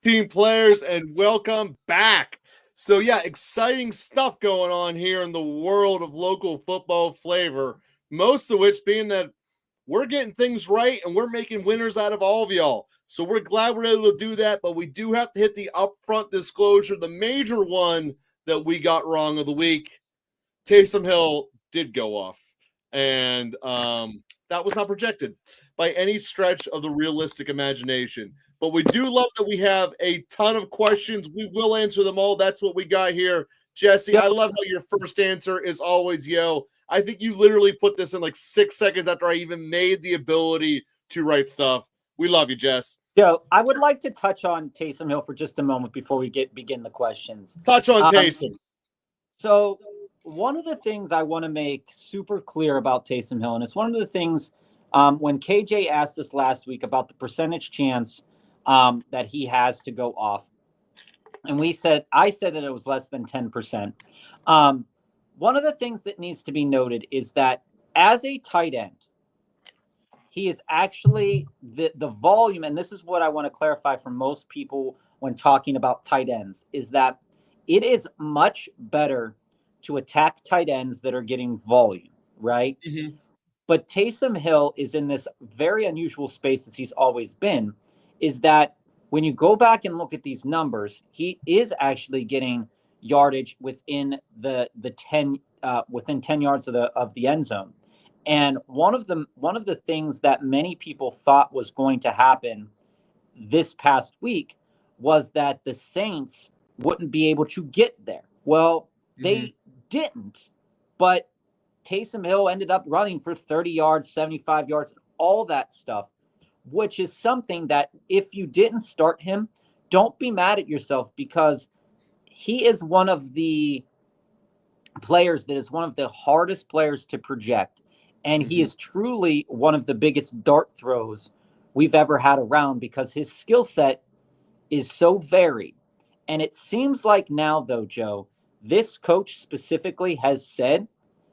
team players, and welcome back. So, yeah, exciting stuff going on here in the world of local football flavor. Most of which being that we're getting things right and we're making winners out of all of y'all. So, we're glad we're able to do that, but we do have to hit the upfront disclosure. The major one that we got wrong of the week, Taysom Hill did go off. And that was not projected by any stretch of the realistic imagination. But we do love that we have a ton of questions. We will answer them all. That's what we got here. Jesse, I love how your first answer is always yo. I think you literally put this in like 6 seconds after I even made the ability to write stuff. We love you, Jess. Joe, I would like to touch on Taysom Hill for just a moment before we begin the questions. Touch on Taysom. So one of the things I want to make super clear about Taysom Hill, and it's one of the things when KJ asked us last week about the percentage chance that he has to go off, and I said that it was less than 10%. One of the things that needs to be noted is that as a tight end, he is actually the volume, and this is what I want to clarify for most people when talking about tight ends, is that it is much better to attack tight ends that are getting volume, right? Mm-hmm. But Taysom Hill is in this very unusual space as he's always been, is that when you go back and look at these numbers, he is actually getting yardage within the 10 within 10 yards of the end zone. And one of the things that many people thought was going to happen this past week was that the Saints wouldn't be able to get there. Well, they didn't, but Taysom Hill ended up running for 30 yards, 75 yards, all that stuff, which is something that if you didn't start him, don't be mad at yourself, because he is one of the players that is one of the hardest players to project. And he is truly one of the biggest dart throws we've ever had around, because his skill set is so varied. And it seems like now, though, Joe, this coach specifically has said,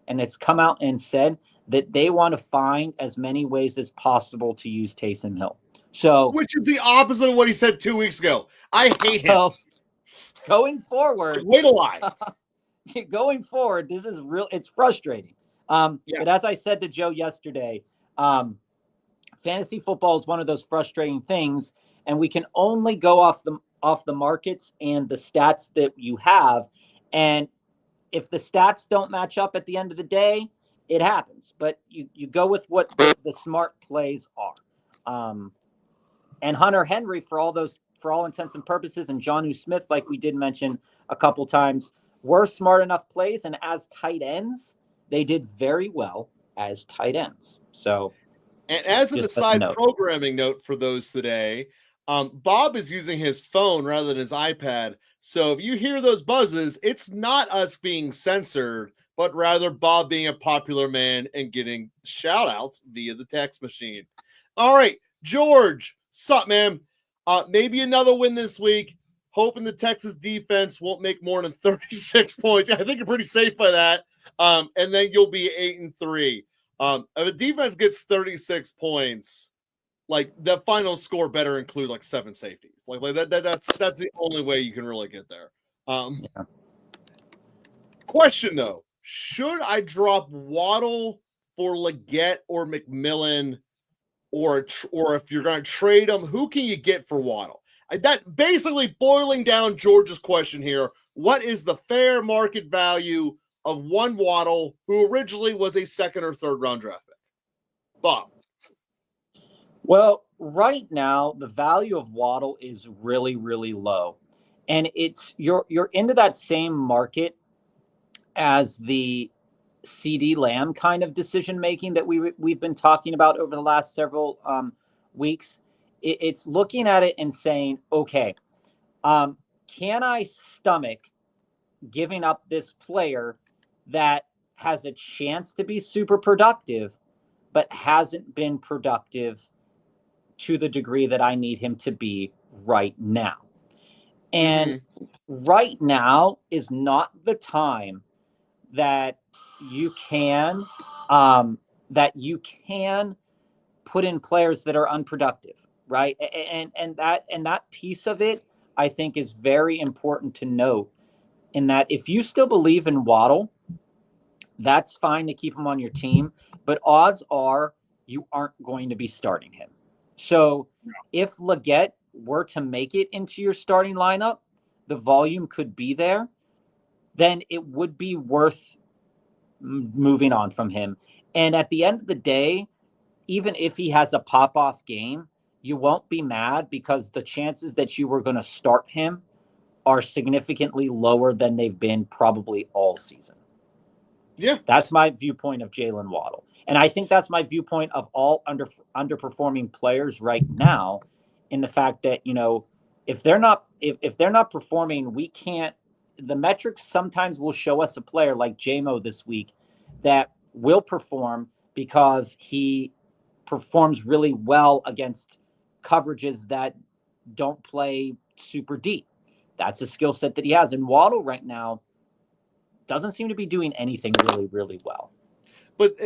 and it's come out and said, that they want to find as many ways as possible to use Taysom Hill. So, which is the opposite of what he said 2 weeks ago. I hate him. Going forward, wait a lie. Going forward, this is real. It's frustrating. But as I said to Joe yesterday, fantasy football is one of those frustrating things, and we can only go off the markets and the stats that you have. And if the stats don't match up at the end of the day, it happens. But you go with what the smart plays are. And Hunter Henry, for all intents and purposes, and Jonnu Smith, like we did mention a couple times, were smart enough plays, and as tight ends, they did very well as tight ends. So, and as an aside programming note for those today, Bob is using his phone rather than his iPad. So if you hear those buzzes, it's not us being censored, but rather Bob being a popular man and getting shout outs via the text machine. All right, George, sup, man? Maybe another win this week. Hoping the Texas defense won't make more than 36 points. Yeah, I think you're pretty safe by that. And then you'll be 8-3. If a defense gets 36 points, like the final score better include like 7 safeties. Like that's the only way you can really get there. Question though, should I drop Waddle for Leggett or McMillan, or if you're going to trade them, who can you get for Waddle? That basically boiling down George's question here. What is the fair market value of one Waddle who originally was a 2nd or 3rd round draft pick? Bob. Well, right now, the value of Waddle is really, really low. And you're into that same market as the CD Lamb kind of decision making that we've been talking about over the last several weeks. It's looking at it and saying, okay, can I stomach giving up this player that has a chance to be super productive, but hasn't been productive to the degree that I need him to be right now? And right now is not the time that you can put in players that are unproductive, right? And that piece of it, I think is very important to note, in that if you still believe in Waddle, that's fine to keep him on your team, but odds are you aren't going to be starting him. So if Leggett were to make it into your starting lineup, the volume could be there, then it would be worth moving on from him. And at the end of the day, even if he has a pop-off game, you won't be mad because the chances that you were going to start him are significantly lower than they've been probably all season. Yeah. That's my viewpoint of Jalen Waddle. And I think that's my viewpoint of all underperforming players right now, in the fact that, if they're not performing, we can't. The metrics sometimes will show us a player like JMO this week that will perform because he performs really well against coverages that don't play super deep. That's a skill set that he has. And Waddle right now doesn't seem to be doing anything really, really well. But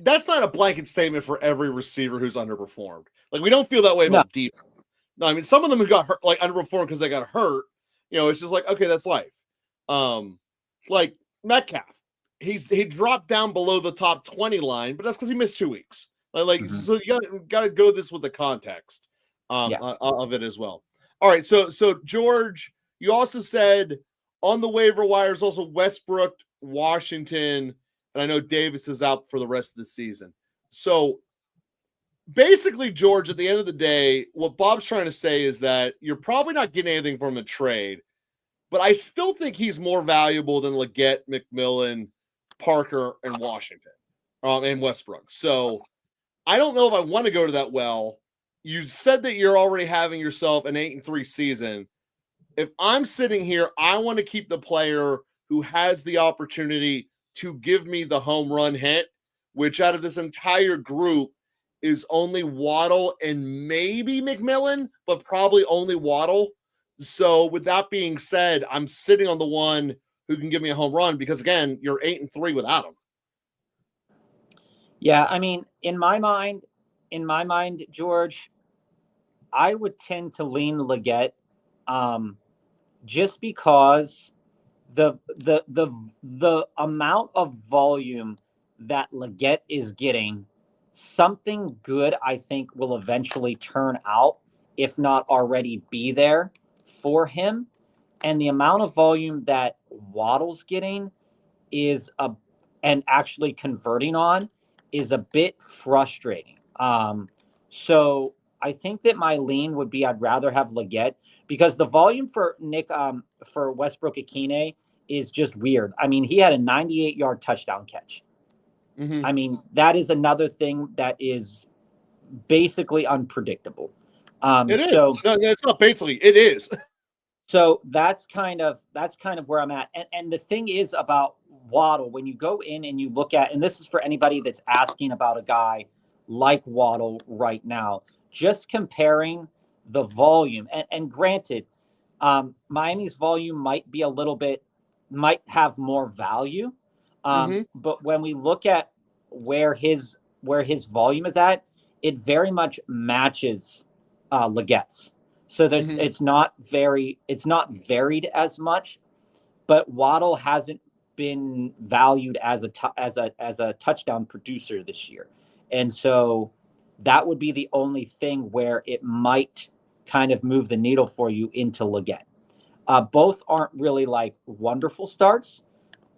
that's not a blanket statement for every receiver who's underperformed. Like, we don't feel that way about deep. No, I mean, some of them who got hurt, like underperformed because they got hurt, it's just like, okay, that's life. Like Metcalf, he dropped down below the top 20 line, but that's because he missed 2 weeks. So you got to go this with the context of it as well. All right, so George, you also said on the waiver wires also Westbrook, Washington, and I know Davis is out for the rest of the season. So basically, George, at the end of the day, what Bob's trying to say is that you're probably not getting anything from a trade, but I still think he's more valuable than Leggett, McMillan, Parker, and Washington, and Westbrook. So I don't know if I want to go to that well. You said that you're already having yourself an 8-3 season. If I'm sitting here, I want to keep the player who has the opportunity to give me the home run hit, which out of this entire group is only Waddle and maybe McMillan, but probably only Waddle. So with that being said, I'm sitting on the one who can give me a home run because, again, you're 8-3 without him. Yeah, I mean, in my mind, George, I would tend to lean Leggett, just because the amount of volume that Leggett is getting, something good I think will eventually turn out, if not already be there for him. And the amount of volume that Waddle's getting and actually converting on is a bit frustrating. So I think that my lean would be I'd rather have Leggett, because the volume for for Westbrook Akine is just weird. I mean, he had a 98-yard touchdown catch. Mm-hmm. I mean, that is another thing that is basically unpredictable. It is. No, it's not basically. It is. So that's kind of where I'm at. And the thing is about Waddle, when you go in and you look at, and this is for anybody that's asking about a guy like Waddle right now, just comparing the volume. And granted, Miami's volume might have more value. But when we look at where his volume is at, it very much matches Leggett's. So it's not varied as much, but Waddle hasn't been valued as a touchdown producer this year. And so that would be the only thing where it might kind of move the needle for you into Leggett. Both aren't really like wonderful starts,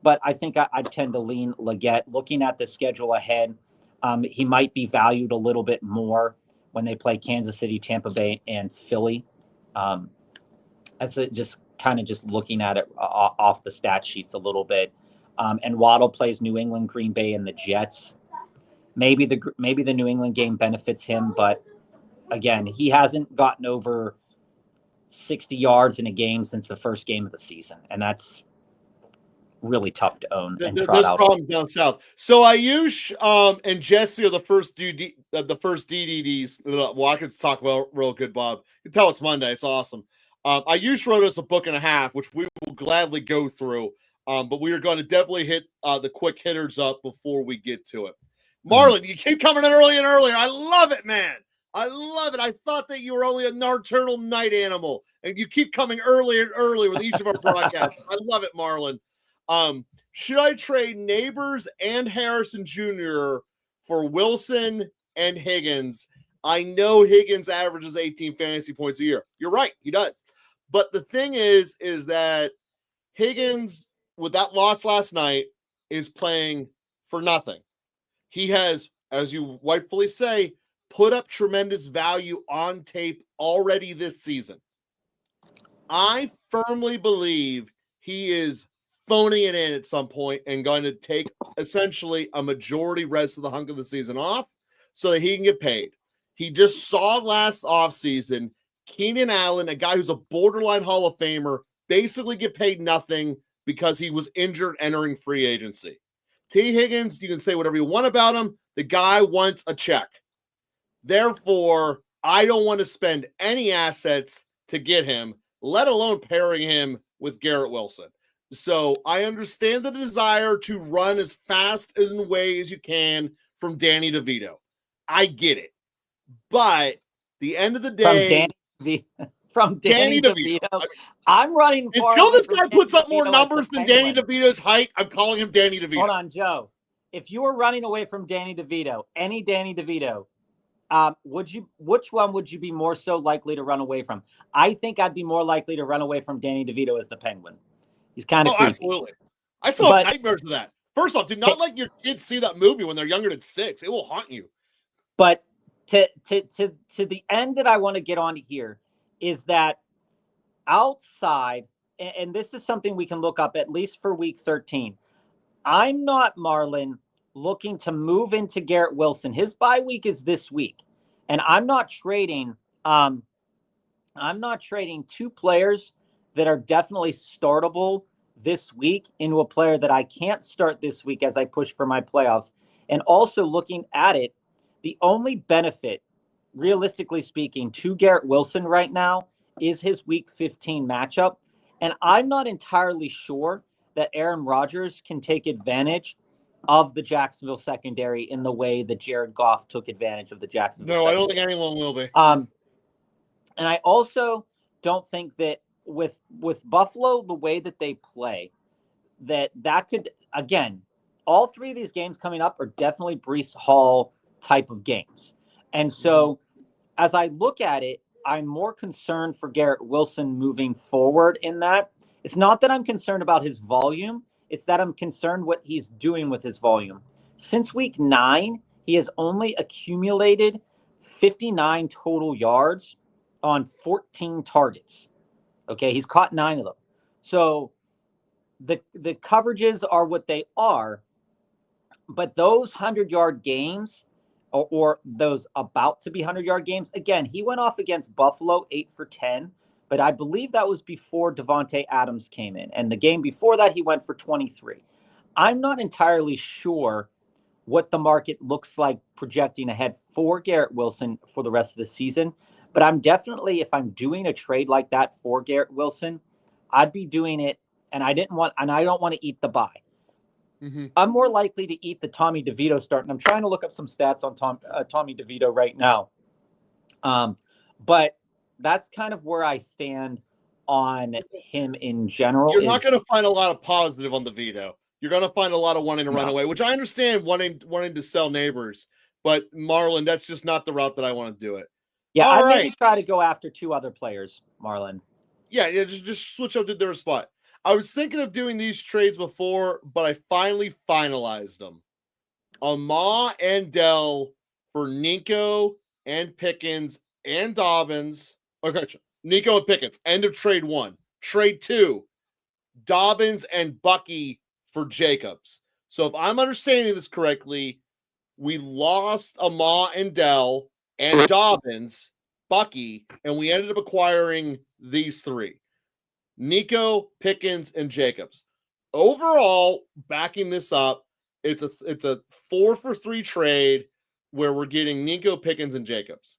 but I think I tend to lean Leggett. Looking at the schedule ahead, he might be valued a little bit more when they play Kansas City, Tampa Bay, and Philly. That's just looking at it off the stat sheets a little bit. And Waddle plays New England, Green Bay, and the Jets. Maybe the New England game benefits him, but again, he hasn't gotten over 60 yards in a game since the first game of the season, and that's really tough to own and trot There's out. problems down south. So Ayush and Jesse are the first DDDs. Well, I could talk about real good, Bob. You can tell it's Monday. It's awesome. Ayush wrote us a book and a half, which we will gladly go through. But we are going to definitely hit the quick hitters up before we get to it. Marlon, you keep coming in early and earlier. I love it, man. I love it. I thought that you were only a nocturnal night animal, and you keep coming earlier and earlier with each of our broadcasts. I love it, Marlon. Should I trade Neighbors and Harrison Jr. for Wilson and Higgins? I know Higgins averages 18 fantasy points a year. You're right, he does. But the thing is that Higgins, with that loss last night, is playing for nothing. He has, as you rightfully say, put up tremendous value on tape already this season. I firmly believe he is phoning it in at some point and going to take essentially a majority rest of the hunk of the season off so that he can get paid. He just saw last offseason Keenan Allen, a guy who's a borderline Hall of Famer, basically get paid nothing because he was injured entering free agency. T. Higgins, you can say whatever you want about him. The guy wants a check. Therefore, I don't want to spend any assets to get him, let alone pairing him with Garrett Wilson. So I understand the desire to run as fast and away as you can from Danny DeVito. I get it. But the end of the day, from Danny DeVito. I'm running until this guy puts up more numbers than Danny DeVito's height. I'm calling him Danny DeVito. Hold on, Joe. If you were running away from Danny DeVito, any Danny DeVito, which one would you be more so likely to run away from? I think I'd be more likely to run away from Danny DeVito as the Penguin. He's kind of creepy. Absolutely. I saw nightmares of that. First off, do not let your kids see that movie when they're younger than 6. It will haunt you. But to the end that I want to get on here is that outside, and this is something we can look up at least for week 13. I'm not, Marlon, looking to move into Garrett Wilson. His bye week is this week, and I'm not trading. I'm not trading 2 players that are definitely startable this week into a player that I can't start this week as I push for my playoffs. And also looking at it, the only benefit, realistically speaking, to Garrett Wilson right now is his week 15 matchup. And I'm not entirely sure that Aaron Rodgers can take advantage of the Jacksonville secondary in the way that Jared Goff took advantage of the Jacksonville secondary. I don't think anyone will be. And I also don't think that with Buffalo, the way that they play, that could, again, all 3 of these games coming up are definitely Breece Hall type of games. And so as I look at it, I'm more concerned for Garrett Wilson moving forward in that. It's not that I'm concerned about his volume. It's that I'm concerned what he's doing with his volume. Since week 9, he has only accumulated 59 total yards on 14 targets. Okay, he's caught 9 of them. So the coverages are what they are, but those 100-yard games or those about to be 100-yard games, again, he went off against Buffalo 8 for 10, but I believe that was before Devontae Adams came in. And the game before that, he went for 23. I'm not entirely sure what the market looks like projecting ahead for Garrett Wilson for the rest of the season. But I'm definitely, if I'm doing a trade like that for Garrett Wilson, I'd be doing it, and I don't want to eat the buy. Mm-hmm. I'm more likely to eat the Tommy DeVito start, and I'm trying to look up some stats on Tommy DeVito right now. But that's kind of where I stand on him in general. You're not going to find a lot of positive on DeVito. You're going to find a lot of wanting to run away, which I understand wanting to sell Neighbors. But Marlon, that's just not the route that I want to do it. Yeah, I'd maybe try to go after 2 other players, Marlon. Yeah, just switch up to their spot. I was thinking of doing these trades before, but I finally finalized them. Amah and Dell for Nico and Pickens and Dobbins. Okay, Nico and Pickens. End of trade 1. Trade 2, Dobbins and Bucky for Jacobs. So if I'm understanding this correctly, we lost Amah and Dell and Dobbins, Bucky, and we ended up acquiring these 3. Nico, Pickens, and Jacobs. Overall, backing this up, it's a 4 for 3 trade where we're getting Nico, Pickens, and Jacobs.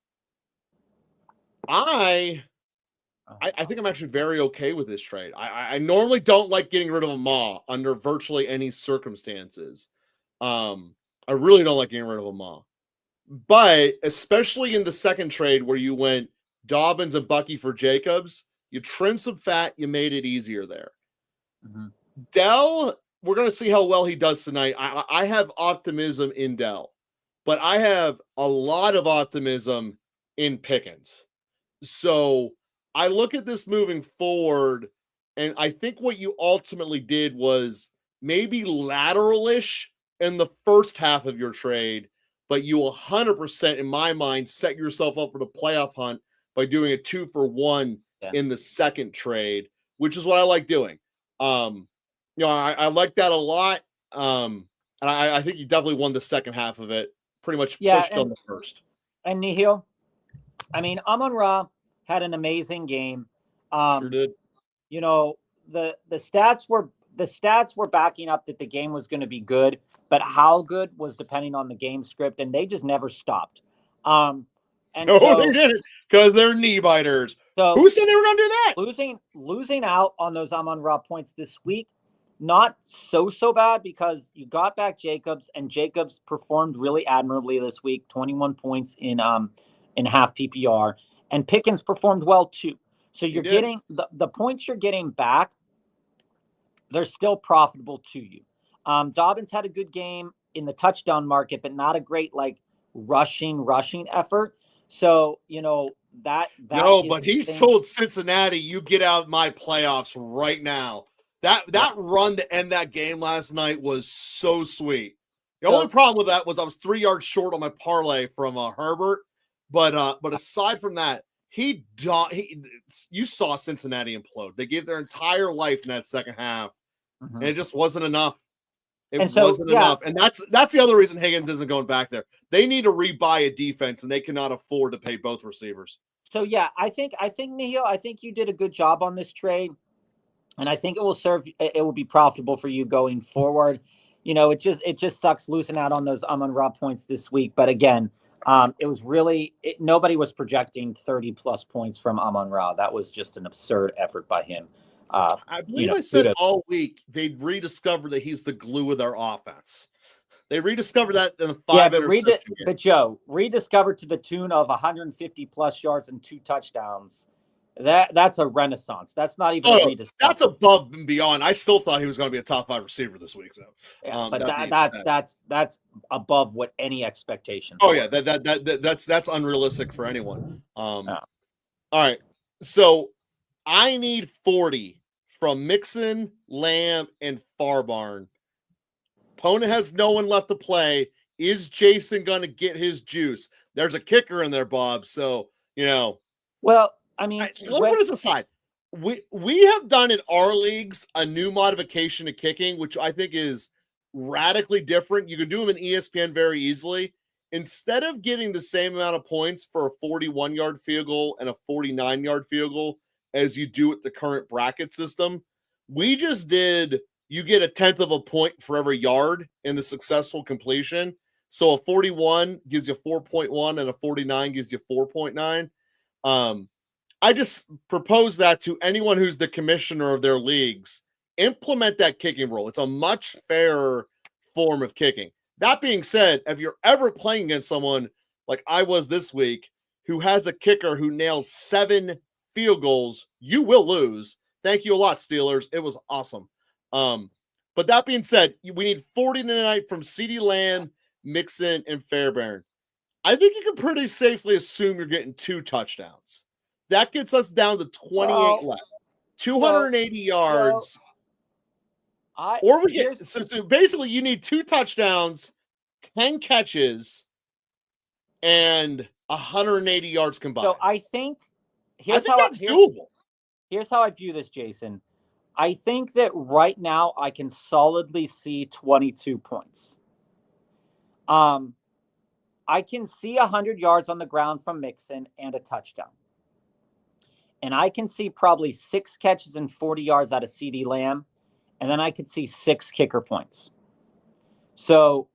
I think I'm actually very okay with this trade. I normally don't like getting rid of Amah under virtually any circumstances. I really don't like getting rid of Amah. But especially in the second trade where you went Dobbins and Bucky for Jacobs, you trimmed some fat, you made it easier there. Mm-hmm. Dell, we're going to see how well he does tonight. I have optimism in Dell, but I have a lot of optimism in Pickens. So I look at this moving forward, and I think what you ultimately did was maybe lateralish in the first half of your trade, but you 100%, in my mind, set yourself up for the playoff hunt by doing a 2-for-1 in the second trade, which is what I like doing. I like that a lot. And I think you definitely won the second half of it, pretty much pushed on the first. And Nihil, I mean, Amon-Ra had an amazing game. Sure did. You know, the stats were backing up that the game was going to be good, but how good was depending on the game script, and they just never stopped. And no, so, they didn't, because they're knee biters. So who said they were going to do that? Losing out on those Amon-Ra points this week, not so bad, because you got back Jacobs, and Jacobs performed really admirably this week, 21 points in half PPR, and Pickens performed well too. So you're getting the points you're getting back, they're still profitable to you. Dobbins had a good game in the touchdown market, but not a great rushing effort. So, that no, but he told Cincinnati, you get out of my playoffs right now. That run to end that game last night was so sweet. The only problem with that was I was 3 yards short on my parlay from Herbert. But aside from that, you saw Cincinnati implode. They gave their entire life in that second half, and it just wasn't enough. It wasn't enough. And that's the other reason Higgins isn't going back there. They need to rebuy a defense, and they cannot afford to pay both receivers. So yeah, I think Nihil, I think you did a good job on this trade, and I think it will be profitable for you going forward. It just sucks losing out on those Amon-Ra points this week. But again, it was really nobody was projecting 30 plus points from Amon-Ra. That was just an absurd effort by him. I believe I said all week they'd rediscover that he's the glue of their offense. They rediscovered that in the 5 interception game. But Joe, rediscovered to the tune of 150 plus yards and 2 touchdowns. That's a renaissance. That's not even a rediscovery. That's above and beyond. I still thought he was going to be a top 5 receiver this week, though. Yeah, but that's above what any expectations. Oh yeah, that's unrealistic for anyone. All right, so I need 40 from Mixon, Lamb, and Farbarn. Opponent has no one left to play. Is Jason going to get his juice? There's a kicker in there, Bob. So, Well, I mean, let's put this aside. We have done in our leagues a new modification to kicking, which I think is radically different. You can do them in ESPN very easily. Instead of getting the same amount of points for a 41-yard field goal and a 49-yard field goal as you do with the current bracket system, we just did you get a 1/10 of a point for every yard in the successful completion. So a 41 gives you 4.1 and a 49 gives you 4.9. I just propose that to anyone who's the commissioner of their leagues. Implement that kicking rule. It's a much fairer form of kicking. That being said, if you're ever playing against someone like I was this week who has a kicker who nails 7 field goals, you will lose. Thank you a lot, Steelers. It was awesome. But that being said, we need 40 tonight from CeeDee Lamb, Mixon, and Fairbairn. I think you can pretty safely assume you're getting 2 touchdowns. That gets us down to 28 left. 280 yards. So basically you need 2 touchdowns, 10 catches, and 180 yards combined. So I think that's doable. Here's how I view this, Jason. I think that right now I can solidly see 22 points. I can see 100 yards on the ground from Mixon and a touchdown. And I can see probably 6 catches and 40 yards out of CeeDee Lamb. And then I could see 6 kicker points. So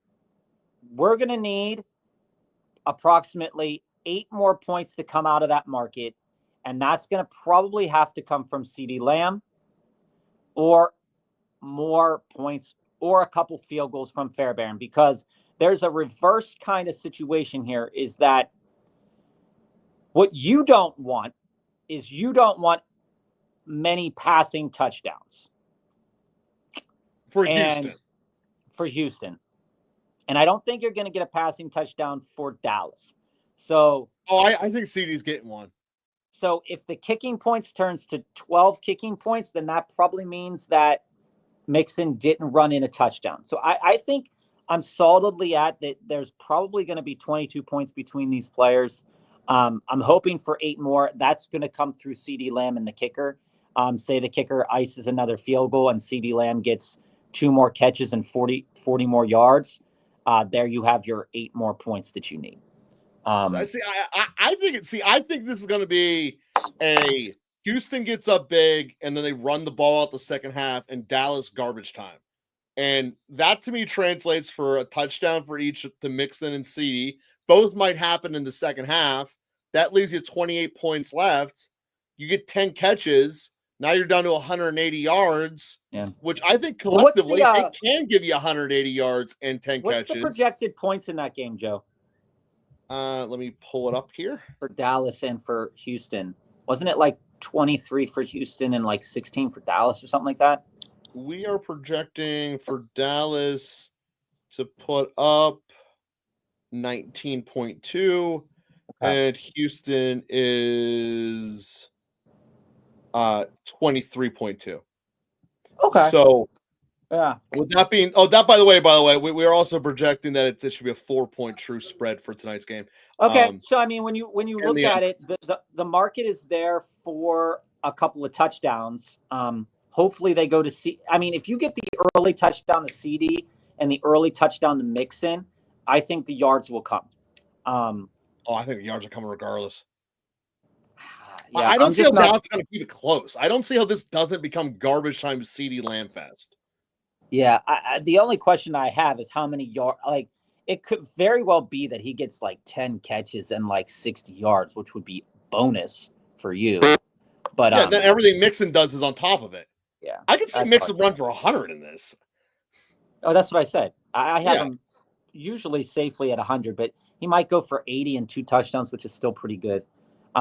we're going to need approximately 8 more points to come out of that market. And that's going to probably have to come from CeeDee Lamb, or more points, or a couple field goals from Fairbairn, because there's a reverse kind of situation here, is that what you don't want is you don't want many passing touchdowns for Houston. For Houston. And I don't think you're going to get a passing touchdown for Dallas. So, I think CD's getting one. So if the kicking points turns to 12 kicking points, then that probably means that Mixon didn't run in a touchdown. So I think I'm solidly at that. There's probably going to be 22 points between these players. I'm hoping for 8 more. That's going to come through CD Lamb and the kicker. Say the kicker ices another field goal and CD Lamb gets 2 more catches and 40 more yards. There you have your 8 more points that you need. I think this is going to be a Houston gets up big and then they run the ball out the second half and Dallas garbage time. And that to me translates for a touchdown for each to Mixon and CD. Both might happen in the second half. That leaves you 28 points left. You get 10 catches. Now you're down to 180 yards, which I think collectively it can give you 180 yards and 10 catches. What's the projected points in that game, Joe? Let me pull it up here. For Dallas and for Houston. Wasn't it like 23 for Houston and like 16 for Dallas or something like that? We are projecting for Dallas to put up 19.2, and Houston is 23.2. Okay. So yeah. With that being, by the way, we're also projecting that it should be a 4-point true spread for tonight's game. Okay. So I mean, when you look at it, the market is there for a couple of touchdowns. Hopefully they go to C. I mean, if you get the early touchdown to CD and the early touchdown to Mixon, I think the yards will come. I think the yards are coming regardless. Yeah, I don't see how Dallas is going to keep it close. I don't see how this doesn't become garbage time CD Lamb fest. Yeah, the only question I have is how many yards. Like, it could very well be that he gets like 10 catches and like 60 yards, which would be bonus for you. But yeah, then everything Mixon does is on top of it. Yeah, I could see Mixon run for 100 in this. Oh, that's what I said. I have him usually safely at 100, but he might go for 80 and 2 touchdowns, which is still pretty good.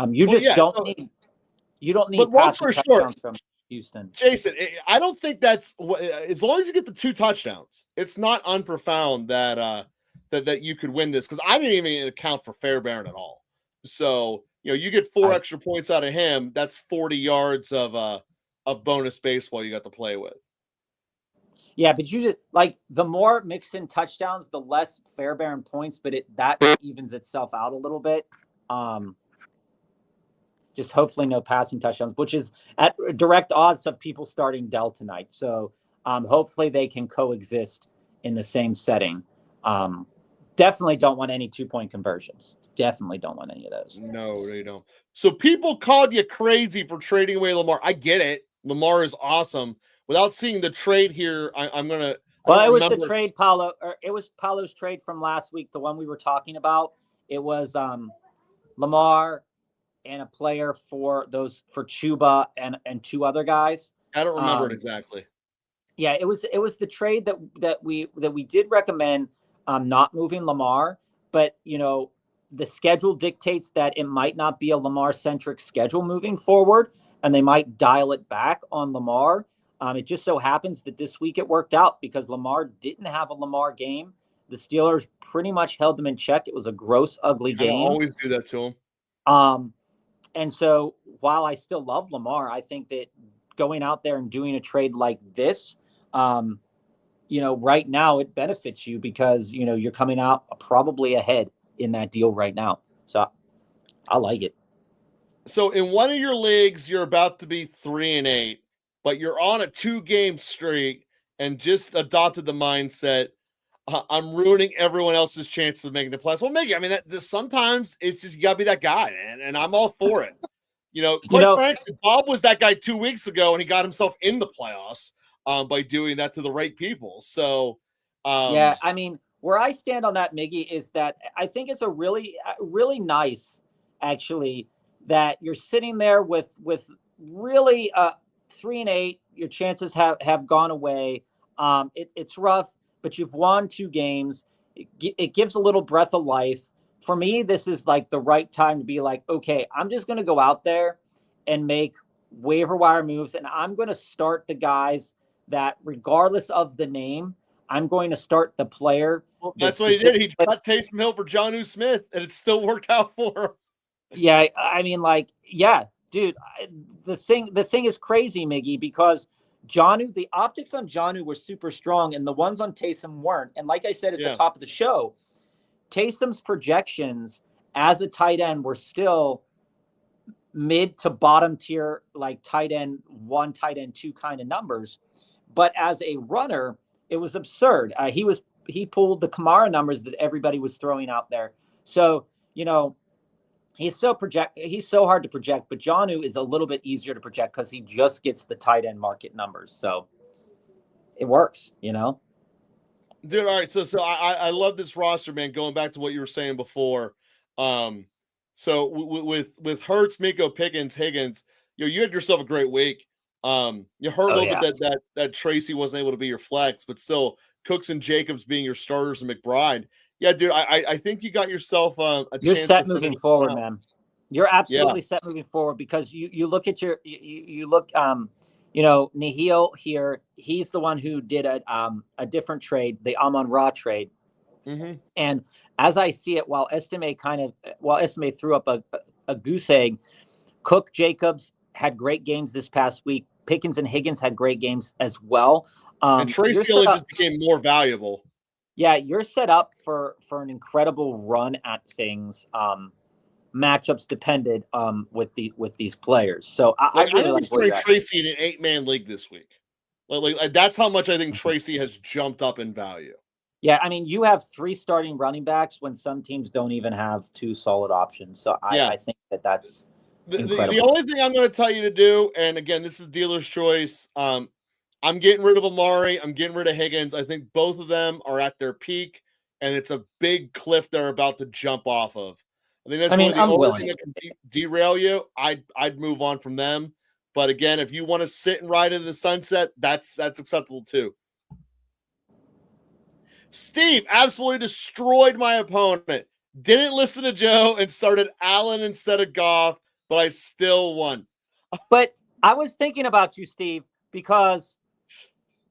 You don't need passing touchdowns from Houston. Jason, I don't think that's as long as you get the 2 touchdowns, it's not unprofound that that you could win this, because I didn't even account for Fairbairn at all. So you get 4 extra points out of him. That's 40 yards of bonus baseball you got to play with. Yeah, but you just like the more Mixon touchdowns, the less Fairbairn points, but that evens itself out a little bit. Just hopefully no passing touchdowns, which is at direct odds of people starting Dell tonight. So hopefully they can coexist in the same setting. Definitely don't want any 2-point conversions. Definitely don't want any of those. No, they don't. So people called you crazy for trading away Lamar. I get it. Lamar is awesome. Without seeing the trade here, I'm going to... Well, it was the trade, Paulo. It was Paulo's trade from last week, the one we were talking about. It was Lamar and a player for Chuba and 2 other guys. I don't remember it exactly. Yeah, it was the trade that we did recommend not moving Lamar, but the schedule dictates that it might not be a Lamar-centric schedule moving forward, and they might dial it back on Lamar. It just so happens that this week it worked out because Lamar didn't have a Lamar game. The Steelers pretty much held them in check. It was a gross, ugly game. I always do that to them. And so while I still love Lamar, I think that going out there and doing a trade like this, right now it benefits you because, you're coming out probably ahead in that deal right now. So I like it. So in one of your leagues, you're about to be 3-8, but you're on a 2-game streak and just adopted the mindset, I'm ruining everyone else's chances of making the playoffs. Well, Miggy, I mean, sometimes it's just you got to be that guy, man, and I'm all for it. Quite frankly, Bob was that guy 2 weeks ago, and he got himself in the playoffs by doing that to the right people. So, yeah, I mean, where I stand on that, Miggy, is that I think it's a really, really nice, actually, that you're sitting there with really 3-8. Your chances have gone away. It's rough, but you've won 2 games. it gives a little breath of life. For me, this is like the right time to be like, okay, I'm just going to go out there and make waiver wire moves, and I'm going to start the guys that, regardless of the name, I'm going to start the player. Well, that's what he did. He cut Taysom Hill for Jonnu Smith, and it still worked out for him. Yeah, I mean, like, yeah, dude. The thing is crazy, Miggy, because the optics on Jonnu were super strong, and the ones on Taysom weren't. And like I said at the top of the show, Taysom's projections as a tight end were still mid to bottom tier, like tight end 1, tight end 2 kind of numbers. But as a runner, it was absurd. He pulled the Kamara numbers that everybody was throwing out there. So, he's so hard to project, but Jonnu is a little bit easier to project because he just gets the tight end market numbers. So it works, Dude, all right. So I love this roster, man. Going back to what you were saying before. So with Hurts, Miko, Pickens, Higgins, you had yourself a great week. You heard a little bit that Tracy wasn't able to be your flex, but still Cooks and Jacobs being your starters and McBride. Yeah, dude, I think you got yourself a You're chance. set moving forward, man. You're absolutely set moving forward because you look at you look Nihil here. He's the one who did a different trade, the Amon-Ra trade. Mm-hmm. And as I see it, while Estime threw up a goose egg, Cook, Jacobs had great games this past week. Pickens and Higgins had great games as well. And Trace Gillen just became more valuable. Yeah, you're set up for an incredible run at things. Matchups dependent with these players. So I really like where you're at. Tracy in an 8-man league this week. Like that's how much I think Tracy has jumped up in value. Yeah, I mean, you have 3 starting running backs when some teams don't even have 2 solid options. So I think that's incredible. The only thing I'm going to tell you to do, and again, this is dealer's choice. I'm getting rid of Amari. I'm getting rid of Higgins. I think both of them are at their peak, and it's a big cliff they're about to jump off of. I think that's the only thing that can derail you. I'd move on from them. But again, if you want to sit and ride into the sunset, that's acceptable too. Steve absolutely destroyed my opponent. Didn't listen to Joe and started Allen instead of Goff, but I still won. But I was thinking about you, Steve, because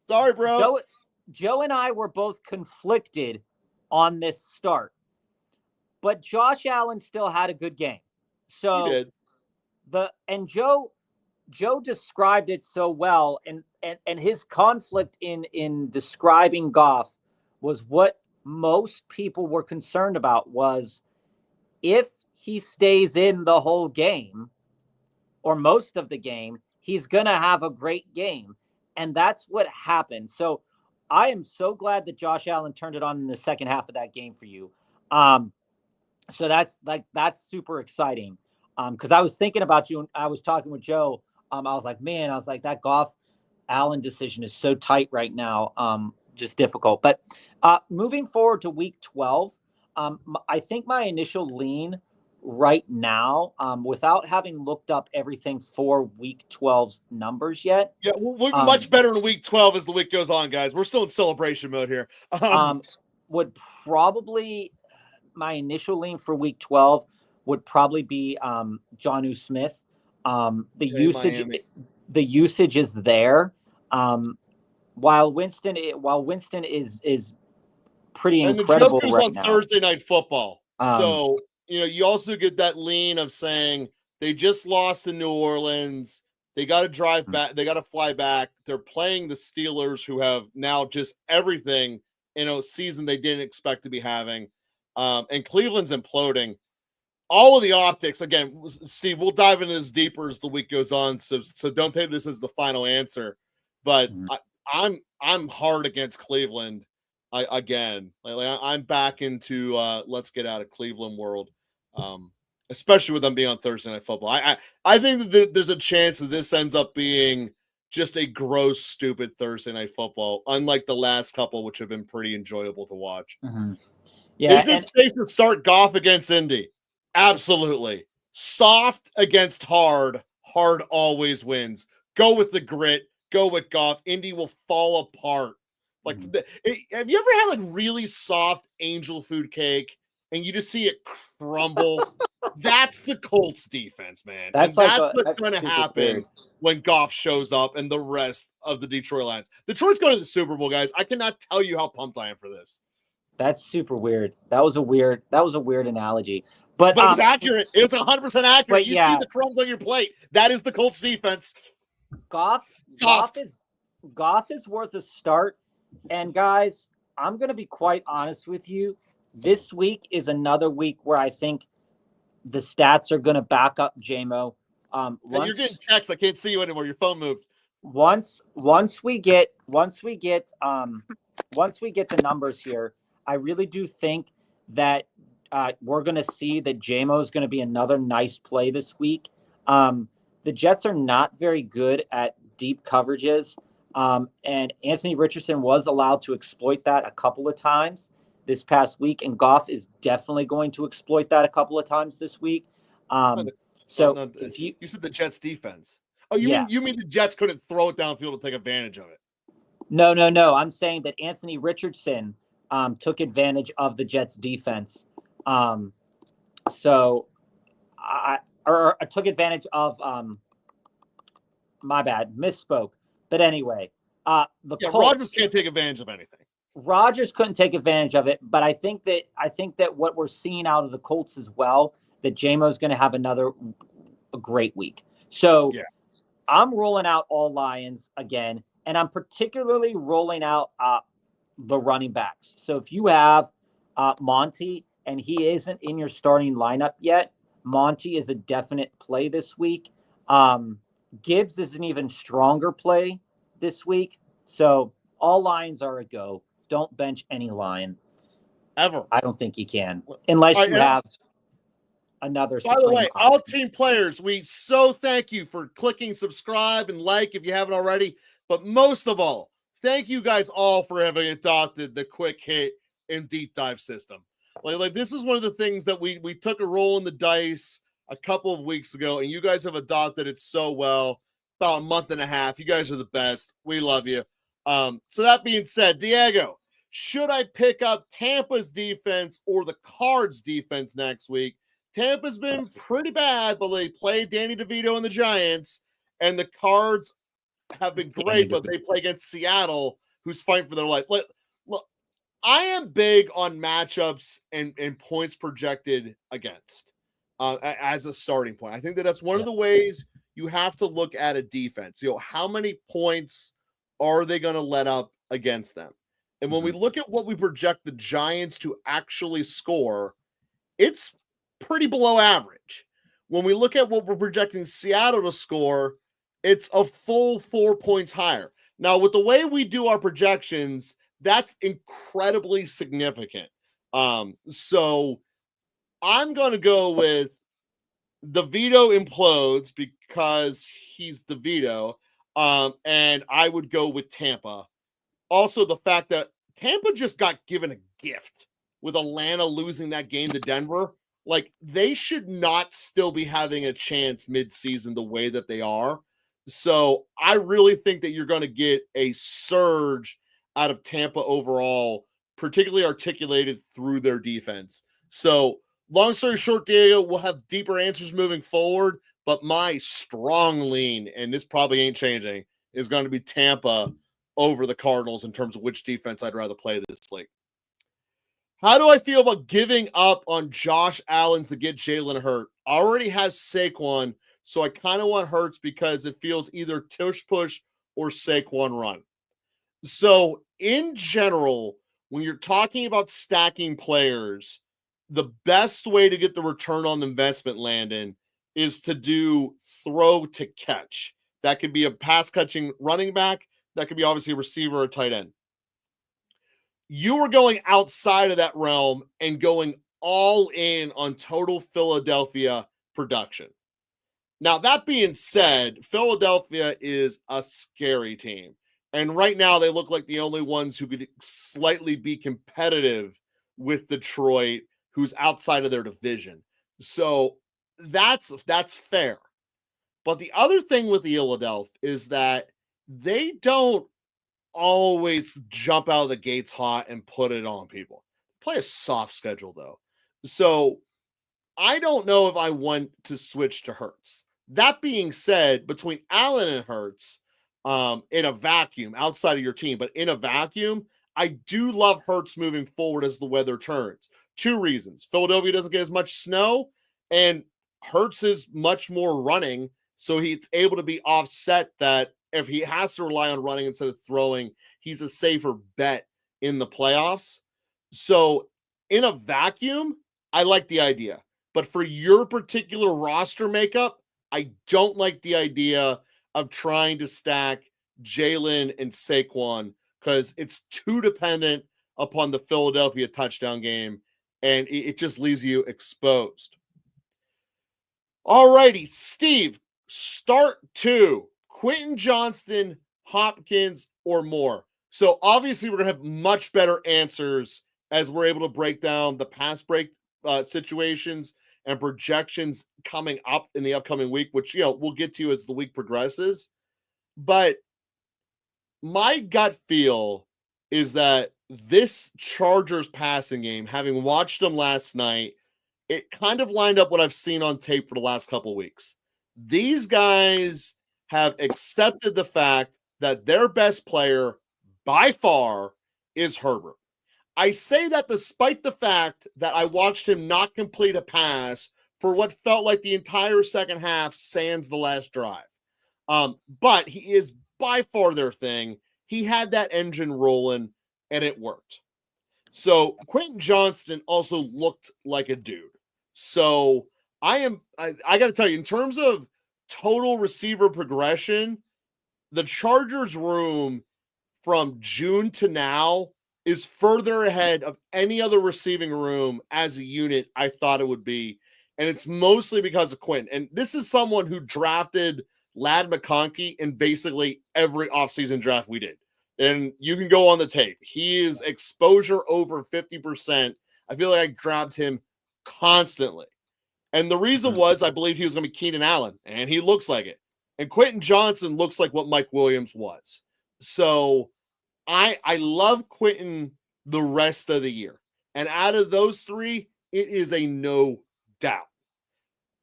sorry, bro. Joe and I were both conflicted on this start. But Josh Allen still had a good game. So he did. Joe described it so well, and his conflict in describing Goff was what most people were concerned about was if he stays in the whole game or most of the game, he's going to have a great game. And that's what happened. So I am so glad that Josh Allen turned it on in the second half of that game for you. So that's super exciting. Because I was thinking about you and I was talking with Joe. I was like, that Goff Allen decision is so tight right now. Just difficult. But moving forward to week 12, I think my initial lean right now, without having looked up everything for week 12's numbers yet. Yeah, we'll look much better in week 12 as the week goes on, guys. We're still in celebration mode here. Would probably my initial lean for week 12 would probably be Jonnu Smith. The usage is there. While Winston is pretty incredible and the right on now. Thursday Night Football. So you also get that lean of saying they just lost in New Orleans. They got to drive back. They got to fly back. They're playing the Steelers, who have now just everything in a season they didn't expect to be having. And Cleveland's imploding. All of the optics, again, Steve, we'll dive into this deeper as the week goes on. So don't take this as the final answer. But I'm hard against Cleveland again. I'm back into let's get out of Cleveland world, especially with them being on Thursday Night Football. I think that there's a chance that this ends up being just a gross, stupid Thursday Night Football, unlike the last couple, which have been pretty enjoyable to watch. Mm-hmm. Yeah, is it safe to start Goff against Indy? Absolutely. Soft against hard. Hard always wins. Go with the grit. Go with Goff. Indy will fall apart. Like, have you ever had like really soft angel food cake and you just see it crumble? That's the Colts defense, man. That's And that's what's that's going to super happen weird. when Goff shows up and the rest of the Detroit Lions. Detroit's going to the Super Bowl, guys. I cannot tell you how pumped I am for this. That's super weird. That was a weird analogy. But it was accurate. It was 100% accurate. You see the crumbs on your plate. That is the Colts defense. Goff is worth a start. And guys, I'm going to be quite honest with you. This week is another week where I think the stats are going to back up JMO. You're getting text. I can't see you anymore. Your phone moved. Once we get the numbers here, I really do think that we're going to see that JMO is going to be another nice play this week. The Jets are not very good at deep coverages, and Anthony Richardson was allowed to exploit that a couple of times this past week, and Goff is definitely going to exploit that a couple of times this week. If you said the Jets defense. Oh, you mean the Jets couldn't throw it downfield to take advantage of it? No. I'm saying that Anthony Richardson took advantage of the Jets defense. I took advantage of my bad, misspoke. But anyway, Colts, Rodgers can't take advantage of anything. Rodgers couldn't take advantage of it, but I think that what we're seeing out of the Colts as well, that JMO is going to have a great week. So I'm rolling out all Lions again, and I'm particularly rolling out the running backs. So if you have Monty and he isn't in your starting lineup yet, Monty is a definite play this week. Gibbs is an even stronger play this week. So all Lions are a go. Don't bench any Lion. Ever. I don't think you can. Unless you have another. By the way, all team players, we so thank you for clicking subscribe and like if you haven't already. But most of all, thank you guys all for having adopted the quick hit and deep dive system. Like this is one of the things that we took a roll in the dice a couple of weeks ago, and you guys have adopted it so well. About a month and a half. You guys are the best. We love you. So that being said, Diego, should I pick up Tampa's defense or the Cards defense next week? Tampa's been pretty bad, but they play Danny DeVito and the Giants, and the Cards have been great, but they play against Seattle, who's fighting for their life. Look, I am big on matchups and points projected against as a starting point. I think that's one of the ways you have to look at a defense. How many points are they going to let up against them? And when we look at what we project the Giants to actually score, it's pretty below average. When we look at what we're projecting Seattle to score, it's a full 4 points higher. Now, with the way we do our projections, that's incredibly significant. So I'm going to go with DeVito implodes because he's DeVito. And I would go with Tampa. Also, the fact that Tampa just got given a gift with Atlanta losing that game to Denver. Like, they should not still be having a chance midseason the way that they are. So I really think that you're going to get a surge out of Tampa overall, particularly articulated through their defense. So long story short, Diego, we'll have deeper answers moving forward, but my strong lean, and this probably ain't changing, is going to be Tampa over the Cardinals in terms of which defense I'd rather play this slate. How do I feel about giving up on Josh Allen to get Jalen Hurts? I already have Saquon, so I kind of want Hurts because it feels either tush push or Saquon run. So in general, when you're talking about stacking players, the best way to get the return on investment, Landon, is to do throw to catch. That could be a pass catching running back. That could be obviously a receiver or a tight end. You are going outside of that realm and going all in on total Philadelphia production. Now, that being said, Philadelphia is a scary team. And right now, they look like the only ones who could slightly be competitive with Detroit, who's outside of their division. So that's fair. But the other thing with the Philadelphia is that they don't always jump out of the gates hot and put it on people. Play a soft schedule though. So I don't know if I want to switch to Hurts. That being said, between Allen and Hurts, in a vacuum outside of your team, but in a vacuum, I do love Hurts moving forward as the weather turns. Two reasons: Philadelphia doesn't get as much snow, and Hurts is much more running, so he's able to be offset. That if he has to rely on running instead of throwing, he's a safer bet in the playoffs. So, in a vacuum, I like the idea. But for your particular roster makeup, I don't like the idea of trying to stack Jalen and Saquon because it's too dependent upon the Philadelphia touchdown game, and it just leaves you exposed. All righty, Steve, start two. Quentin Johnston, Hopkins, or more. So obviously we're going to have much better answers as we're able to break down the pass break situations and projections coming up in the upcoming week, which, we'll get to as the week progresses. But my gut feel is that this Chargers passing game, having watched them last night, it kind of lined up what I've seen on tape for the last couple of weeks. These guys have accepted the fact that their best player by far is Herbert. I say that despite the fact that I watched him not complete a pass for what felt like the entire second half, sans the last drive. But he is by far their thing. He had that engine rolling, and it worked. So Quentin Johnston also looked like a dude. So I got to tell you, in terms of total receiver progression, the Chargers room from June to now is further ahead of any other receiving room as a unit I thought it would be. And it's mostly because of Quentin. And this is someone who drafted Ladd McConkey in basically every offseason draft we did. And you can go on the tape. He is exposure over 50%. I feel like I grabbed him constantly. And the reason was I believed he was going to be Keenan Allen, and he looks like it. And Quentin Johnson looks like what Mike Williams was. So I love Quentin the rest of the year. And out of those three, it is a no doubt.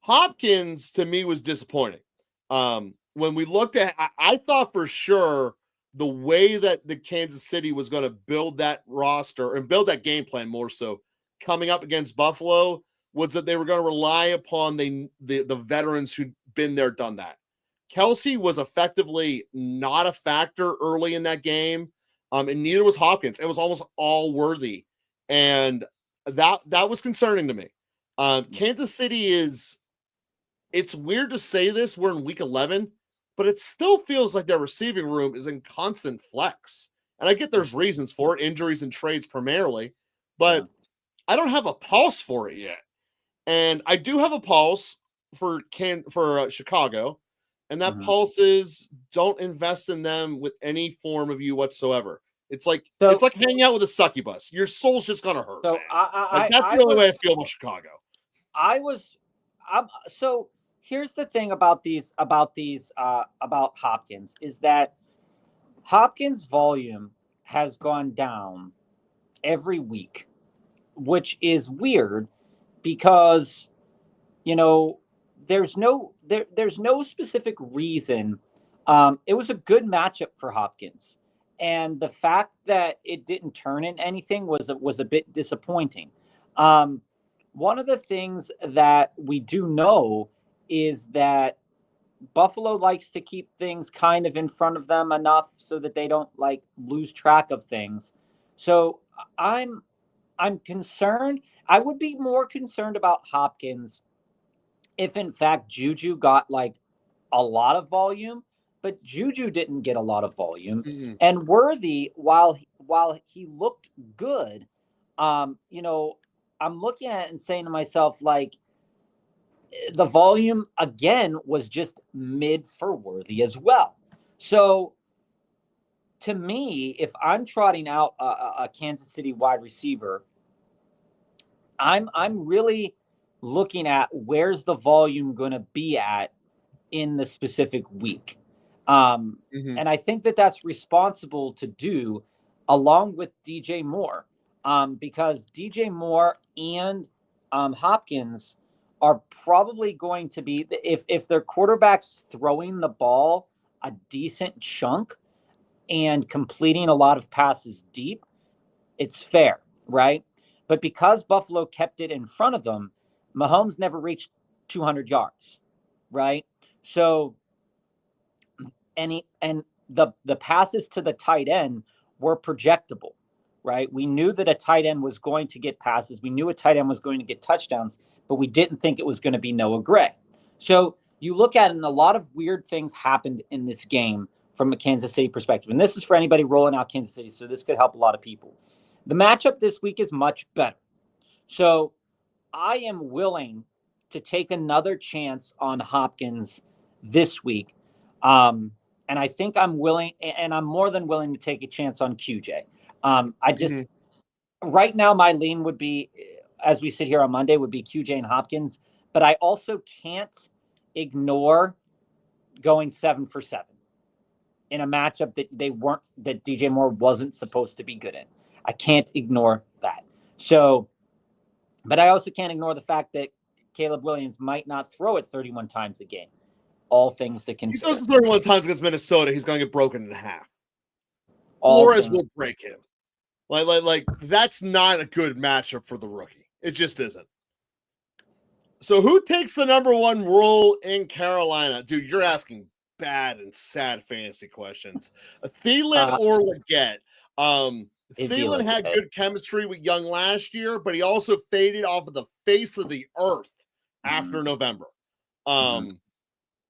Hopkins, to me, was disappointing. When we looked at, I thought for sure the way that the Kansas City was going to build that roster and build that game plan more so coming up against Buffalo was that they were going to rely upon the veterans who'd been there, done that. Kelsey was effectively not a factor early in that game, and neither was Hopkins. It was almost all Worthy, and that was concerning to me. Kansas City is, it's weird to say this, we're in week 11, but it still feels like their receiving room is in constant flex. And I get there's reasons for it, injuries and trades primarily, but I don't have a pulse for it yet. And I do have a pulse for Chicago, and that pulse is don't invest in them with any form of you whatsoever. It's like hanging out with a succubus. Your soul's just gonna hurt. So that's the only way I feel about Chicago. So here's the thing about Hopkins is that Hopkins' volume has gone down every week, which is weird because there's no specific reason. It was a good matchup for Hopkins, and the fact that it didn't turn in anything was a bit disappointing. One of the things that we do know is that Buffalo likes to keep things kind of in front of them enough so that they don't lose track of things. So I'm concerned. I would be more concerned about Hopkins if in fact Juju got a lot of volume, but Juju didn't get a lot of volume. Mm-hmm. And Worthy, while he looked good, I'm looking at it and saying to myself, the volume again was just mid for Worthy as well. So to me, if I'm trotting out a Kansas City wide receiver, I'm really looking at where's the volume going to be at in the specific week. Mhm. And I think that that's responsible to do along with DJ Moore, because DJ Moore and Hopkins are probably going to be, if their quarterback's throwing the ball a decent chunk and completing a lot of passes deep, it's fair, right? But because Buffalo kept it in front of them, Mahomes never reached 200 yards, right? So and the passes to the tight end were projectable, right? We knew that a tight end was going to get passes. We knew a tight end was going to get touchdowns, but we didn't think it was going to be Noah Gray. So you look at it, and a lot of weird things happened in this game from a Kansas City perspective. And this is for anybody rolling out Kansas City, so this could help a lot of people. The matchup this week is much better. So I am willing to take another chance on Hopkins this week. Um, and I think I'm willing, and I'm more than willing to take a chance on QJ. I just, Mhm. right now, my lean would be, as we sit here on Monday, would be QJ and Hopkins. But I also can't ignore going 7 for 7 in a matchup that DJ Moore wasn't supposed to be good in. I can't ignore that. So, but I also can't ignore the fact that Caleb Williams might not throw it 31 times a game. All things to He consider. throws it 31 times against Minnesota. He's going to get broken in half. All Flores things. will break him. Like that's not a good matchup for the rookie. It just isn't. So who takes the number one role in Carolina? Dude, you're asking bad and sad fantasy questions. Thielen or Leggett? It'd be Thielen had good chemistry with Young last year, but he also faded off of the face of the earth after November.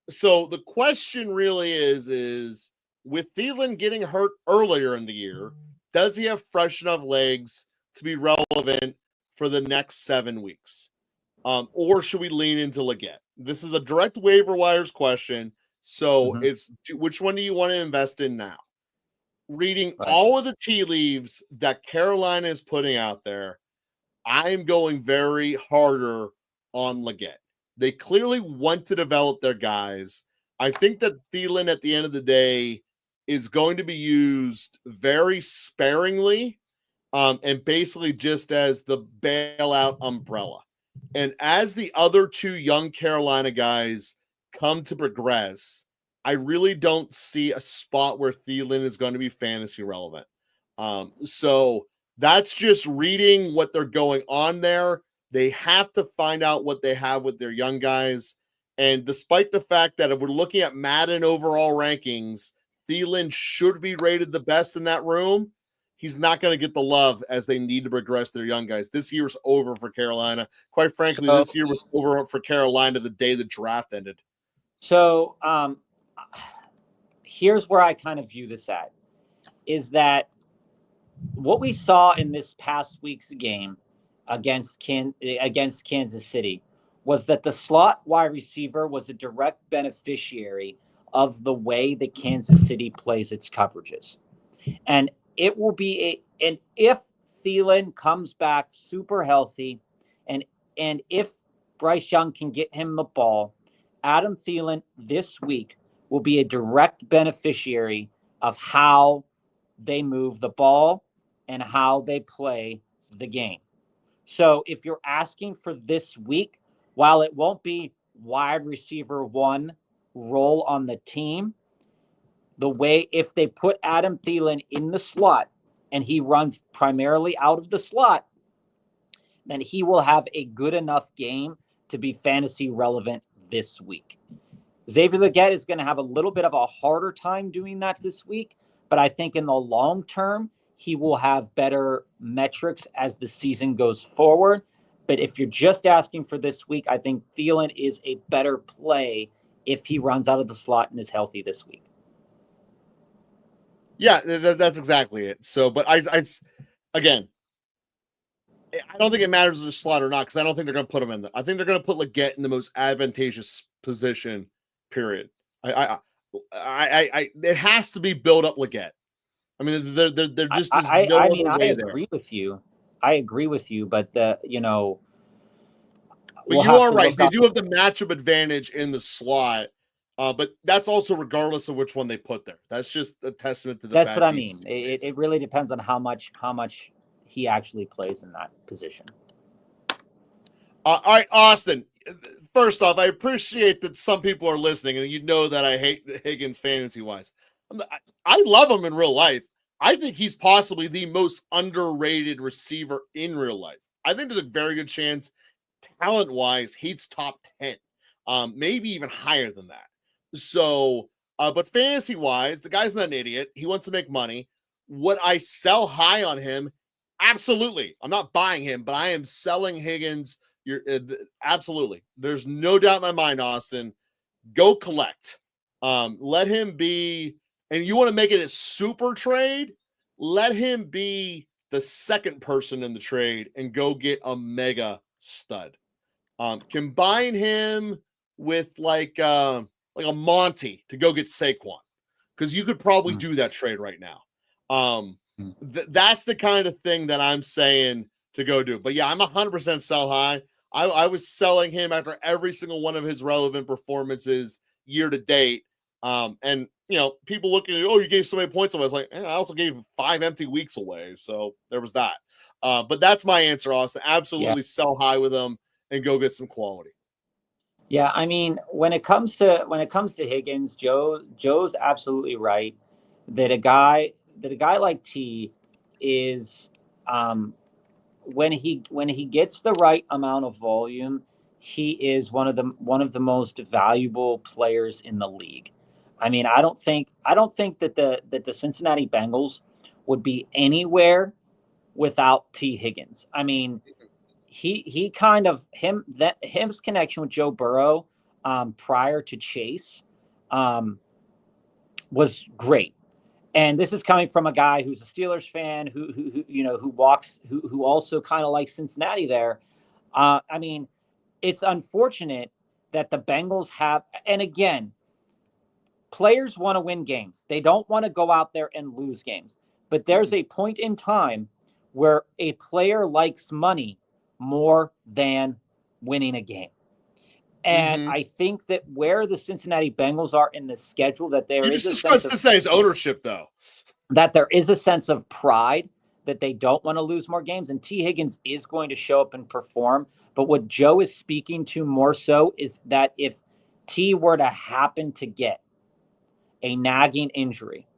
So the question really is with Thielen getting hurt earlier in the year, does he have fresh enough legs to be relevant for the next 7 weeks? Or should we lean into Leggett? This is a direct waiver wires question. So it's which one do you want to invest in now? Reading all of the tea leaves that Carolina is putting out there, I'm going very harder on Leggett. They clearly want to develop their guys. I think that Thielen at the end of the day is going to be used very sparingly, and basically just as the bailout umbrella. And as the other two young Carolina guys come to progress, I really don't see a spot where Thielen is going to be fantasy relevant. So that's just reading what they're going on there. They have to find out what they have with their young guys. And despite the fact that if we're looking at Madden overall rankings, Thielen should be rated the best in that room, he's not going to get the love as they need to progress their young guys. This year's over for Carolina. Quite frankly, this year was over for Carolina the day the draft ended. So here's where I kind of view this at, is that what we saw in this past week's game against Kansas City was that the slot wide receiver was a direct beneficiary of the way that Kansas City plays its coverages. And it will be and if Thielen comes back super healthy, and if Bryce Young can get him the ball, Adam Thielen this week will be a direct beneficiary of how they move the ball and how they play the game. So if you're asking for this week, while it won't be wide receiver one role on the team, the way if they put Adam Thielen in the slot and he runs primarily out of the slot, then he will have a good enough game to be fantasy relevant this week. Xavier Leggett is going to have a little bit of a harder time doing that this week, but I think in the long term, he will have better metrics as the season goes forward. But if you're just asking for this week, I think Thielen is a better play if he runs out of the slot and is healthy this week. Yeah, that's exactly it. So, but again, I don't think it matters if they're slot or not because I don't think they're going to put him in there. I think they're going to put Leggett in the most advantageous position. Period. It has to be build up Leggett. I mean, there just is no other way there. I agree with you. I agree with you, but but you are right. They do have the matchup advantage in the slot. But that's also regardless of which one they put there. That's just a testament to the That's what bad I defense. mean. It really depends on how much he actually plays in that position. All right, Austin. First off, I appreciate that some people are listening, and you know that I hate Higgins fantasy wise. I love him in real life. I think he's possibly the most underrated receiver in real life. I think there's a very good chance, talent wise, he's top 10, maybe even higher than that. So, but fantasy wise, the guy's not an idiot. He wants to make money. Would I sell high on him? Absolutely. I'm not buying him, but I am selling Higgins. You're absolutely. There's no doubt in my mind, Austin. Go collect. Let him be, and you want to make it a super trade, let him be the second person in the trade and go get a mega stud. Combine him with like a Monty to go get Saquon, because you could probably do that trade right now. That's the kind of thing that I'm saying to go do. But yeah, I'm 100% sell high. I was selling him after every single one of his relevant performances year to date. And people looking at, oh, you gave so many points away. I was like, I also gave 5 empty weeks away. So there was that. But that's my answer, Austin. Absolutely sell high with him and go get some quality. Yeah, I mean, when it comes to Higgins, Joe's absolutely right that a guy like T is when he gets the right amount of volume, he is one of the most valuable players in the league. I mean, I don't think that the Cincinnati Bengals would be anywhere without T Higgins. I mean, he kind of his connection with Joe Burrow prior to Chase was great. And this is coming from a guy who's a Steelers fan, who also kind of likes Cincinnati there. I mean, it's unfortunate that the Bengals have, and again, players want to win games. They don't want to go out there and lose games. But there's a point in time where a player likes money more than winning a game. And I think that where the Cincinnati Bengals are in the schedule, that there is a sense of Cincinnati's ownership, though. That there is a sense of pride that they don't want to lose more games, and T. Higgins is going to show up and perform. But what Joe is speaking to more so is that if T were to happen to get a nagging injury,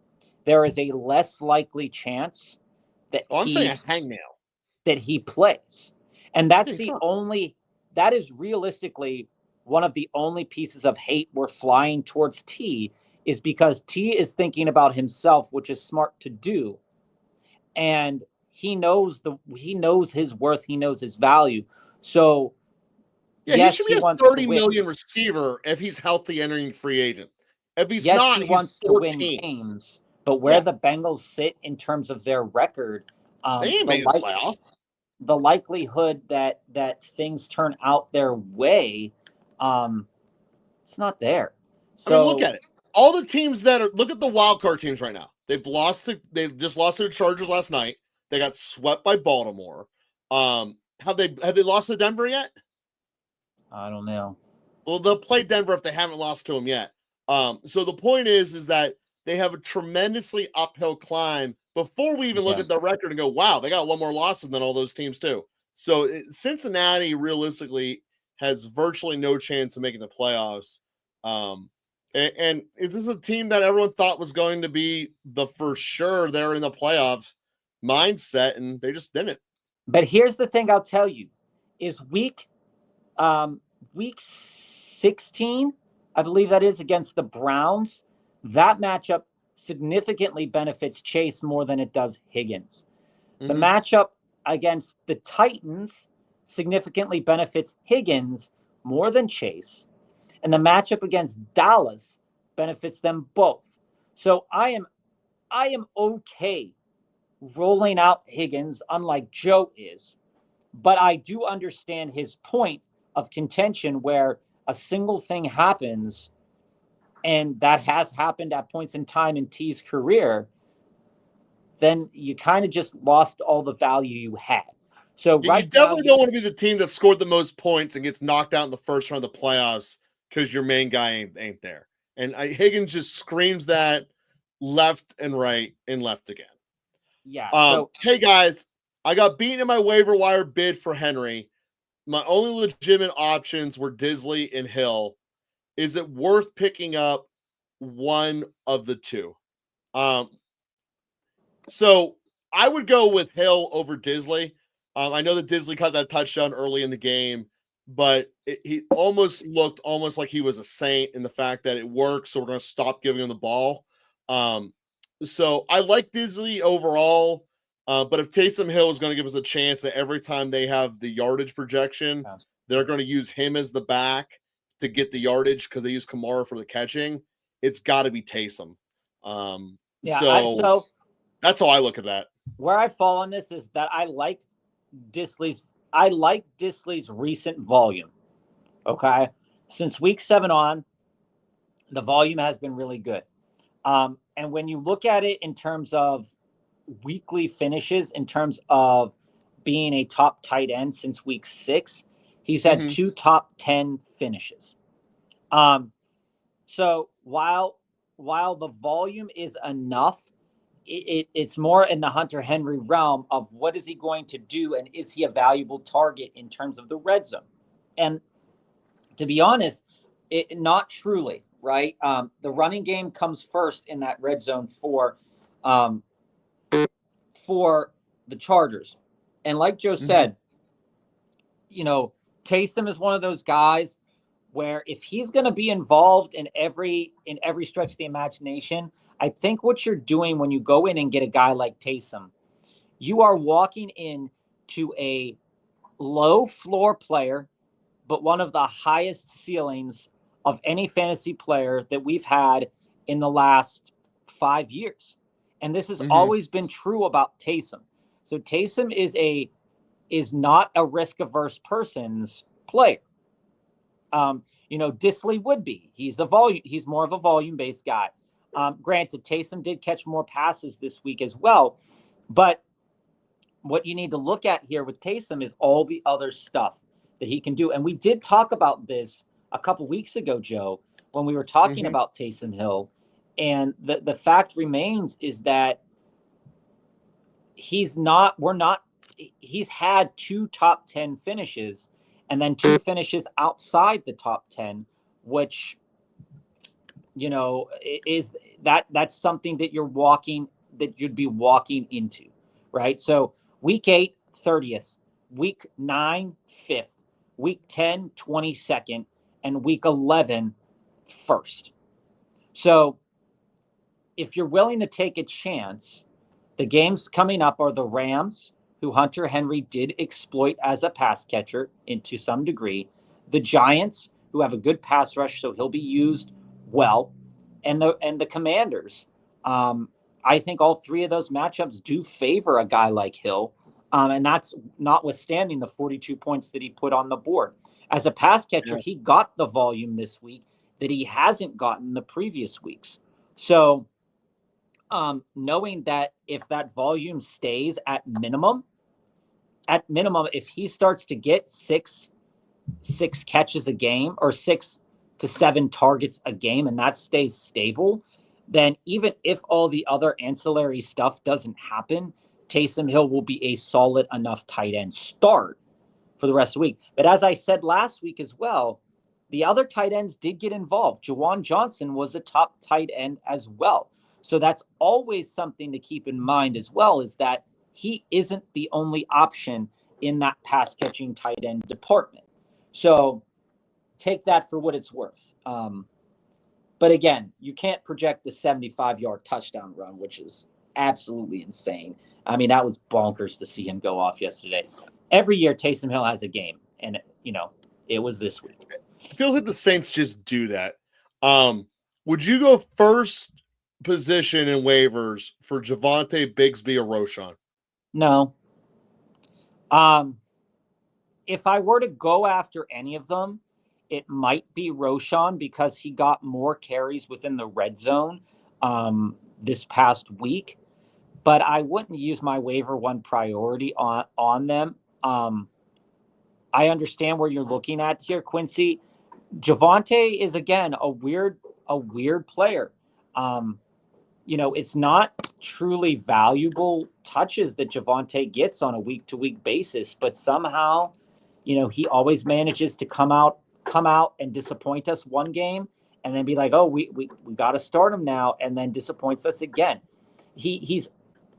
there is a less likely chance that I'm saying a hangnail that he plays. And that's that is realistically one of the only pieces of hate we're flying towards T, is because T is thinking about himself, which is smart to do. And he knows his worth, he knows his value. So yeah, yes, he should be a 30 million receiver if he's healthy entering free agent. If he's not, he wants 14. To win games. But where the Bengals sit in terms of their record, they ain't making the playoffs. The likelihood that things turn out their way, it's not there. So I mean, look at it. All the teams look at the wild card teams right now. They've just lost to the Chargers last night. They got swept by Baltimore. Have they lost to Denver yet? I don't know. Well, they'll play Denver if they haven't lost to them yet. So the point is that they have a tremendously uphill climb before we even look at the record and go, wow, they got a lot more losses than all those teams too. So Cincinnati realistically has virtually no chance of making the playoffs. And is this a team that everyone thought was going to be for sure they're in the playoffs mindset, and they just didn't. But here's the thing I'll tell you is week 16, I believe that is, against the Browns, that matchup significantly benefits Chase more than it does Higgins. The matchup against the Titans significantly benefits Higgins more than Chase. And the matchup against Dallas benefits them both. So I am okay rolling out Higgins, unlike Joe is. But I do understand his point of contention where a single thing happens, and that has happened at points in time in T's career, then you kind of just lost all the value you had. So you definitely don't want to be the team that scored the most points and gets knocked out in the first round of the playoffs because your main guy ain't there. And Higgins just screams that left and right and left again. Yeah. Hey guys, I got beaten in my waiver wire bid for Henry. My only legitimate options were Disley and Hill. Is it worth picking up one of the two? So I would go with Hill over Disley. I know that Disley caught that touchdown early in the game, but he almost looked almost like he was a saint in the fact that it worked. So we're going to stop giving him the ball. So I like Disley overall, but if Taysom Hill is going to give us a chance that every time they have the yardage projection, they're going to use him as the back to get the yardage because they use Kamara for the catching, it's got to be Taysom. So that's how I look at that. Where I fall on this is that I like Disley's recent volume. Okay. Since week 7 on, the volume has been really good. And when you look at it in terms of weekly finishes, in terms of being a top tight end since week 6, he's had 2 top 10 finishes. So while the volume is enough, it's more in the Hunter Henry realm of what is he going to do, and is he a valuable target in terms of the red zone? And to be honest, not truly, right? The running game comes first in that red zone for the Chargers. And like Joe said, Taysom is one of those guys where if he's going to be involved in every stretch of the imagination, I think what you're doing when you go in and get a guy like Taysom, you are walking into a low floor player, but one of the highest ceilings of any fantasy player that we've had in the last 5 years. And this has always been true about Taysom. So Taysom is not a risk-averse person's player. Disley would be. He's more of a volume-based guy. Granted, Taysom did catch more passes this week as well, but what you need to look at here with Taysom is all the other stuff that he can do. And we did talk about this a couple weeks ago, Joe, when we were talking about Taysom Hill. And the fact remains is that he's had 2 top 10 finishes and then 2 finishes outside the top 10, which, is that's something that you'd be walking into, right? So week 8, 30th, week 9, 5th, week 10, 22nd, and week 11, 1st. So if you're willing to take a chance, the games coming up are the Rams, who Hunter Henry did exploit as a pass catcher to some degree, the Giants, who have a good pass rush, so he'll be used well, and the Commanders. I think all 3 of those matchups do favor a guy like Hill, and that's notwithstanding the 42 points that he put on the board. As a pass catcher, he got the volume this week that he hasn't gotten the previous weeks. So knowing that if that volume stays at minimum, if he starts to get six catches a game or 6 to 7 targets a game, and that stays stable, then even if all the other ancillary stuff doesn't happen, Taysom Hill will be a solid enough tight end start for the rest of the week. But as I said last week as well, the other tight ends did get involved. Jawan Johnson was a top tight end as well. So that's always something to keep in mind as well, is that he isn't the only option in that pass catching tight end department. So take that for what it's worth. But again, you can't project the 75-yard touchdown run, which is absolutely insane. I mean, that was bonkers to see him go off yesterday. Every year, Taysom Hill has a game, and it was this week. It feels like the Saints just do that. Would you go first position in waivers for Javonte, Bigsby, or Roschon? No. If I were to go after any of them, it might be Roschon because he got more carries within the red zone this past week. But I wouldn't use my waiver one priority on them. I understand where you're looking at here, Quincy. Javonte is, again, a weird a weird player. It's not truly valuable touches that Javonte gets on a week-to-week basis, but somehow, he always manages to come out and disappoint us one game, and then be like, oh, we got to start him now, and then disappoints us again. He's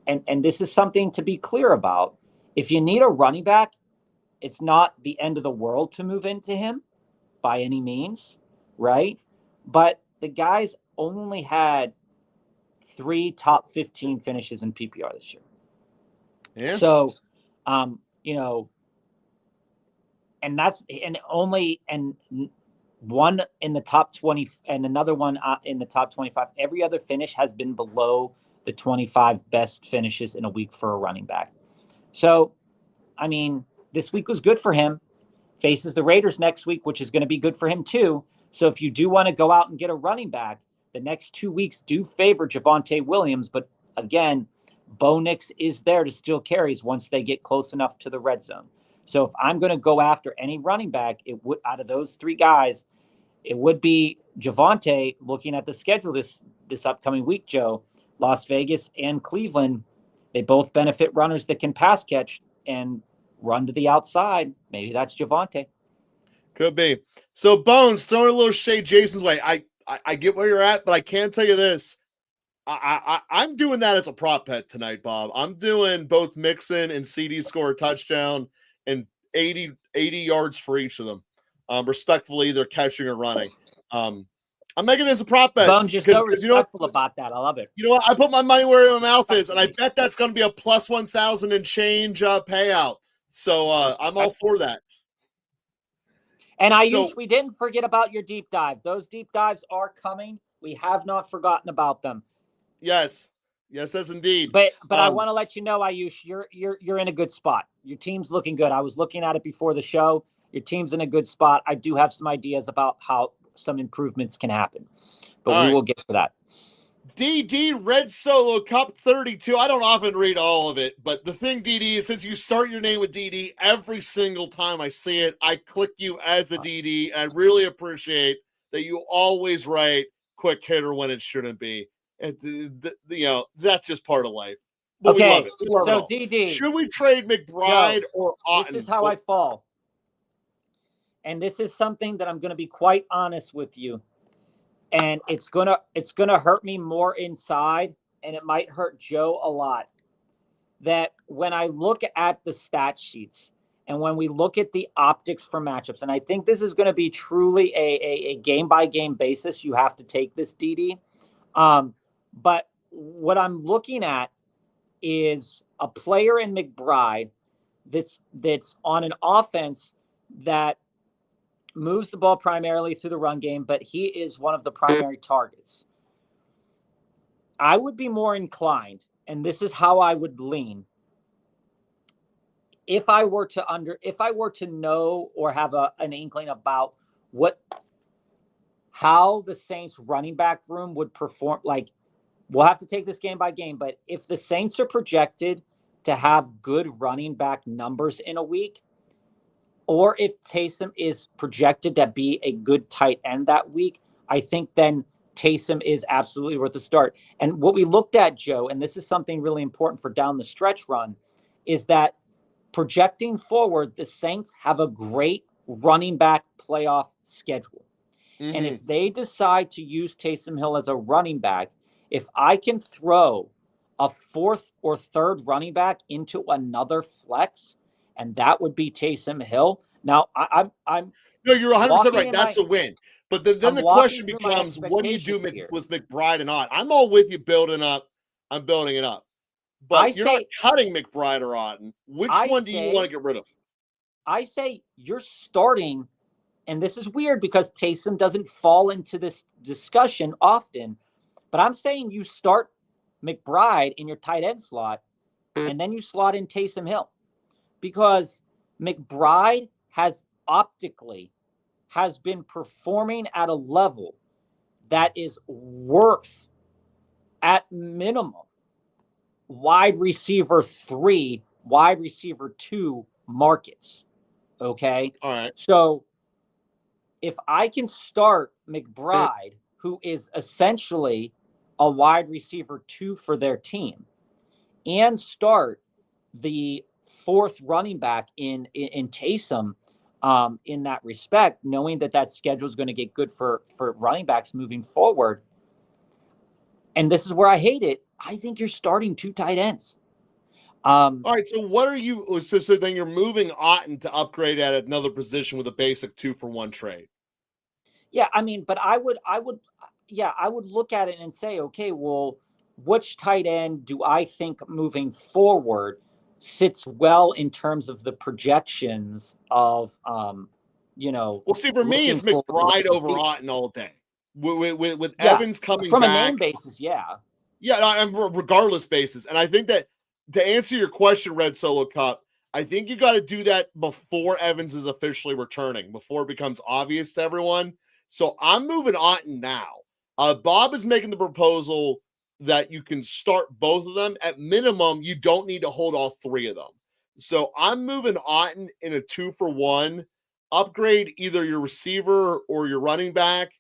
and this is something to be clear about. If you need a running back, it's not the end of the world to move into him by any means, right? But the guy's only had 3 top 15 finishes in PPR this year. Yeah. So, and one in the top 20 and another one in the top 25. Every other finish has been below the 25 best finishes in a week for a running back. So, this week was good for him. Faces the Raiders next week, which is going to be good for him too. So if you do want to go out and get a running back, the next 2 weeks do favor Javonte Williams. But again, Bo Nix is there to steal carries once they get close enough to the red zone. So if I'm going to go after any running back, it would, out of those 3 guys, it would be Javonte. Looking at the schedule this upcoming week, Joe, Las Vegas and Cleveland, they both benefit runners that can pass catch and run to the outside. Maybe that's Javonte. Could be. So Bones, throwing a little shade Jason's way. I get where you're at, but I can tell you this. I'm doing that as a prop bet tonight, Bob. I'm doing both Mixon and CD score a touchdown and 80 yards for each of them. Respectfully, they're catching or running. I'm making it as a prop bet. Bones, you're so respectful about that. I love it. You know what? I put my money where my mouth is, and I bet that's going to be a plus 1,000 and change payout. So I'm all for that. And we didn't forget about your deep dive. Those deep dives are coming. We have not forgotten about them. Yes, yes, indeed. But I want to let you know, Ayush, you're in a good spot. Your team's looking good. I was looking at it before the show. Your team's in a good spot. I do have some ideas about how some improvements can happen, but we will get to that. DD Red Solo Cup 32. I don't often read all of it, but the thing, DD, is since you start your name with DD, every single time I see it, I click you as a DD. I really appreciate that you always write quick hitter when it shouldn't be. And that's just part of life. But okay, we love it. We love so it DD, should we trade McBride or Otten? This is how I fall, and this is something that I'm going to be quite honest with you. And it's gonna hurt me more inside, and it might hurt Joe a lot. That when I look at the stat sheets and when we look at the optics for matchups, and I think this is going to be truly a game by game basis. You have to take this, DD. But what I'm looking at is a player in McBride that's on an offense that moves the ball primarily through the run game, but he is one of the primary targets. I would be more inclined, and this is how I would lean. If I were to know or have an inkling about how the Saints running back room would perform, like, we'll have to take this game by game, but if the Saints are projected to have good running back numbers in a week, or if Taysom is projected to be a good tight end that week, I think then Taysom is absolutely worth a start. And what we looked at, Joe, and this is something really important for down the stretch run, is that projecting forward, the Saints have a great running back playoff schedule. Mm-hmm. And if they decide to use Taysom Hill as a running back, if I can throw a 4th or 3rd running back into another flex, and that would be Taysom Hill. Now, I'm no, you're 100% right. That's a win. But then the question becomes, what do you do with McBride and Ott? I'm all with you building up. I'm building it up. But you're not cutting McBride or Otten. Which one do you want to get rid of? I say you're starting, and this is weird because Taysom doesn't fall into this discussion often, but I'm saying you start McBride in your tight end slot, and then you slot in Taysom Hill. Because McBride has been performing at a level that is worth, at minimum, wide receiver 3, wide receiver 2 markets. Okay? All right. So if I can start McBride who is essentially a wide receiver 2 for their team, and start the fourth running back in Taysom, in that respect, knowing that schedule is going to get good for running backs moving forward. And this is where I hate it. I think you're starting 2 tight ends. All right, so what are you? So then you're moving Otten to upgrade at another position with a basic 2-for-1 trade. Yeah, I mean, but I would look at it and say, okay, well, which tight end do I think moving forward sits well in terms of the projections of, Well, see, for me, looking it's for the McBride rest of over the season. Otten all day. With Yeah, Evans coming from a back, name basis, yeah. yeah, I'm regardless basis, and I think that to answer your question, Red Solo Cup, I think you got to do that before Evans is officially returning, before it becomes obvious to everyone. So I'm moving Otten now. Bob is making the proposal that you can start both of them. At minimum, you don't need to hold all 3 of them. So I'm moving Otten in a 2-for-1. Upgrade either your receiver or your running back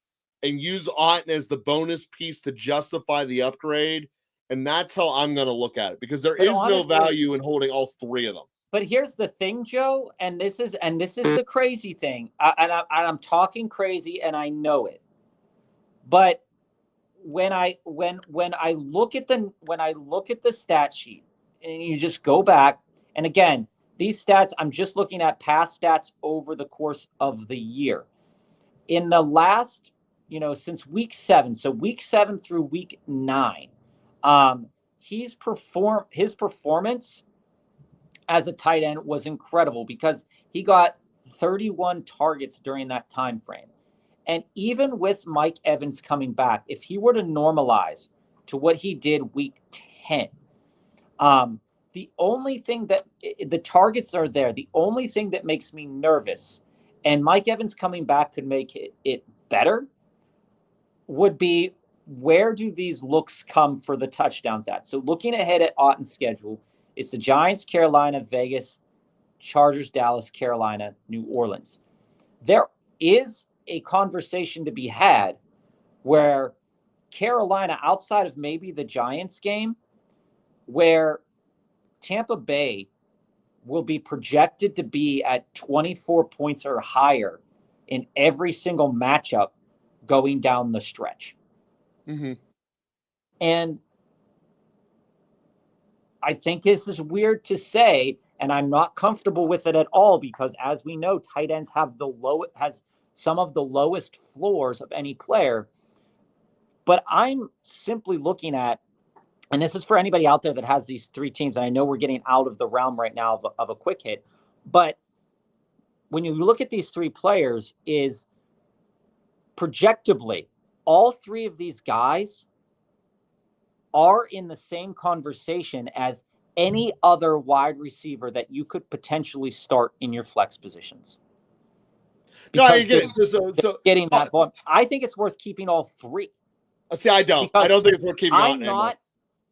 and use Otten as the bonus piece to justify the upgrade. And that's how I'm going to look at it, because there But is no honestly, value in holding all 3 of them. but here's the thing, Joe, and this is the crazy thing. I'm talking crazy, and I know it. But when I look at the stat sheet, and you just go back, and again, these stats, I'm just looking at past stats over the course of the year. In the last, since week 7, so week 7 through week 9, his performance as a tight end was incredible because he got 31 targets during that time frame. And even with Mike Evans coming back, if he were to normalize to what he did week 10, the only thing that the targets are there, the only thing that makes me nervous, and Mike Evans coming back could make it better, would be where do these looks come for the touchdowns at? So looking ahead at Otten's schedule, it's the Giants, Carolina, Vegas, Chargers, Dallas, Carolina, New Orleans. There is a conversation to be had where Carolina, outside of maybe the Giants game, where Tampa Bay will be projected to be at 24 points or higher in every single matchup going down the stretch. Mm-hmm. And I think this is weird to say, and I'm not comfortable with it at all because, as we know, tight ends have some of the lowest floors of any player. But I'm simply looking at, and this is for anybody out there that has these 3 teams, and I know we're getting out of the realm right now of a quick hit, but when you look at these 3 players, is projectably all 3 of these guys are in the same conversation as any other wide receiver that you could potentially start in your flex positions. Because no, I get it. So getting that volume. I think it's worth keeping all 3. See, I don't. I don't think it's worth keeping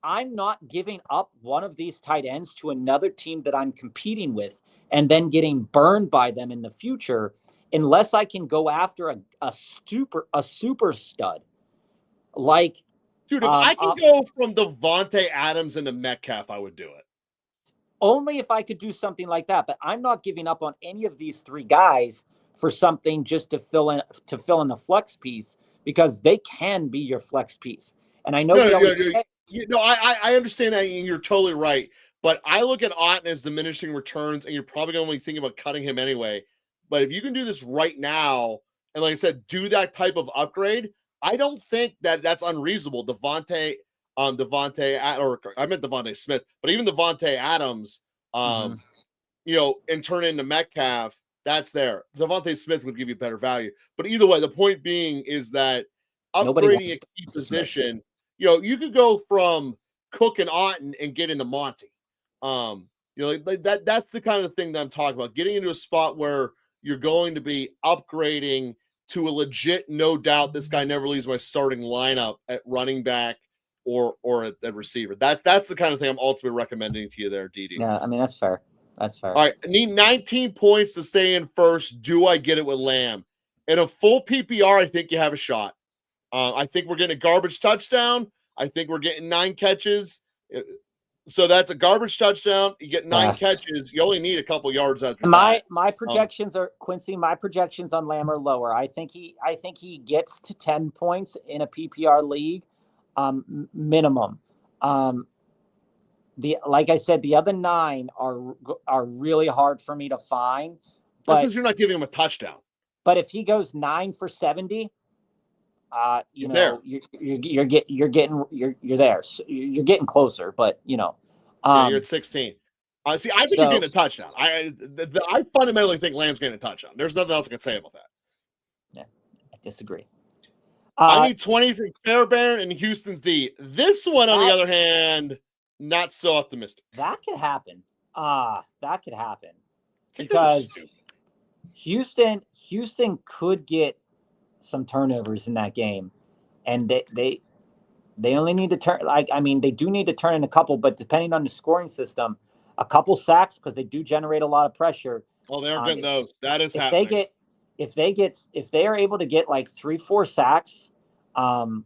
I'm not giving up one of these tight ends to another team that I'm competing with and then getting burned by them in the future unless I can go after a super stud. Like, dude, if I can go from Devontae Adams into Metcalf, I would do it. Only if I could do something like that. But I'm not giving up on any of these 3 guys for something just to fill in the flex piece, because they can be your flex piece. And I know I understand that, and you're totally right. But I look at Otten as diminishing returns, and you're probably going to be thinking about cutting him anyway. But if you can do this right now, and like I said, do that type of upgrade, I don't think that's unreasonable. Devontae, or I meant Devontae Smith, but even Devontae Adams, and turn into Metcalf, that's there. Devontae Smith would give you better value. But either way, the point being is that upgrading a key position, you could go from Cook and Otten and get into Monty. That's the kind of thing that I'm talking about. Getting into a spot where you're going to be upgrading to a legit, no doubt, this guy never leaves my starting lineup at running back or at receiver. That's the kind of thing I'm ultimately recommending to you there, Didi. Yeah, I mean, that's fair. That's fair. All right, I need 19 points to stay in first. Do I get it with Lamb? In a full PPR, I think you have a shot. I think we're getting a garbage touchdown. I think we're getting 9 catches. So that's a garbage touchdown. You get 9 catches. You only need a couple yards after that. My projections are Quincy. My projections on Lamb are lower. I think he gets to 10 points in a PPR league, minimum. Like I said, the other 9 are really hard for me to find. That's because you're not giving him a touchdown. But if he goes 9 for 70, you're there. You're there. So you're getting closer, but you're at 16. See, I think he's getting a touchdown. I fundamentally think Lamb's getting a touchdown. There's nothing else I can say about that. Yeah, I disagree. I need 20 from Fairbairn and Houston's D. This one, on the other hand, not so optimistic. That could happen. That could happen because Houston could get some turnovers in that game, and they only need to turn. They do need to turn in a couple, but depending on the scoring system, a couple sacks because they do generate a lot of pressure. Oh, they're getting those. That is happening. If they are able to get like 3-4 sacks, I'm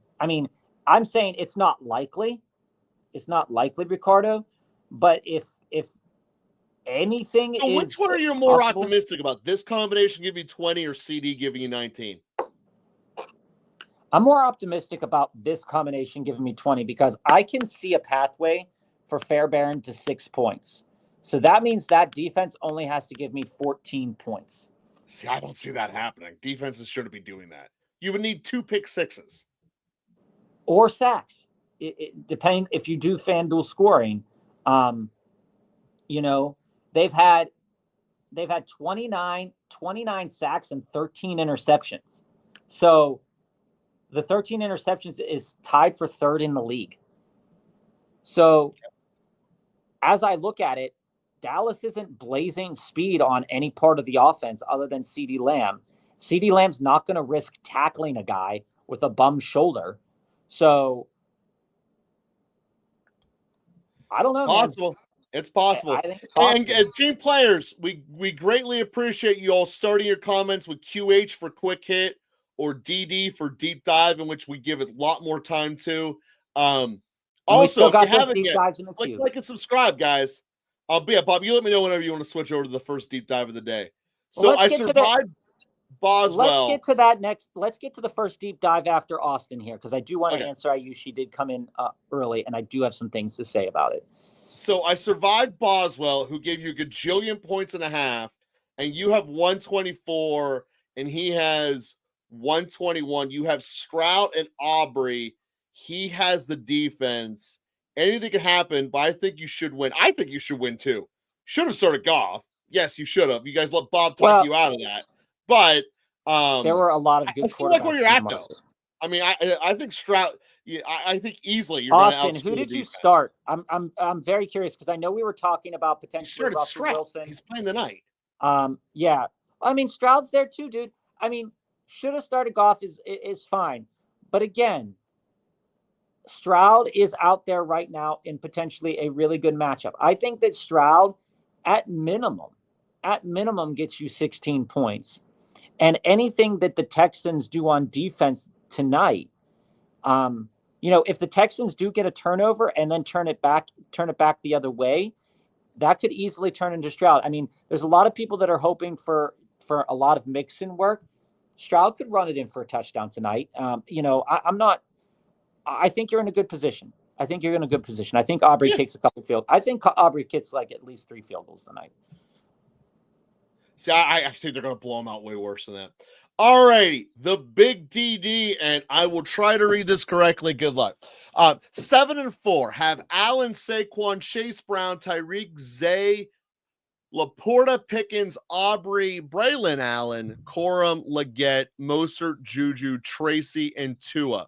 saying it's not likely. It's not likely, Ricardo. But if anything, so which one are you more optimistic about? This combination give you 20 or CD giving you 19? I'm more optimistic about this combination giving me 20 because I can see a pathway for Fairbairn to 6 points. So that means that defense only has to give me 14 points. See, I don't see that happening. Defenses shouldn't be doing that. You would need 2 pick sixes. Or sacks. Depending if you do FanDuel scoring. They've had 29 sacks and 13 interceptions. So the 13 interceptions is tied for 3rd in the league. So as I look at it, Dallas isn't blazing speed on any part of the offense other than CeeDee Lamb. CeeDee Lamb's not going to risk tackling a guy with a bum shoulder. So I don't know. It's possible. I think it's possible. And team players, we greatly appreciate you all starting your comments with QH for quick hit or DD for deep dive, in which we give it a lot more time to. Also, if you haven't yet, like and subscribe, guys. Bob, you let me know whenever you want to switch over to the first deep dive of the day. So I survived Boswell. Let's get to that next. Let's get to the first deep dive after Austin here, because I do want to answer IU. She did come in early, and I do have some things to say about it. So I survived Boswell, who gave you a gajillion points and a half, and you have 124, and he has 121. You have Stroud and Aubrey. He has the defense. Anything can happen, but I think you should win. I think you should win too. Should have started Goff. Yes, you should have. You guys let Bob talk you out of that. But there were a lot of good. I still like where you're at, though. I mean, I think Stroud. I think easily you're going to outscore. Austin, who did you start? I'm very curious because I know we were talking about potentially Russell Wilson. He's playing the night. Yeah. I mean, Stroud's there too, dude. I mean, should have started Goff is fine, but again, Stroud is out there right now in potentially a really good matchup. I think that Stroud, at minimum, gets you 16 points. And anything that the Texans do on defense tonight, if the Texans do get a turnover and then turn it back the other way, that could easily turn into Stroud. I mean, there's a lot of people that are hoping for a lot of mix-in work. Stroud could run it in for a touchdown tonight. I think you're in a good position. I think Aubrey takes a couple field. I think Aubrey gets like at least 3 field goals tonight. See, I think they're going to blow them out way worse than that. All righty, the big DD, and I will try to read this correctly. Good luck. 7 and 4 have Allen, Saquon, Chase Brown, Tyreek, Zay, Laporta, Pickens, Aubrey, Braylon Allen, Corum, Leggett, Mostert, Juju, Tracy, and Tua.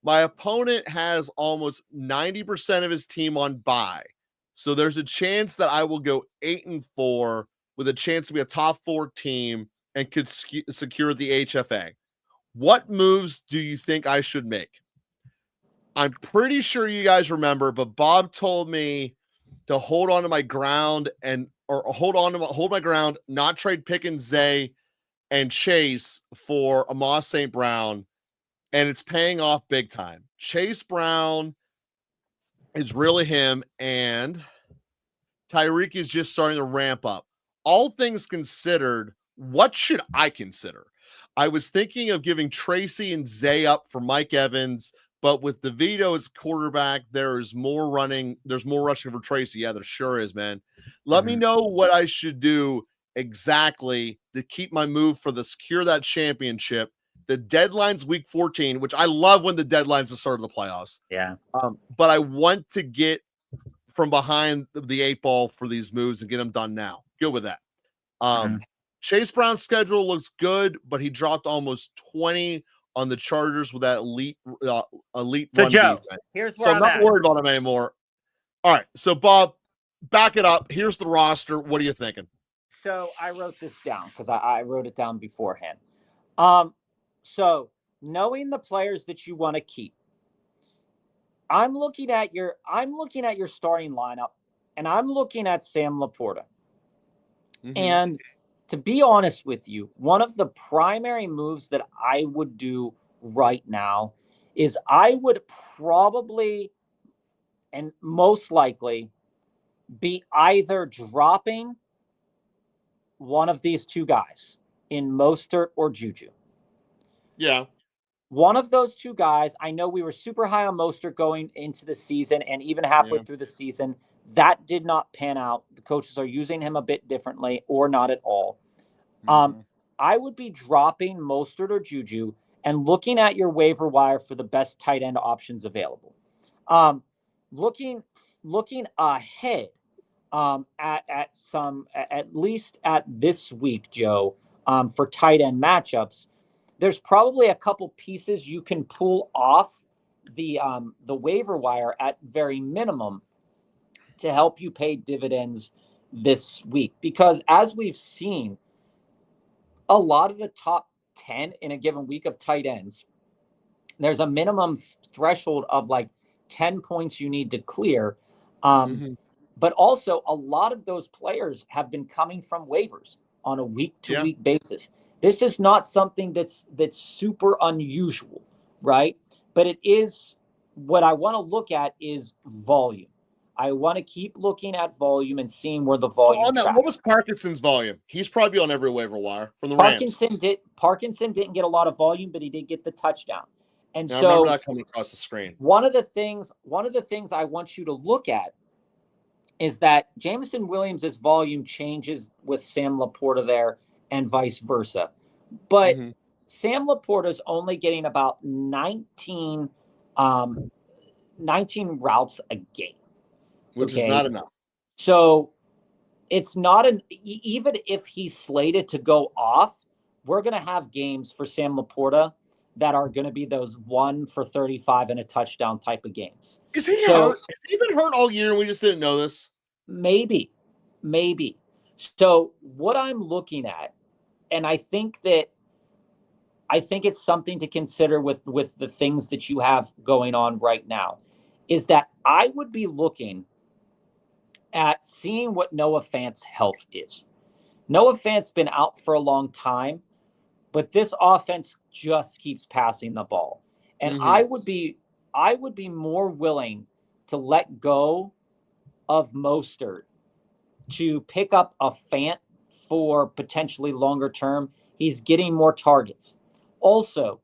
My opponent has almost 90% of his team on bye. So there's a chance that I will go 8 and 4 with a chance to be a top 4 team and could secure the HFA. What moves do you think I should make? I'm pretty sure you guys remember, but Bob told me to hold on to my ground hold my ground, not trade Pickens, Zay, and Chase for Amos St. Brown. and it's paying off big time. Chase Brown is really him, and Tyreek is just starting to ramp up. All things considered, what should I consider? I was thinking of giving Tracy and Zay up for Mike Evans, but with DeVito as quarterback, there's more rushing for Tracy. Yeah, there sure is, man. Let me know what I should do exactly to keep my move for the secure that championship. The deadline's week 14, which I love when the deadline's the start of the playoffs. Yeah. But I want to get from behind the 8 ball for these moves and get them done now. Good with that. Chase Brown's schedule looks good, but he dropped almost 20 on the Chargers with that elite run Joe, defense. Here's where I'm not worried about him anymore. All right, so Bob, back it up. Here's the roster. What are you thinking? So I wrote this down because I wrote it down beforehand. So knowing the players that you want to keep, I'm looking at your starting lineup, and I'm looking at Sam Laporta. And to be honest with you, one of the primary moves that I would do right now is I would probably and most likely be either dropping one of these two guys in Mostert or Juju. Yeah. One of those two guys, I know we were super high on Mostert going into the season and even halfway through the season. That did not pan out. The coaches are using him a bit differently or not at all. I would be dropping Mostert or Juju and looking at your waiver wire for the best tight end options available. Looking ahead at least at this week, Joe, for tight end matchups, there's probably a couple pieces you can pull off the waiver wire at very minimum to help you pay dividends this week. Because as we've seen, a lot of the top 10 in a given week of tight ends, there's a minimum threshold of like 10 points you need to clear. But also a lot of those players have been coming from waivers on a week-to-week basis. This is not something that's super unusual, right? But it is what I want to look at is volume. I want to keep looking at volume and seeing where the volume. So on that, what was Parkinson's volume? He's probably on every waiver wire from the Rams. Parkinson didn't get a lot of volume, but he did get the touchdown. And I so remember that coming across the screen. One of the things I want you to look at is that Jameson Williams' volume changes with Sam Laporta there and vice versa. But Sam Laporta's only getting about 19 routes a game. Which is not enough. So it's not even if he's slated to go off, we're going to have games for Sam Laporta that are going to be those 1 for 35 and a touchdown type of games. Is he hurt? Has he been hurt all year and we just didn't know this? Maybe. So what I'm looking at, and I think it's something to consider with the things that you have going on right now, is that I would be looking at seeing what Noah Fant's health is. Noah Fant's been out for a long time, but this offense just keeps passing the ball. And I would be more willing to let go of Mostert to pick up a Fant for potentially longer term. He's getting more targets. Also,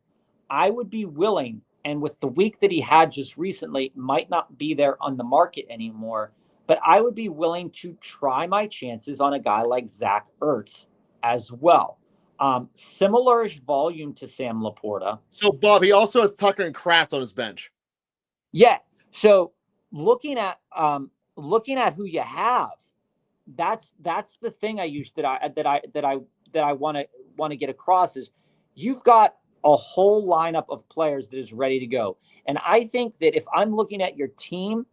I would be willing, and with the week that he had just recently, might not be there on the market anymore, but I would be willing to try my chances on a guy like Zach Ertz as well. Similar-ish volume to Sam Laporta. So, Bob, he also has Tucker and Kraft on his bench. Yeah. So looking at who you have, that's the thing I want to get across is you've got a whole lineup of players that is ready to go. And I think that if I'm looking at your team,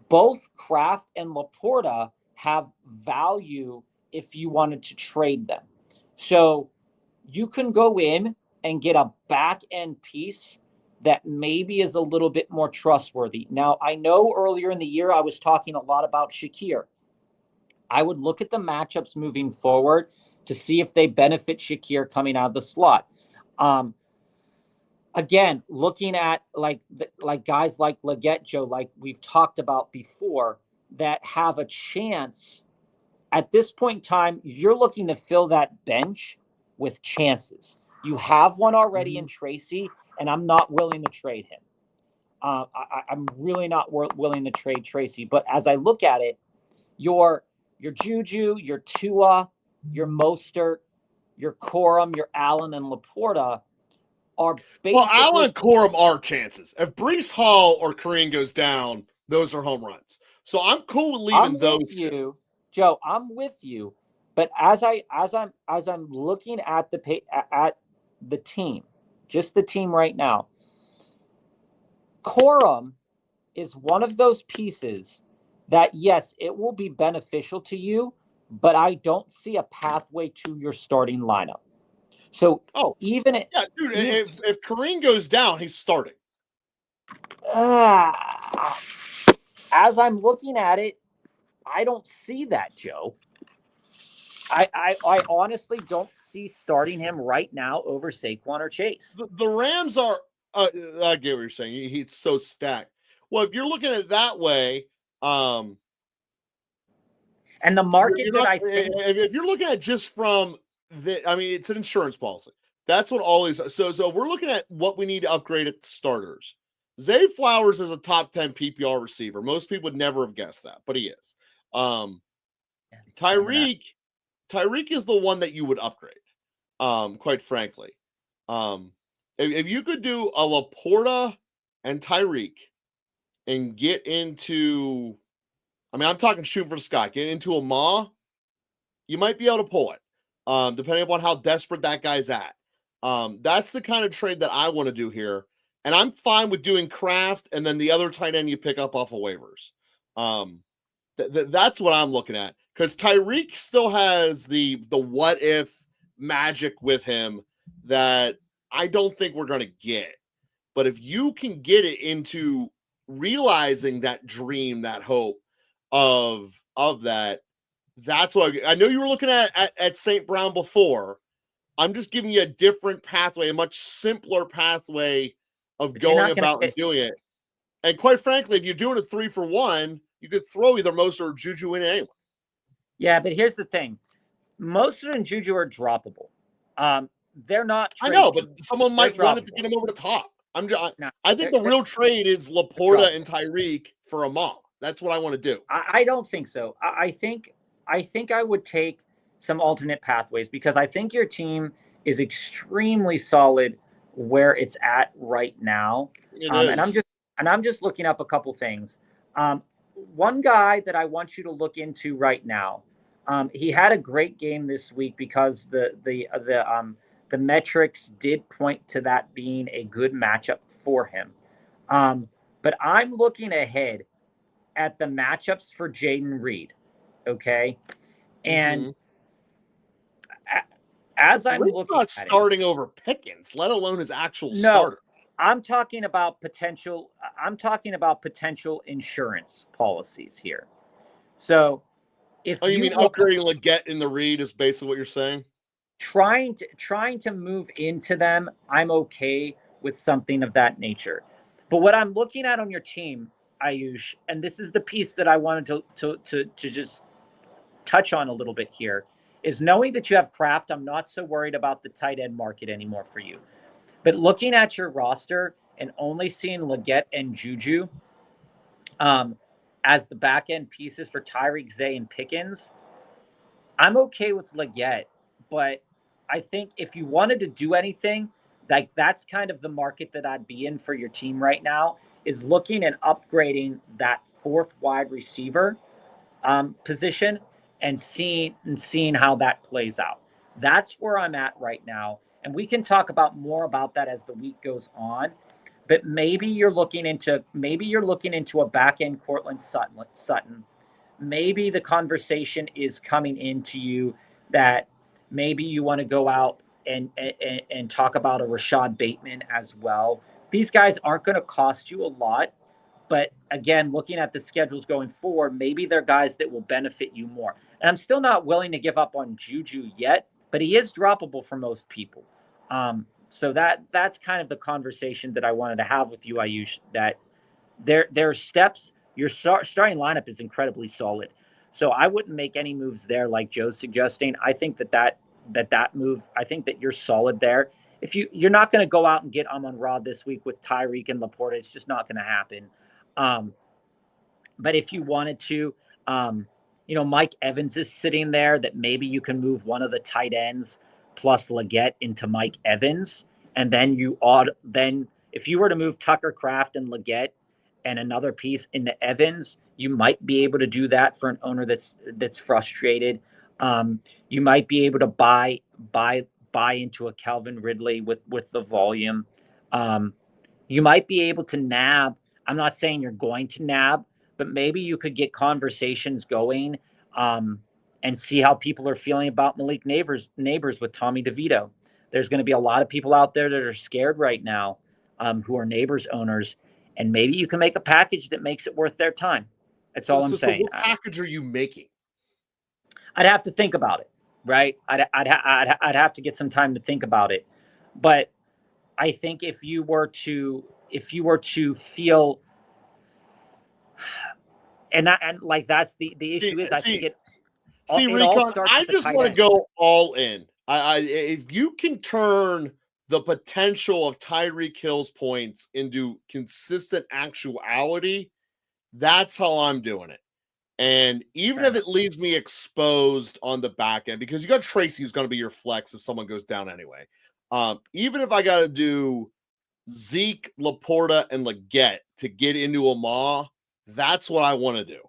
both Kraft and Laporta have value if you wanted to trade them. So you can go in and get a back end piece that maybe is a little bit more trustworthy. Now, I know earlier in the year I was talking a lot about Shakir. I would look at the matchups moving forward to see if they benefit Shakir coming out of the slot. again, looking at like guys like Leggett, Joe, like we've talked about before, that have a chance at this point in time. You're looking to fill that bench with chances. You have one already in Tracy, and I'm not willing to trade him. I'm really not willing to trade Tracy. But as I look at it, your Juju, your Tua, your Mostert, your Corum, your Allen, and Laporta are Well, basically. Allen and Corum are chances. If Brees Hall or Kareem goes down, those are home runs. So I'm cool with leaving those two. Joe. I'm with you, but as I'm looking at the team, just the team right now, Corum is one of those pieces that, yes, it will be beneficial to you, but I don't see a pathway to your starting lineup. So even yeah, dude, if Kareem goes down, he's starting. As I'm looking at it, I don't see that, Joe. I honestly don't see starting him right now over Saquon or Chase. The Rams are. I get what you're saying. He's so stacked. Well, if you're looking at it that way, and the market that I think, if you're looking at just from the, I mean, it's an insurance policy. That's what all these. So we're looking at what we need to upgrade at the starters. Zay Flowers is a top 10 PPR receiver. Most people would never have guessed that, but he is. Tyreek is the one that you would upgrade. Quite frankly. If you could do a Laporta and Tyreek and get into, I mean, I'm talking shooting for the sky, get into a Ma, you might be able to pull it, depending upon how desperate that guy's at. That's the kind of trade that I want to do here. And I'm fine with doing Kraft and then the other tight end you pick up off of waivers. That's what I'm looking at. Because Tyreek still has the what if magic with him that I don't think we're going to get. But if you can get it into realizing that dream, that hope of that, that's what I know you were looking at St. Brown before. I'm just giving you a different pathway, a much simpler pathway of going about and doing it. And quite frankly, if you're doing a 3-for-1, you could throw either Mostert or Juju in anyway. Yeah, but here's the thing. Mostert and Juju are droppable. They're not. I know, but someone might want it to get him over the top. I think the real trade is Laporta and Tyreek for a mom. That's what I want to do. I don't think so. I think I would take some alternate pathways because I think your team is extremely solid where it's at right now. And I'm just looking up a couple things. One guy that I want you to look into right now. He had a great game this week because the metrics did point to that being a good matchup for him. But I'm looking ahead at the matchups for Jaden Reed. Okay. And as I'm looking at starting over Pickens, let alone his actual starter. I'm talking about potential insurance policies here. So if you mean upgrading Leggett in the Reed is basically what you're saying? Trying to move into them, I'm okay with something of that nature. But what I'm looking at on your team, Ayush, and this is the piece that I wanted to just touch on a little bit here, is knowing that you have Kraft, I'm not so worried about the tight end market anymore for you. But looking at your roster and only seeing Leggett and Juju as the back end pieces for Tyreek, Zay, and Pickens, I'm okay with Leggett. But I think if you wanted to do anything, like that's kind of the market that I'd be in for your team right now, is looking and upgrading that fourth wide receiver position and seeing how that plays out. That's where I'm at right now. And we can talk about more about that as the week goes on. But maybe you're looking into a back end Cortland Sutton. Maybe the conversation is coming into you that maybe you want to go out and talk about a Rashad Bateman as well. These guys aren't going to cost you a lot, but again, looking at the schedules going forward, maybe they're guys that will benefit you more. And I'm still not willing to give up on Juju yet, but he is droppable for most people. So that's kind of the conversation that I wanted to have with you, Ayush. That there are steps. Your starting lineup is incredibly solid, so I wouldn't make any moves there like Joe's suggesting. I think that move. I think that you're solid there. If you're not going to go out and get Amon Ra this week with Tyreek and Laporta, it's just not going to happen. Um, but if you wanted to, um, Mike Evans is sitting there that maybe you can move one of the tight ends plus Leggett into Mike Evans. And then then if you were to move Tucker Kraft and Leggett and another piece into Evans, you might be able to do that for an owner that's frustrated. You might be able to buy into a Calvin Ridley with the volume. Um, you might be able to nab. I'm not saying you're going to nab, but maybe you could get conversations going, um, and see how people are feeling about Malik neighbors with Tommy DeVito. There's going to be a lot of people out there that are scared right now, who are neighbors owners, and maybe you can make a package that makes it worth their time. That's all I'm saying. So what package are you making? I'd have to think about it, right? I'd have to get some time to think about it, but I think if you were to feel, and like that's the issue is I think it all Recon, starts I with the just tight want to end. go all in. If you can turn the potential of Tyreek Hill's points into consistent actuality, that's how I'm doing it. And even if it leaves me exposed on the back end, because you got Tracy who's going to be your flex if someone goes down anyway. Even if I got to do Zeke, Laporta, and Leggett to get into a maw, that's what I want to do.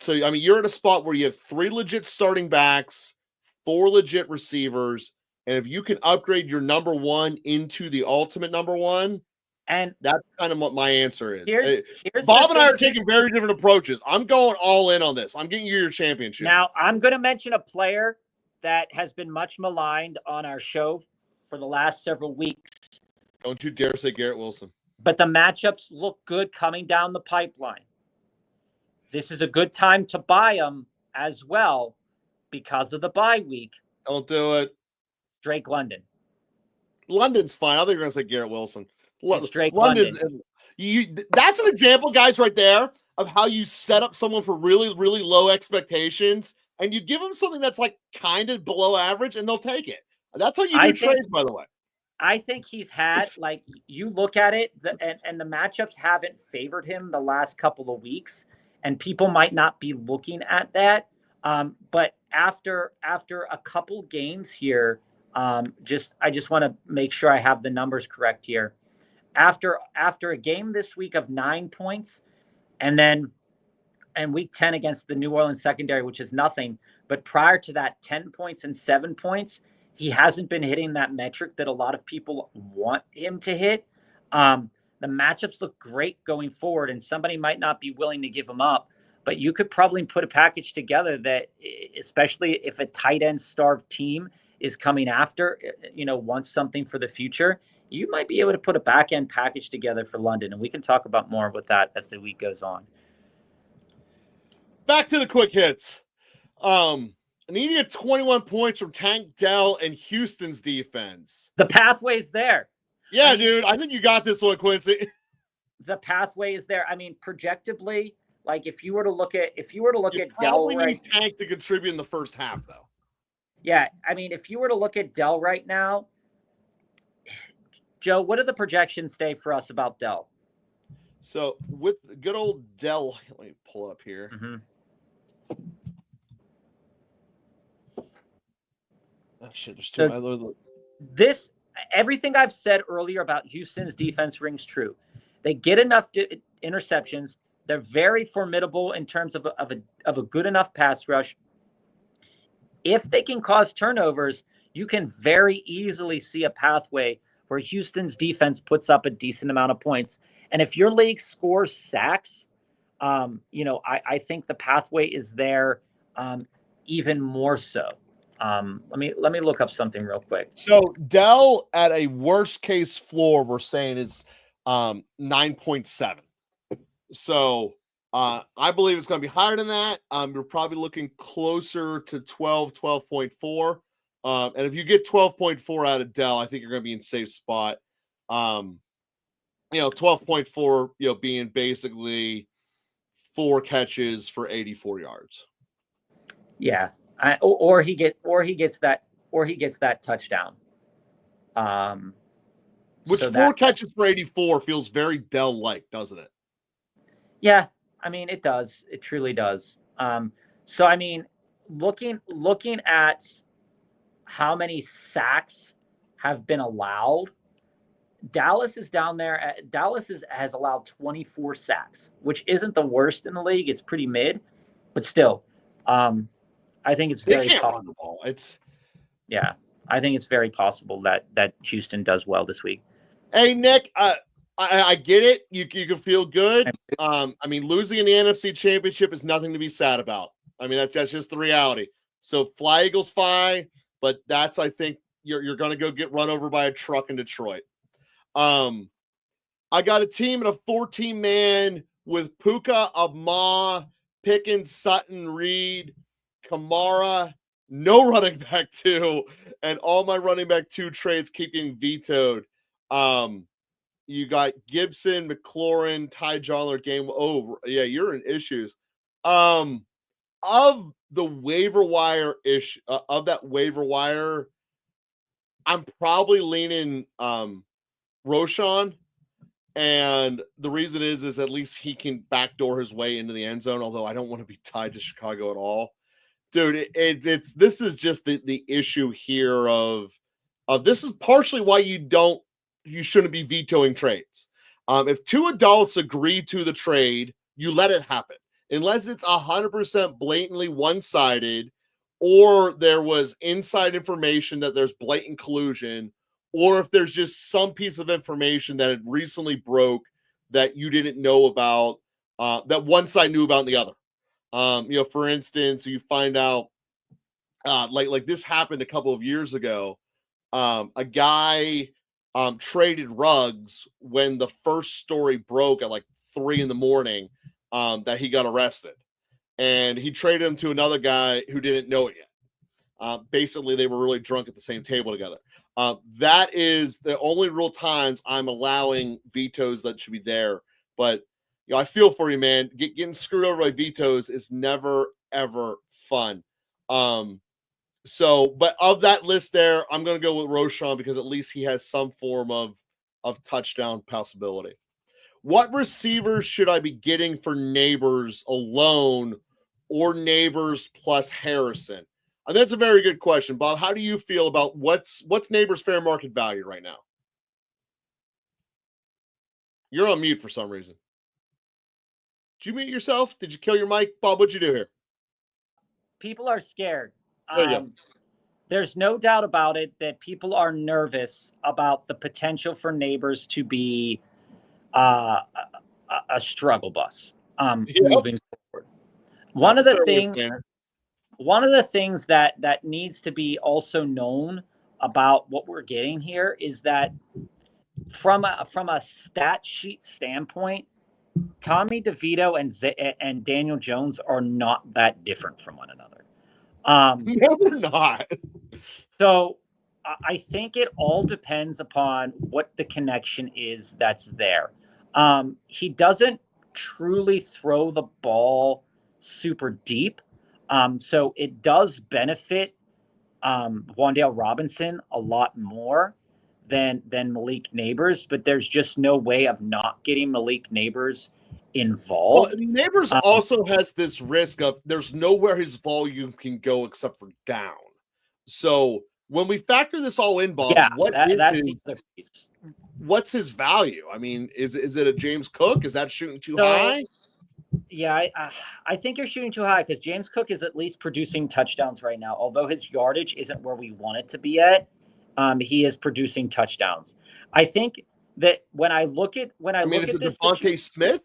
So, I mean, you're at a spot where you have 3 legit starting backs, 4 legit receivers, and if you can upgrade your number 1 into the ultimate number 1, and that's kind of what my answer is. Here's Bob and I are taking very different approaches. I'm going all in on this. I'm getting you your championship. Now, I'm going to mention a player that has been much maligned on our show for the last several weeks. Don't you dare say Garrett Wilson. But the matchups look good coming down the pipeline. This is a good time to buy them as well because of the bye week. Don't do it. Drake London. London's fine. I think you're going to say Garrett Wilson. It's Drake London. That's an example, guys, right there of how you set up someone for really, really low expectations, and you give them something that's like kind of below average, and they'll take it. That's how you do trades, by the way. I think he's had, like, you look at it, and the matchups haven't favored him the last couple of weeks, and people might not be looking at that. But after a couple games here, I just want to make sure I have the numbers correct here. After a game this week of 9 points, and week 10 against the New Orleans secondary, which is nothing, but prior to that, 10 points and 7 points, he hasn't been hitting that metric that a lot of people want him to hit. The matchups look great going forward, and somebody might not be willing to give him up, but you could probably put a package together that, especially if a tight end starved team is coming after, wants something for the future, you might be able to put a back end package together for London, and we can talk about more with that as the week goes on. Back to the quick hits. I need to get 21 points from Tank Dell and Houston's defense. The pathway's there. Yeah, dude. I think you got this one, Quincy. The pathway is there. I mean, projectably, like if you were to look at you Dell, probably need Tank to contribute in the first half, though. Yeah, I mean, if you were to look at Dell right now, Joe, what do the projections say for us about Dell? So with good old Dell, let me pull up here. Mm-hmm. Oh shit, there's two. This everything I've said earlier about Houston's defense rings true. They get enough interceptions. They're very formidable in terms of a good enough pass rush. If they can cause turnovers, you can very easily see a pathway where Houston's defense puts up a decent amount of points. And if your league scores sacks, I think the pathway is there, even more so. Let me look up something real quick. So Dell at a worst case floor, we're saying it's 9.7. So I believe it's going to be higher than that. You're probably looking closer to 12.4. And if you get 12.4 out of Dell, I think you're going to be in safe spot. 12.4, being basically 4 catches for 84 yards. Yeah, or he gets that touchdown. Which so 4 catches for 84 feels very Dell-like, doesn't it? Yeah, I mean it does. It truly does. So I mean, looking at how many sacks have been allowed, Dallas is down there. Has allowed 24 sacks, which isn't the worst in the league. It's pretty mid, but still, I think it's very can't run possible. the ball. Yeah, I think it's very possible that Houston does well this week. Hey Nick, I get it. You can feel good. I mean, losing in the NFC Championship is nothing to be sad about. I mean, that's just the reality. So fly Eagles fly, but that's, I think you're going to go get run over by a truck in Detroit. I got a team in a 14-man with Puka, Amah, Pickens, Sutton, Reed, Kamara, no running back 2, and all my running back 2 trades keep getting vetoed. You got Gibson, McLaurin, Ty Johnler, game. Oh, yeah, you're in issues. Of the waiver wire issue, of that waiver wire, I'm probably leaning Roshan. And the reason is at least he can backdoor his way into the end zone, although I don't want to be tied to Chicago at all. Dude, this is just the issue here of this is partially why you shouldn't be vetoing trades. If 2 adults agree to the trade, you let it happen. Unless it's 100% blatantly one-sided, or there was inside information that there's blatant collusion, or if there's just some piece of information that had recently broke that you didn't know about, that one side knew about the other. For instance, you find out, like this happened a couple of years ago. A guy traded Ruggs when the first story broke at like 3 a.m. That he got arrested, and he traded him to another guy who didn't know it yet. Basically, they were really drunk at the same table together. That is the only real times I'm allowing vetoes that should be there. But I feel for you, man. Getting screwed over by vetoes is never ever fun. But of that list there, I'm going to go with Roshan because at least he has some form of touchdown possibility. What receivers should I be getting for Neighbors alone or Neighbors plus Harrison? And that's a very good question, Bob. How do you feel about what's Neighbors' fair market value right now? You're on mute for some reason. Did you mute yourself? Did you kill your mic? Bob, what'd you do here? People are scared. There's no doubt about it that people are nervous about the potential for Neighbors to be a struggle bus moving forward. One of the things that needs to be also known about what we're getting here is that from a stat sheet standpoint, Tommy DeVito and Daniel Jones are not that different from one another. No, they're not. So I think it all depends upon what the connection is that's there. He doesn't truly throw the ball super deep. So it does benefit Wan'Dale Robinson a lot more than Malik Neighbors, but there's just no way of not getting Malik Neighbors involved. Well, Neighbors also has this risk of there's nowhere his volume can go except for down. So when we factor this all in, Bob, what's his value? I mean, is it a James Cook? Is that shooting too high? Yeah, I think you're shooting too high because James Cook is at least producing touchdowns right now. Although his yardage isn't where we want it to be at, he is producing touchdowns. I think that when I look at this Devontae Smith?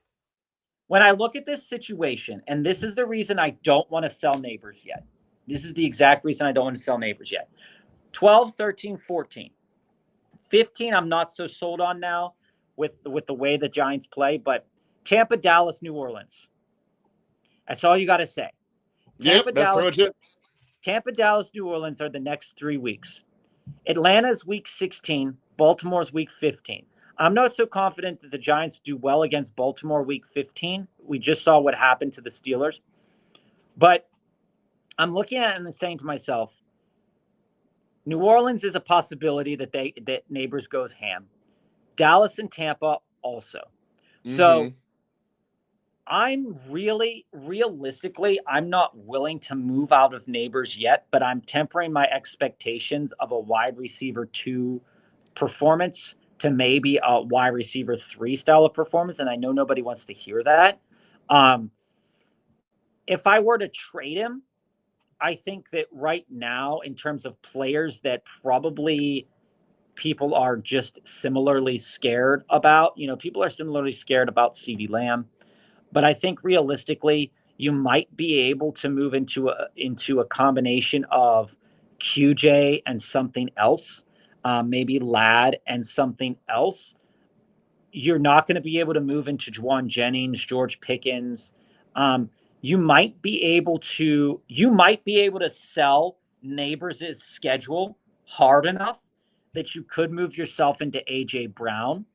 When I look at this situation, and this is the reason I don't want to sell Neighbors yet. This is the exact reason I don't want to sell Neighbors yet. 12, 13, 14. 15, I'm not so sold on now with the way the Giants play, but Tampa, Dallas, New Orleans. That's all you got to say. Yep, that's pretty much it. Tampa, Dallas, New Orleans are the next 3 weeks. Atlanta's week 16, Baltimore's week 15. I'm not so confident that the Giants do well against Baltimore week 15. We just saw what happened to the Steelers. But I'm looking at it and saying to myself, New Orleans is a possibility that Neighbors goes ham. Dallas and Tampa also. So I'm realistically, I'm not willing to move out of Neighbors yet, but I'm tempering my expectations of a wide receiver 2 performance to maybe a wide receiver 3 style of performance. And I know nobody wants to hear that. If I were to trade him, I think that right now, in terms of players that probably people are just similarly scared about, people are similarly scared about CeeDee Lamb. But I think realistically, you might be able to move into a combination of QJ and something else, maybe Ladd and something else. You're not going to be able to move into Juwan Jennings, George Pickens. You might be able to sell Neighbors' schedule hard enough that you could move yourself into AJ Brown.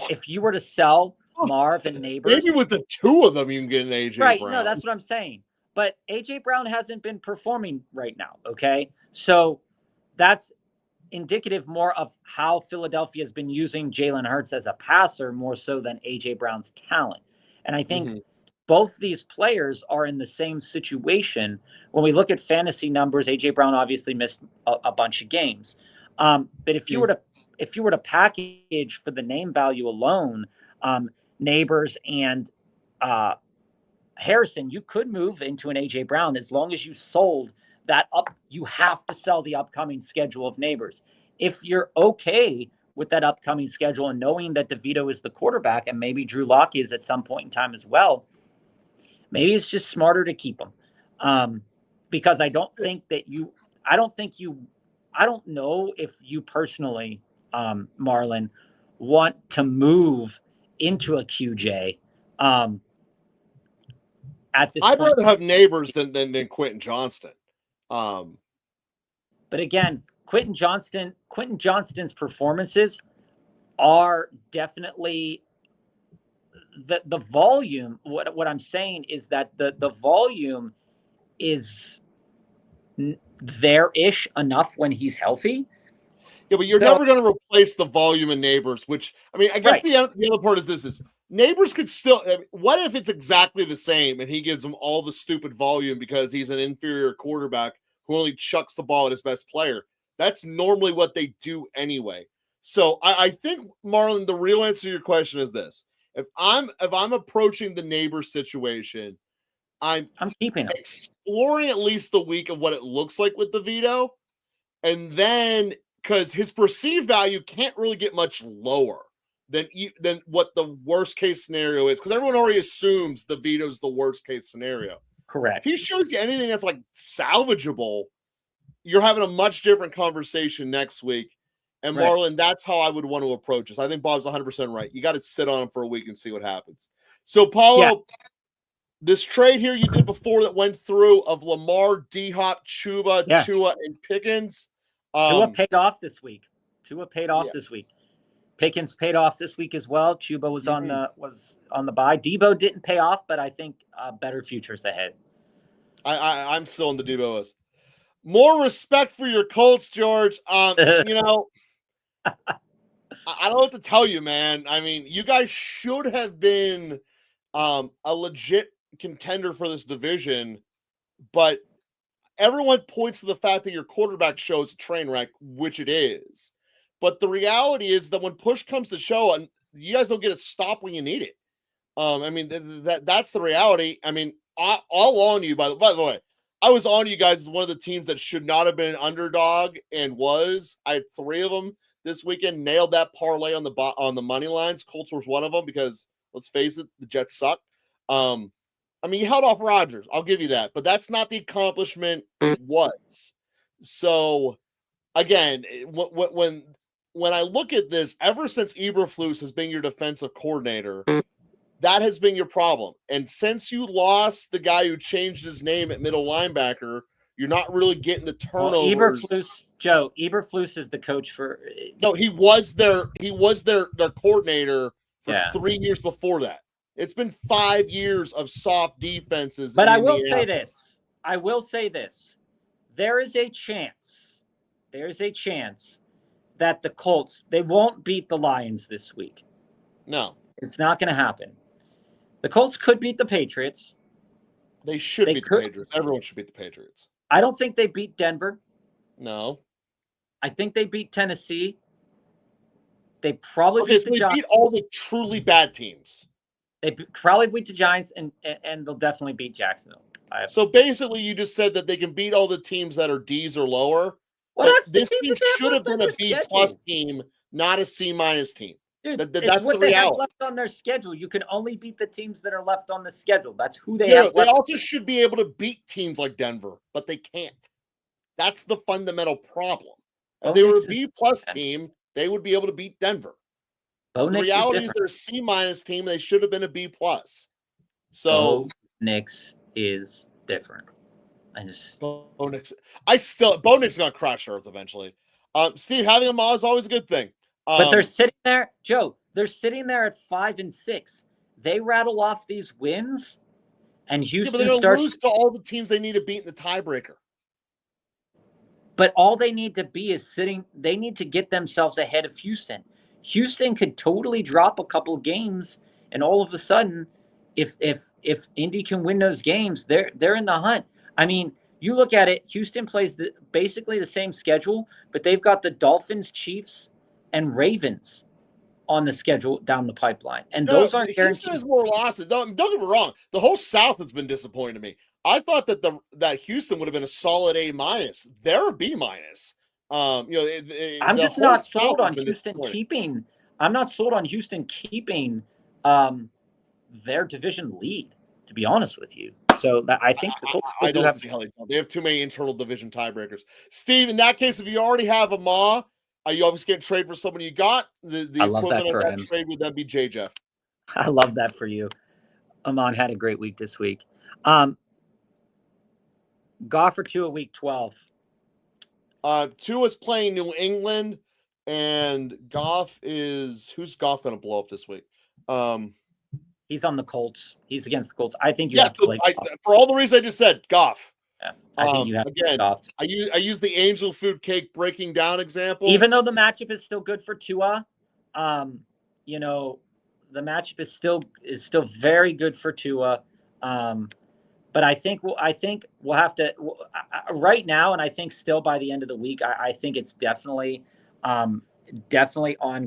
If you were to sell Marv and Neighbors, maybe with the 2 of them, you can get an AJ right? Brown. No, that's what I'm saying. But AJ Brown hasn't been performing right now. Okay, so that's indicative more of how Philadelphia has been using Jalen Hurts as a passer more so than AJ Brown's talent. And I think both these players are in the same situation. When we look at fantasy numbers, AJ Brown obviously missed a bunch of games. But if you were to package for the name value alone, Neighbors and Harrison, you could move into an AJ Brown as long as you sold that up. You have to sell the upcoming schedule of Neighbors. If you're okay with that upcoming schedule and knowing that DeVito is the quarterback and maybe Drew Lock is at some point in time as well, maybe it's just smarter to keep him. Because I don't know if you personally, Marlon, want to move into a QJ. At this I'd point, rather have Neighbors than Quentin Johnston. But again, Quentin Johnston's performances are definitely the volume. What I'm saying is that the volume is there-ish enough when he's healthy. Yeah, but you're never going to replace the volume in Neighbors, which, I mean, I guess the other part is this is Neighbors could still, I mean, what if it's exactly the same and he gives them all the stupid volume because he's an inferior quarterback who only chucks the ball at his best player? That's normally what they do anyway. So I think, Marlon, the real answer to your question is this. If I'm approaching the Neighbors situation, I'm keeping him. Exploring at least the week of what it looks like with DeVito, and then because his perceived value can't really get much lower than what the worst case scenario is, because everyone already assumes DeVito's the worst case scenario. Correct. If he shows you anything that's like salvageable, you're having a much different conversation next week. And Marlon, that's how I would want to approach this. I think Bob's 100% right. You got to sit on him for a week and see what happens. So, Paulo, this trade here you did before that went through of Lamar, D-Hop, Chuba, Tua, and Pickens. Tua paid off this week. This week. Pickens paid off this week as well. Chuba was on the bye. Debo didn't pay off, but I think better futures ahead. I'm still in the Debo. More respect for your Colts, George. You know, I don't know what to tell you, man. I mean, you guys should have been a legit contender for this division, but everyone points to the fact that your quarterback shows a train wreck, which it is. But the reality is that when push comes to shove, you guys don't get a stop when you need it. I mean, that's the reality. I mean, all on you, by the way. I was on you guys as one of the teams that should not have been an underdog and was. I had 3 of them this weekend, nailed that parlay on the money lines. Colts was one of them because, let's face it, the Jets suck. I mean, you held off Rodgers. I'll give you that. But that's not the accomplishment it was. So, again, when I look at this, ever since Eberflus has been your defensive coordinator, That has been your problem. And since you lost the guy who changed his name at middle linebacker, you're not really getting the turnovers. Eberflus is the coach for. No, he was their coordinator for Yeah. 3 years before that. It's been 5 years of soft defenses. But I will say this. There is a chance that the Colts, they won't beat the Lions this week. No. It's not going to happen. The Colts could beat the Patriots. They should beat the Patriots. Everyone should beat the Patriots. I don't think they beat Denver. No. I think they beat Tennessee. They probably beat the Giants. They beat all the truly bad teams. They probably beat the Giants, and they'll definitely beat Jacksonville. So basically, you just said that they can beat all the teams that are D's or lower. Well, this team should have been a B+ team, not a C- team. Dude, that's the reality. They have left on their schedule. You can only beat the teams that are left on the schedule. That's who they have. They also should be able to beat teams like Denver, but they can't. That's the fundamental problem. If they were a B+ team, they would be able to beat Denver. The reality is they're a C- team. They should have been a B+. So Nix is different. Bo Nix is gonna crash Earth eventually. Steve, having a Ma is always a good thing. But they're sitting there, Joe. They're sitting there at 5-6. They rattle off these wins, and Houston starts lose to all the teams they need to beat in the tiebreaker. But all they need to be is sitting. They need to get themselves ahead of Houston. Houston could totally drop a couple games, and all of a sudden, if Indy can win those games, they're in the hunt. I mean, you look at it. Houston plays basically the same schedule, but they've got the Dolphins, Chiefs, and Ravens on the schedule down the pipeline, and those aren't guaranteed. Houston has more losses. Don't get me wrong. The whole South has been disappointing to me. I thought that Houston would have been a solid A-. They're a B-. I'm just not sold on Houston keeping. I'm not sold on Houston keeping their division lead. To be honest with you, so I think the Colts I don't see how they don't. They have too many internal division tiebreakers. Steve, in that case, if you already have a Ma, you obviously can't trade for somebody you got. The equivalent of that trade would then be J. Jeff. I love that for you. Amon had a great week this week. Goff or Tua week 12. Tua's playing New England, and Goff is who's Goff going to blow up this week? He's on the Colts. He's against the Colts. I think you have to play Goff. For all the reasons I just said, Goff. Yeah, I think you have to play Goff. I use the angel food cake breaking down example. Even though the matchup is still good for Tua, the matchup is still very good for Tua. But I think we'll have to right now, and I think still by the end of the week, I think it's definitely on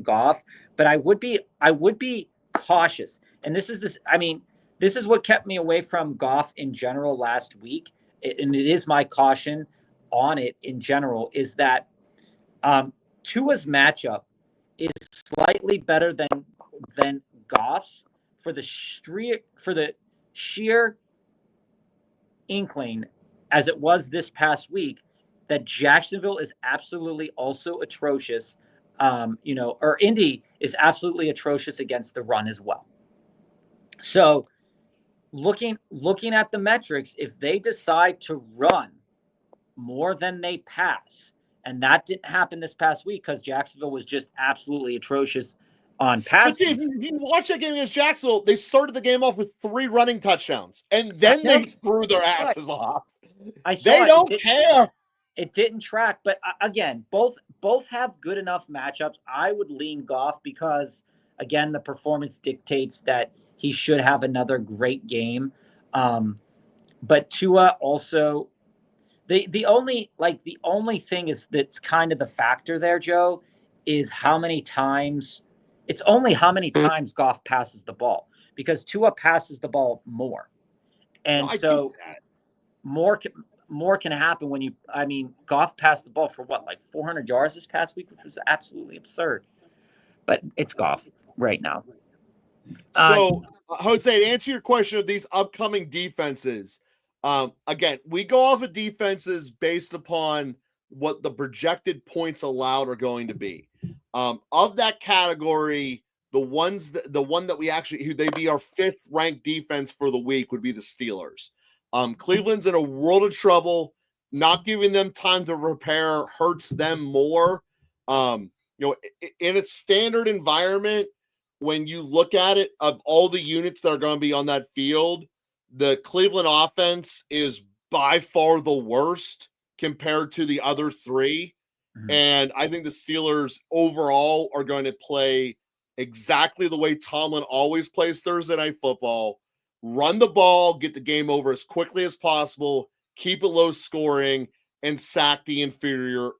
Goff. But I would be cautious, and this is what kept me away from Goff in general last week, and it is my caution on it in general is that Tua's matchup is slightly better than Goff's for the sheer inkling as it was this past week that Jacksonville is absolutely also atrocious, or Indy is absolutely atrocious against the run as well. So looking at the metrics, if they decide to run more than they pass, and that didn't happen this past week because Jacksonville was just absolutely atrocious on passing. But if you watch that game against Jacksonville, they started the game off with 3 running touchdowns, and then they threw their asses off. They don't care. It didn't track, but again, both have good enough matchups. I would lean Goff because, again, the performance dictates that he should have another great game. But Tua also, the only thing is that's kind of the factor there, Joe, is how many times. It's only how many times Goff passes the ball, because Tua passes the ball more. And so more can happen when Goff passed the ball for like 400 yards this past week, which was absolutely absurd. But it's Goff right now. So I would say to answer your question of these upcoming defenses, again, we go off of defenses based upon what the projected points allowed are going to be. Of that category, the one that we actually who they'd be our 5th ranked defense for the week would be the Steelers. Cleveland's in a world of trouble. Not giving them time to repair hurts them more. In a standard environment, when you look at it, of all the units that are going to be on that field, the Cleveland offense is by far the worst compared to the other 3. Mhm. And I think the Steelers overall are going to play exactly the way Tomlin always plays Thursday Night Football. Run the ball, get the game over as quickly as possible, keep it low scoring, and sack the inferior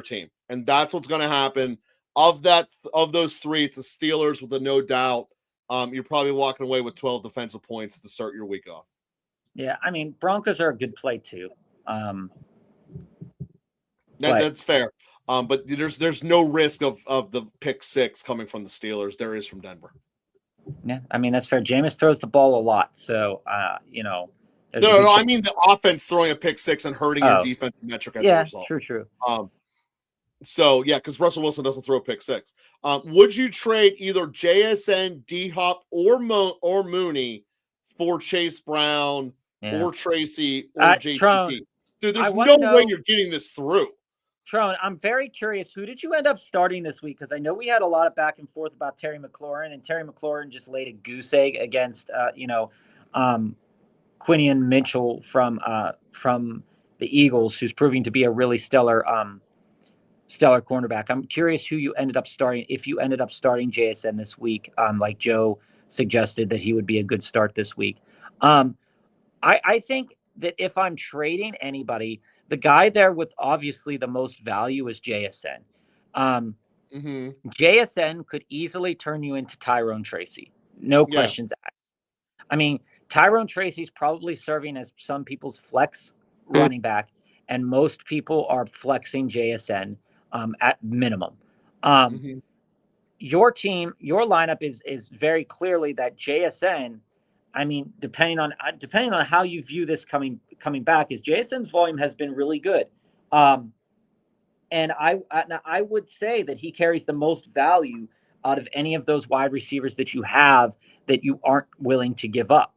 team. And that's what's going to happen. Of those 3, it's the Steelers with a no doubt. You're probably walking away with 12 defensive points to start your week off. Yeah, I mean, Broncos are a good play too. That's fair. But there's no risk of the pick 6 coming from the Steelers. There is from Denver. Yeah, I mean, that's fair. Jameis throws the ball a lot, so No, I mean the offense throwing a pick 6 and hurting your defensive metric as a result. True. So yeah, because Russell Wilson doesn't throw a pick 6. Would you trade either JSN, D Hop, or Mooney for Chase Brown or Tracy or JPT? Dude, there's no way you're getting this through. Trone, I'm very curious. Who did you end up starting this week? Because I know we had a lot of back and forth about Terry McLaurin, and Terry McLaurin just laid a goose egg against, Quinion Mitchell from the Eagles, who's proving to be a really stellar cornerback. I'm curious who you ended up starting. If you ended up starting JSN this week, like Joe suggested that he would be a good start this week. I think that if I'm trading anybody, the guy there with obviously the most value is JSN. JSN could easily turn you into Tyrone Tracy. No questions asked. I mean, Tyrone Tracy's probably serving as some people's flex running back, and most people are flexing JSN at minimum. Your team, your lineup is very clearly that JSN. I mean, depending on how you view this coming back, is JSN's volume has been really good, and I would say that he carries the most value out of any of those wide receivers that you have that you aren't willing to give up.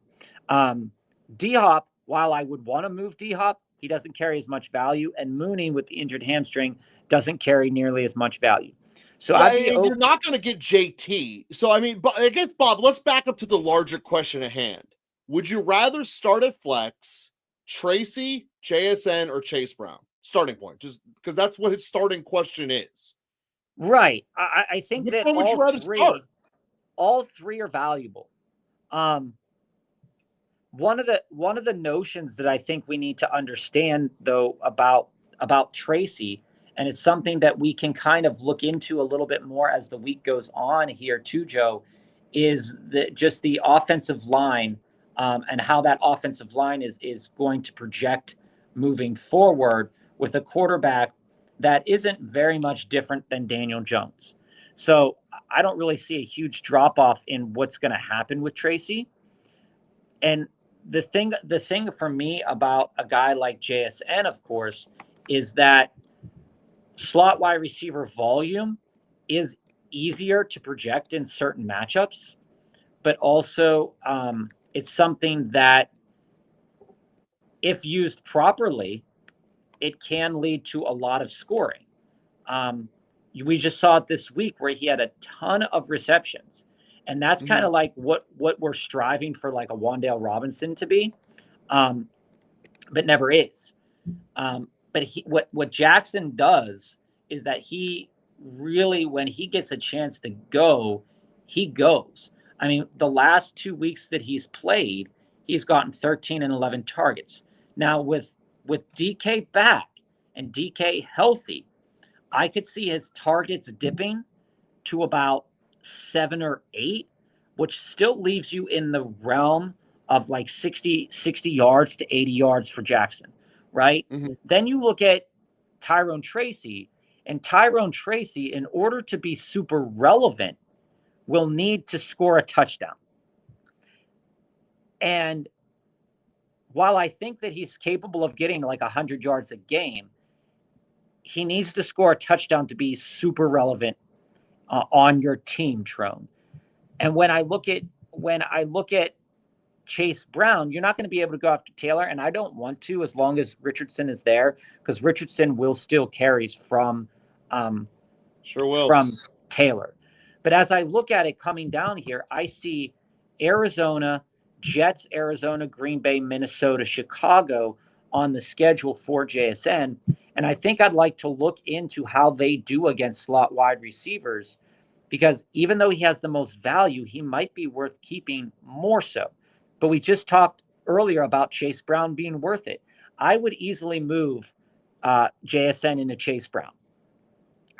D-Hop, while I would want to move D-Hop, he doesn't carry as much value, and Mooney with the injured hamstring doesn't carry nearly as much value. So you're not going to get JT. So I mean, I guess Bob, let's back up to the larger question at hand. Would you rather start at flex Tracy, JSN, or Chase Brown? Starting point, just because that's what his starting question is. Right. I think which one would you rather start? All 3 are valuable. One of the notions that I think we need to understand though about Tracy, and it's something that we can kind of look into a little bit more as the week goes on here too, Joe, is just the offensive line and how that offensive line is going to project moving forward with a quarterback that isn't very much different than Daniel Jones. So I don't really see a huge drop off in what's going to happen with Tracy. And the thing for me about a guy like JSN, of course, is that slot wide receiver volume is easier to project in certain matchups, but also it's something that, if used properly, it can lead to a lot of scoring. We just saw it this week where he had a ton of receptions, and that's kind of like what we're striving for, like a Wan'Dale Robinson to be, but never is. But what Jackson does is that he really, when he gets a chance to go, he goes. I mean, the last 2 weeks that he's played, he's gotten 13 and 11 targets. Now with DK back and DK healthy, I could see his targets dipping to about 7 or 8, which still leaves you in the realm of like 60 yards to 80 yards for Jackson, right? Then you look at Tyrone Tracy, and Tyrone Tracy, in order to be super relevant, will need to score a touchdown. And while I think that he's capable of getting like 100 yards a game, he needs to score a touchdown to be super relevant on your team, Trone. And when I look at Chase Brown, you're not going to be able to go after Taylor, and I don't want to as long as Richardson is there, because Richardson will steal carries um, Sure will. from Taylor. But as I look at it coming down here, I see Arizona, Jets, Arizona, Green Bay, Minnesota, Chicago on the schedule for JSN. And I think I'd like to look into how they do against slot wide receivers, because even though he has the most value, he might be worth keeping more so. But we just talked earlier about Chase Brown being worth it. I would easily move JSN into Chase Brown.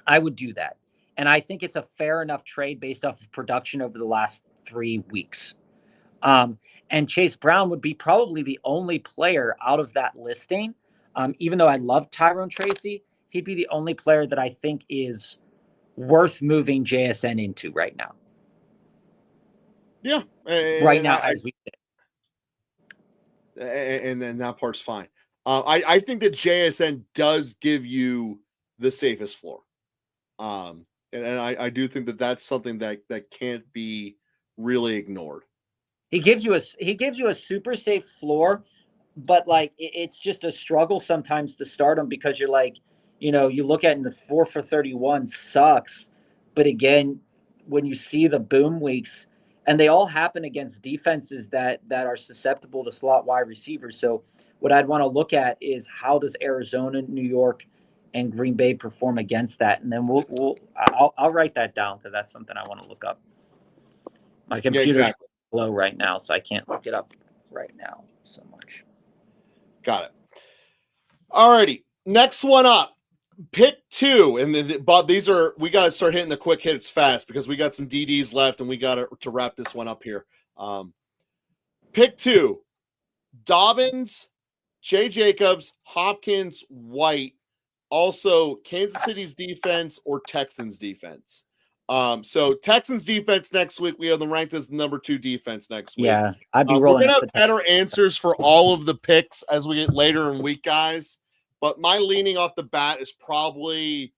I would do that. And I think it's a fair enough trade based off of production over the last 3 weeks. Um, and Chase Brown would be probably the only player out of that listing. Even though I love Tyrone Tracy, he'd be the only player that I think is worth moving JSN into right now. Yeah. Right now, as we sit. And that part's fine. I think that JSN does give you the safest floor. And I do think that that's something that can't be really ignored. He gives you a super safe floor, but like it's just a struggle sometimes to start him, because you're like, you look at in the 4 for 31 sucks, but again, when you see the boom weeks, and they all happen against defenses that are susceptible to slot wide receivers. So what I'd want to look at is how does Arizona, New York, and Green Bay perform against that, and then I'll write that down, because that's something I want to look up. My computer's slow right now, so I can't look it up right now so much. Got it. All righty. Next one up. Pick 2. And Bob, we got to start hitting the quick hits fast, because we got some DDs left and we got to wrap this one up here. Pick 2. Dobbins, Jay Jacobs, Hopkins, White. Also, Kansas City's defense or Texans defense. So Texans defense next week, we have them ranked as the number 2 defense next week. Yeah, I'd be rolling. We're gonna have better answers for all of the picks as we get later in week, guys. But my leaning off the bat is probably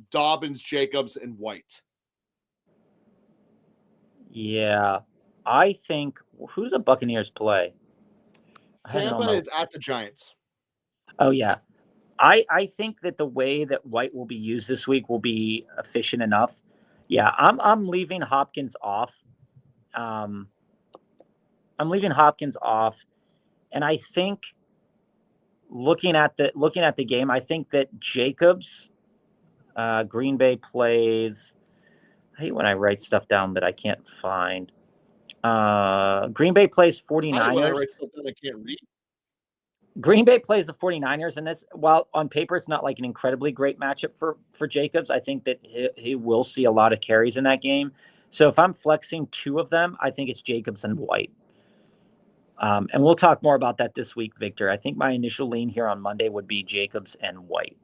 Dobbins, Jacobs, and White. Yeah, I think who do the Buccaneers play? Tampa is at the Giants. Oh yeah. I think that the way that White will be used this week will be efficient enough. Yeah, I'm leaving Hopkins off. I'm leaving Hopkins off, and I think looking at the game, I think that Jacobs, Green Bay plays. I hate when I write stuff down that I can't find. Green Bay plays 49ers. When I write stuff down I can't read. Green Bay plays the 49ers, and that's, while on paper it's not like an incredibly great matchup for Jacobs, I think that he will see a lot of carries in that game. So if I'm flexing 2 of them, I think it's Jacobs and White. And we'll talk more about that this week, Victor. I think my initial lean here on Monday would be Jacobs and White.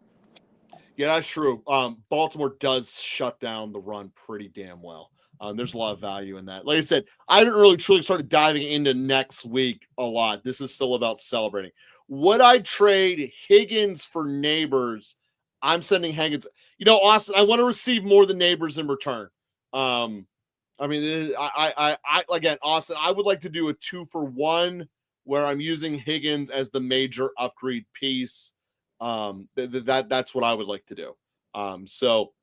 Yeah, that's true. Baltimore does shut down the run pretty damn well. There's a lot of value in that. Like I said, I haven't really truly started diving into next week a lot. This is still about celebrating. Would I trade Higgins for Neighbors? I'm sending Higgins. Austin, I want to receive more than Neighbors in return. I again, Austin, I would like to do a 2-for-1 where I'm using Higgins as the major upgrade piece. That's what I would like to do. So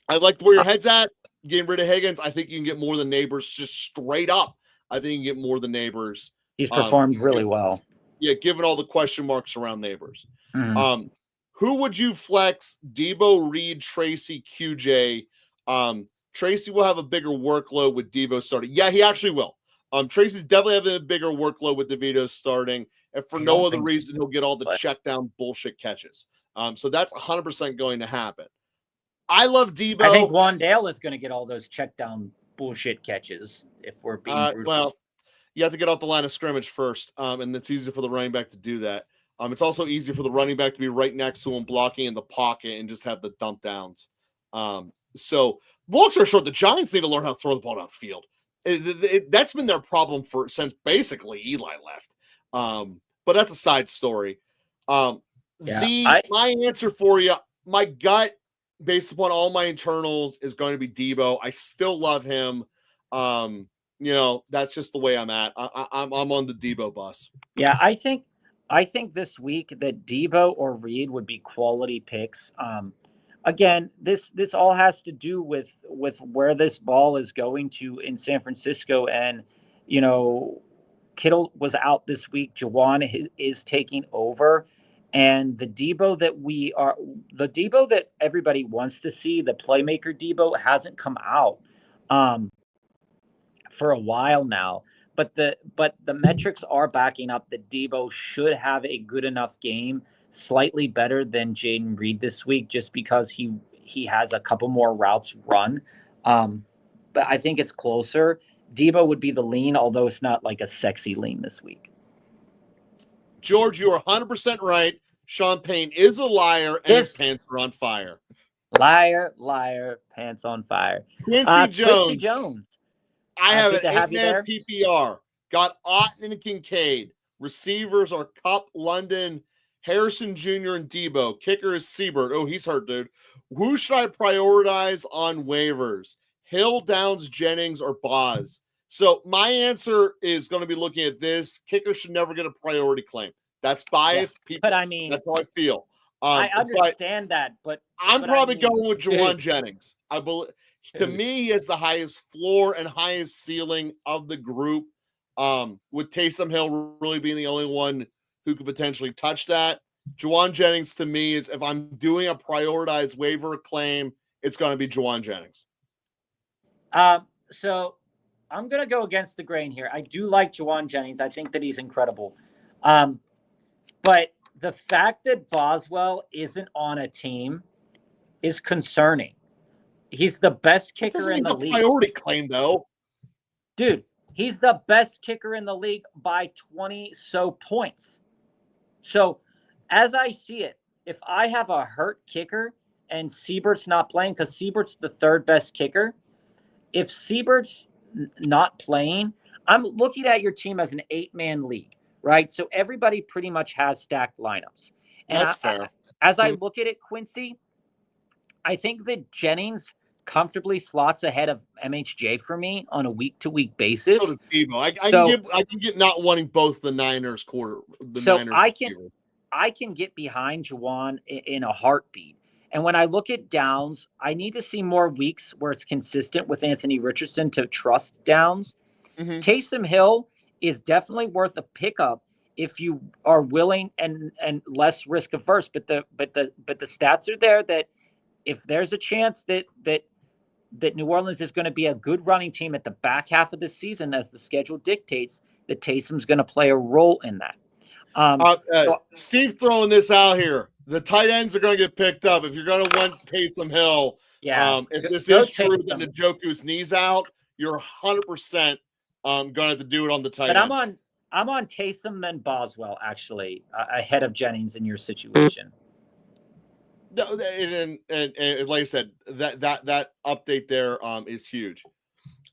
I like where your head's at. Getting rid of Higgins, I think you can get more than Neighbors. Just straight up, I think you can get more than Neighbors. He's performed really well. Yeah, given all the question marks around Neighbors. Mm-hmm. Who would you flex? Deebo, Reed, Tracy, QJ. Tracy will have a bigger workload with Deebo starting. Yeah, he actually will. Tracy's definitely having a bigger workload with DeVito starting, and for no other reason, he'll get all the check down bullshit catches. So that's 100% going to happen. I love Deebo. I think Wandale is going to get all those check down bullshit catches if we're being brutal. Well, you have to get off the line of scrimmage first, and it's easy for the running back to do that. It's also easy for the running back to be right next to him, blocking in the pocket, and just have the dump downs. So, long story short, the Giants need to learn how to throw the ball downfield. That's been their problem since basically Eli left. But that's a side story. My answer for you, my gut based upon all my internals, is going to be Debo. I still love him. That's just the way I'm at. I'm on the Debo bus. Yeah, I think this week that Debo or Reed would be quality picks. Again, this all has to do with where this ball is going to in San Francisco, and you know, Kittle was out this week. Jawan is taking over, and the Debo that everybody wants to see, the playmaker Debo, hasn't come out. Um, for a while now. But the metrics are backing up that Debo should have a good enough game, slightly better than Jaden Reed this week, just because he has a couple more routes run. Um, but I think it's closer. Debo would be the lean, although it's not like a sexy lean this week. George, you are 100% right. Sean Payne is a liar, and his pants are on fire. Liar, liar, pants on fire. Quincy Jones. Quincy Jones. I have an 8-man PPR. Got Otten and Kincaid. Receivers are Cup, London, Harrison Jr., and Debo. Kicker is Siebert. Oh, he's hurt, dude. Who should I prioritize on waivers? Hill, Downs, Jennings, or Boz? So my answer is going to be looking at this. Kicker should never get a priority claim. That's biased. Yeah, but I mean, that's how I feel. I understand that, but I'm probably going with Jawan Jennings. I believe. To me, he has the highest floor and highest ceiling of the group, with Taysom Hill really being the only one who could potentially touch that. Jawan Jennings, to me, is if I'm doing a prioritized waiver claim, it's going to be Jawan Jennings. So I'm going to go against the grain here. I do like Jawan Jennings. I think that he's incredible. But the fact that Boswell isn't on a team is concerning. He's the best kicker in the league. Priority claim, though. Dude, he's the best kicker in the league by 20 so points. So, as I see it, if I have a hurt kicker and Siebert's not playing, because Siebert's the third best kicker, if Siebert's not playing, I'm looking at your team as an 8-man league, right? So everybody pretty much has stacked lineups. And that's fair. As I look at it, Quincy, I think that Jennings comfortably slots ahead of MHJ for me on a week-to-week basis. So does Debo. I can get not wanting both the Niners quarter. I can get behind Jawan in a heartbeat. And when I look at Downs, I need to see more weeks where it's consistent with Anthony Richardson to trust Downs. Mm-hmm. Taysom Hill is definitely worth a pickup if you are willing and less risk averse. But the stats are there that if there's a chance that New Orleans is going to be a good running team at the back half of the season, as the schedule dictates, that Taysom's going to play a role in that. Steve throwing this out here. The tight ends are going to get picked up. If you're going to want Taysom Hill, if this is true that Njoku's knee's out, you're 100% going to have to do it on the tight end. But I'm on Taysom then Boswell, actually, ahead of Jennings in your situation. And like I said, that update there is huge.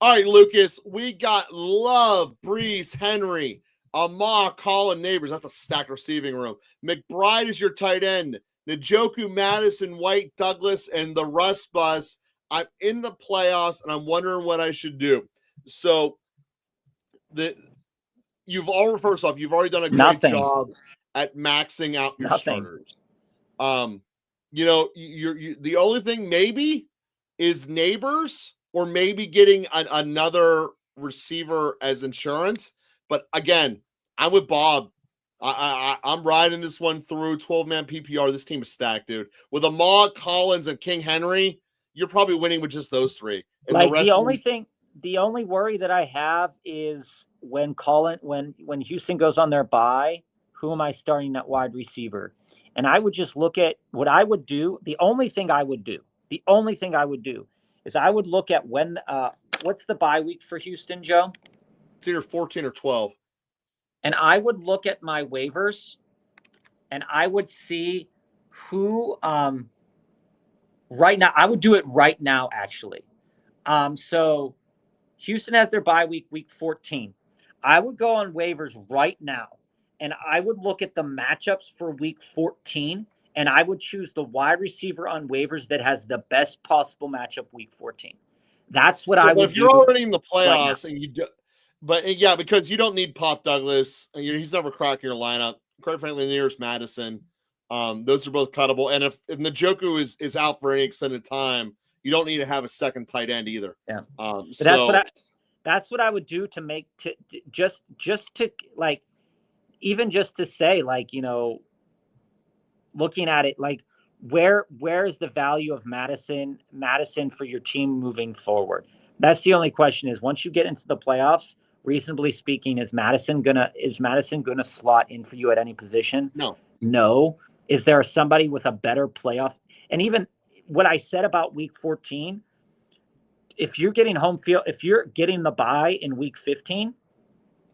All right, Lucas, we got Love, Brees, Henry, Amah, Colin, Neighbors. That's a stacked receiving room. McBride is your tight end. Njoku, Madison, White, Douglas, and the Russ bus. I'm in the playoffs, and I'm wondering what I should do. So, you've already done a great job at maxing out your starters. You're the only thing maybe is Neighbors, or maybe getting another receiver as insurance. But again, I'm with Bob. I'm riding this one through 12-man PPR. This team is stacked, dude. With Ahmad, Collins, and King Henry, you're probably winning with just those three. And the only worry that I have is when Houston goes on their bye, who am I starting at wide receiver? And I would just look at what I would do. The only thing I would do is I would look at when what's the bye week for Houston, Joe? It's either 14 or 12. And I would look at my waivers and I would see who right now. I would do it right now, actually. So Houston has their bye week 14. I would go on waivers right now and I would look at the matchups for week 14 and I would choose the wide receiver on waivers that has the best possible matchup week 14. That's what I But would if do you're already in the right now. playoffs and you do, but yeah, because you don't need Pop Douglas. He's never cracking your lineup. Quite frankly, nearest Madison. Those are both cuttable. And if Njoku is out for any extended time, you don't need to have a second tight end either. Yeah. But So that's what I would do to make to just to like, even just to say, like, you know, looking at it, like, where is the value of Madison for your team moving forward? That's the only question. Is once you get into the playoffs, reasonably speaking, is Madison gonna slot in for you at any position? No. Is there somebody with a better playoff? And even what I said about week 14, if you're getting home field, if you're getting the bye in week 15,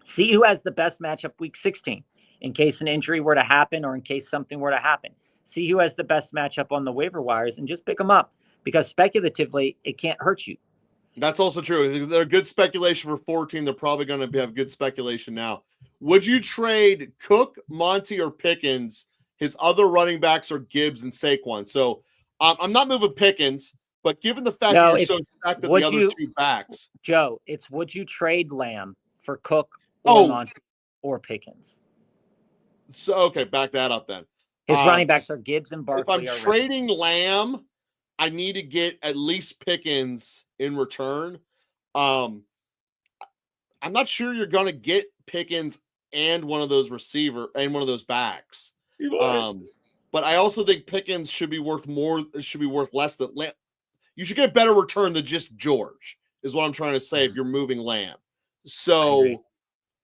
see who has the best matchup week 16 in case an injury were to happen or in case something were to happen. See who has the best matchup on the waiver wires and just pick them up, because speculatively, it can't hurt you. That's also true. They're good speculation for 14. They're probably going to have good speculation now. Would you trade Cook, Monty, or Pickens? His other running backs are Gibbs and Saquon. So I'm not moving Pickens, but given the fact that you're so stacked at the other two backs. Joe, it's would you trade Lamb for Cook or Monty or Pickens? So, okay, back that up then. His running backs are Gibbs and Barkley. If I'm trading Lamb, I need to get at least Pickens in return. I'm not sure you're going to get Pickens and one of those receiver and one of those backs. But I also think Pickens should be worth more. Should be worth less than Lamb. You should get a better return than just George, is what I'm trying to say. If you're moving Lamb, so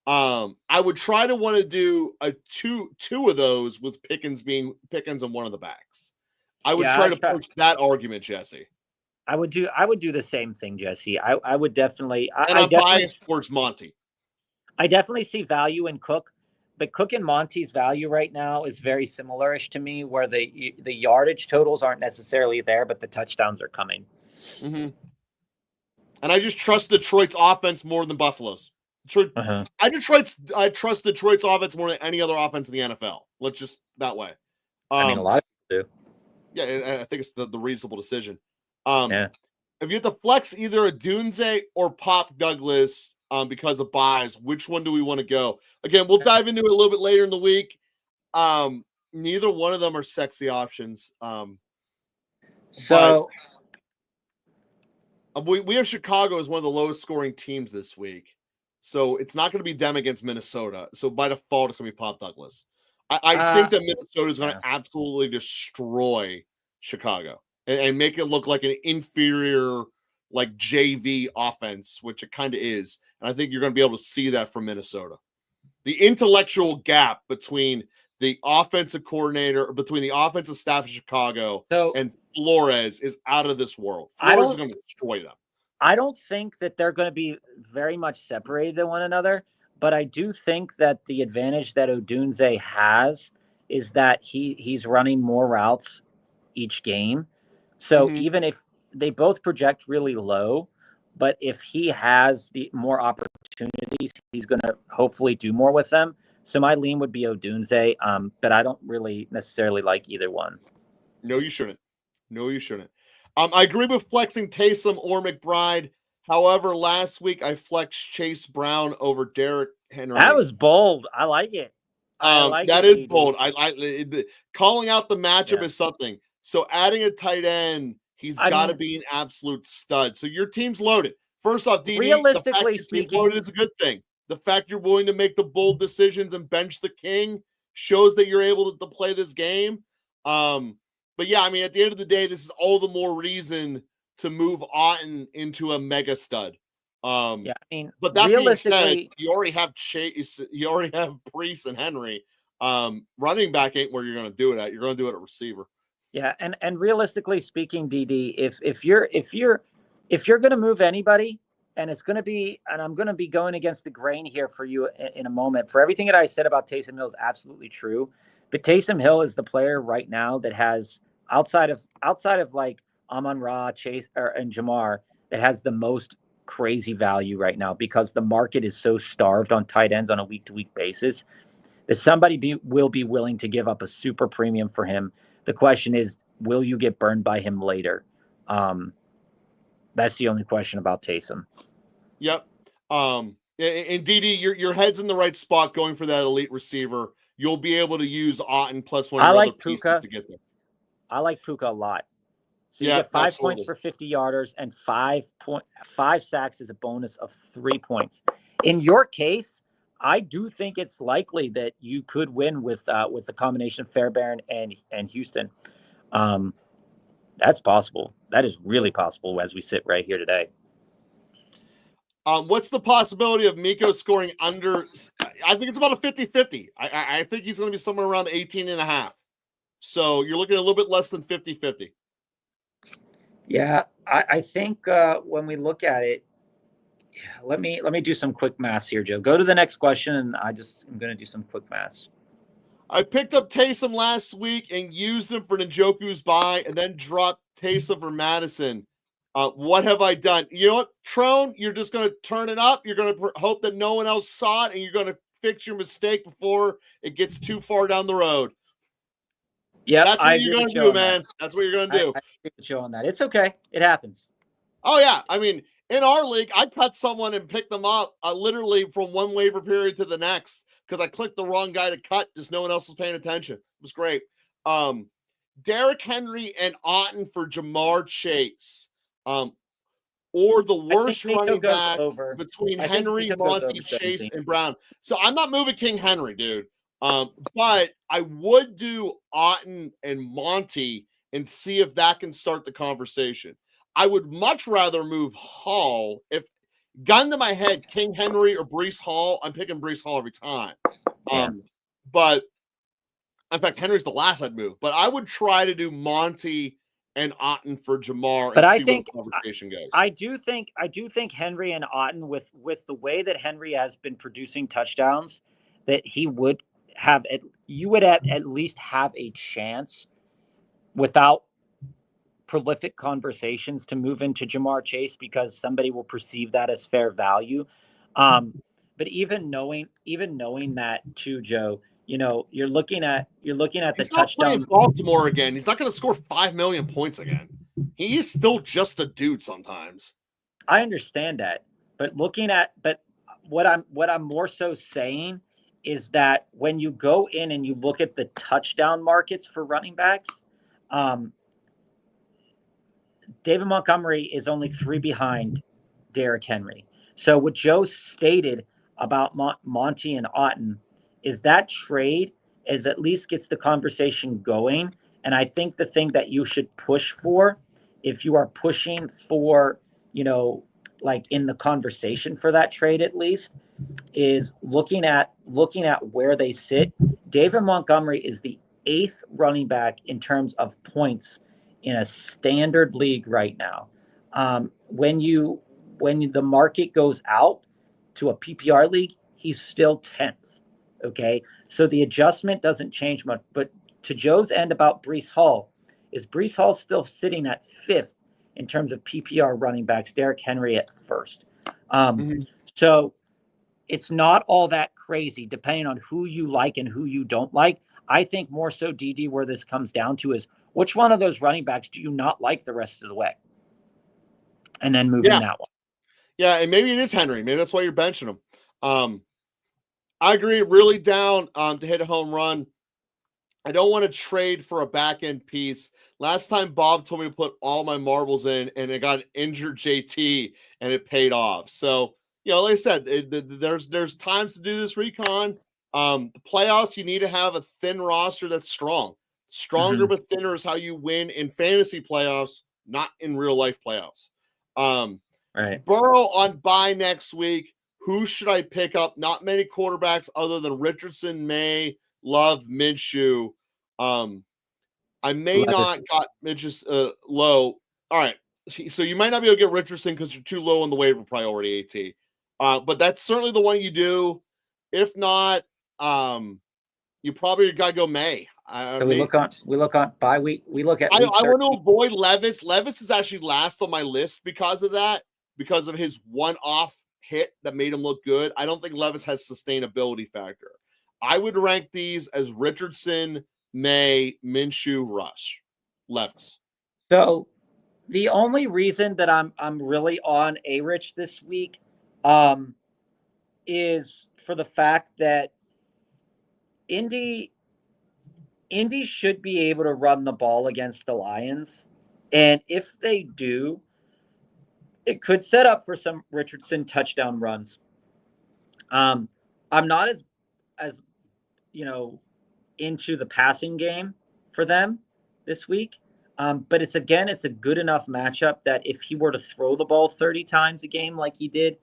I would try to want to do a two of those with Pickens and one of the backs. I would try to push that argument, Jesse. I would do the same thing, Jesse. I would definitely. I'm biased towards Monty. I definitely see value in Cook, but Cook and Monty's value right now is very similarish to me, where the yardage totals aren't necessarily there, but the touchdowns are coming. Mm-hmm. And I just trust Detroit's offense more than Buffalo's. I trust Detroit's offense more than any other offense in the NFL. Let's just that way. I mean, a lot of people do. Yeah, I think it's the reasonable decision. If you have to flex either a Dunze or Pop Douglas because of buys, which one do we want to go? Again, we'll dive into it a little bit later in the week. Neither one of them are sexy options. We have Chicago as one of the lowest scoring teams this week. So it's not going to be them against Minnesota. So by default, it's going to be Pop Douglas. I think that Minnesota is going to absolutely destroy Chicago and make it look like an inferior, like JV offense, which it kind of is. And I think you're going to be able to see that from Minnesota. The intellectual gap between the offensive coordinator, between the offensive staff of Chicago and Flores is out of this world. Flores is going to destroy them. I don't think that they're going to be very much separated to one another, but I do think that the advantage that Odunze has is that he's running more routes each game. So even if they both project really low, but if he has the more opportunities, he's going to hopefully do more with them. So my lean would be Odunze, but I don't really necessarily like either one. No, you shouldn't. I agree with flexing Taysom or McBride. However, last week I flexed Chase Brown over Derrick Henry. That was bold. I like it. That is bold. Calling out the matchup is something. So adding a tight end, he's got to be an absolute stud. So your team's loaded. First off, DD, realistically speaking, loaded is a good thing. The fact you're willing to make the bold decisions and bench the king shows that you're able to play this game. But yeah, I mean, at the end of the day, this is all the more reason to move Otten into a mega stud. I mean, but that being said, you already have Chase, you already have Priest and Henry. Running back ain't where you're going to do it at. You're going to do it at receiver. Yeah, and realistically speaking, DD, if you're going to move anybody, and it's going to be, and I'm going to be going against the grain here for you in a moment. For everything that I said about Taysom Hill is absolutely true, but Taysom Hill is the player right now that has outside of like Amon-Ra, Chase, and Jamar, that has the most crazy value right now, because the market is so starved on tight ends on a week-to-week basis that somebody will be willing to give up a super premium for him. The question is, will you get burned by him later? That's the only question about Taysom. Yep. And DD, your head's in the right spot going for that elite receiver. You'll be able to use Otton plus one of your other pieces to get there. I like Puka a lot. So you Yeah, get 5 absolutely. points for 50 yarders and 5 sacks is a bonus of 3 points. In your case, I do think it's likely that you could win with the combination of Fairbairn and Houston. That's possible. That is really possible as we sit right here today. What's the possibility of Miko scoring under? I think it's about a 50-50. I think he's going to be somewhere around 18 and a half. So you're looking at a little bit less than 50-50. Yeah, I think when we look at it, let me do some quick math here, Joe. Go to the next question, and I'm going to do some quick math. I picked up Taysom last week and used him for Njoku's bye, and then dropped Taysom for Madison. What have I done? You know what, Trone? You're just going to turn it up. You're going to hope that no one else saw it, and you're going to fix your mistake before it gets too far down the road. Yeah, that's what you're going to do, man. That's what you're going to do. I agree with you on that. It's okay. It happens. Oh yeah, I mean, in our league, I cut someone and picked them up literally from one waiver period to the next because I clicked the wrong guy to cut. Just no one else was paying attention. It was great. Derrick Henry and Otton for Jamar Chase. Or the worst running back between Henry, Monty, Chase, and Brown. So I'm not moving King Henry, dude. But I would do Otton and Monty and see if that can start the conversation. I would much rather move Hall. If gun to my head, King Henry or Breece Hall, I'm picking Breece Hall every time. But in fact, Henry's the last I'd move. But I would try to do Monty and Otton for Jamar and see where the conversation goes. I do think Henry and Otton, with the way that Henry has been producing touchdowns, that he would have you would at least have a chance without prolific conversations to move into Jamar Chase because somebody will perceive that as fair value. But even knowing that too, Joe, you know, you're looking at the touchdown. Baltimore again. He's not going to score 5 million points again. He's still just a dude sometimes. I understand that, but what I'm more so saying is that when you go in and you look at the touchdown markets for running backs, David Montgomery is only 3 behind Derrick Henry. So what Joe stated about Monty and Otton is that trade is at least gets the conversation going. And I think the thing that you should push for, if you are pushing for, you know, like in the conversation for that trade at least, is looking at where they sit. David Montgomery is the 8th running back in terms of points in a standard league right now. When the market goes out to a PPR league, he's still 10th. Okay, so the adjustment doesn't change much. But to Joe's end about Breece Hall, is Breece Hall still sitting at 5th in terms of PPR running backs? Derrick Henry at 1st. So it's not all that crazy, depending on who you like and who you don't like. I think more so, DD, where this comes down to is which one of those running backs do you not like the rest of the way? And then moving that one. Yeah, and maybe it is Henry. Maybe that's why you're benching him. I agree, really down to hit a home run. I don't want to trade for a back-end piece. Last time Bob told me to put all my marbles in, and it got an injured JT, and it paid off. So, you know, like I said, there's times to do this recon. The playoffs, you need to have a thin roster that's strong. Stronger but thinner is how you win in fantasy playoffs, not in real life playoffs. Right. Burrow on bye next week. Who should I pick up? Not many quarterbacks other than Richardson, May, Love, Minshew. I may not got Mitch's low. All right. So you might not be able to get Richardson because you're too low on the waiver priority, AT. But that's certainly the one you do. If not, you probably got to go May. So we look on bye week. We look at. I want to avoid Levis. Levis is actually last on my list because of that, because of his one-off hit that made him look good. I don't think Levis has sustainability factor. I would rank these as Richardson, May, Minshew, Rush, Levis. So the only reason that I'm really on A-Rich this week is for the fact that Indy should be able to run the ball against the Lions. And if they do, it could set up for some Richardson touchdown runs. I'm not as into the passing game for them this week. But it's a good enough matchup that if he were to throw the ball 30 times a game like he did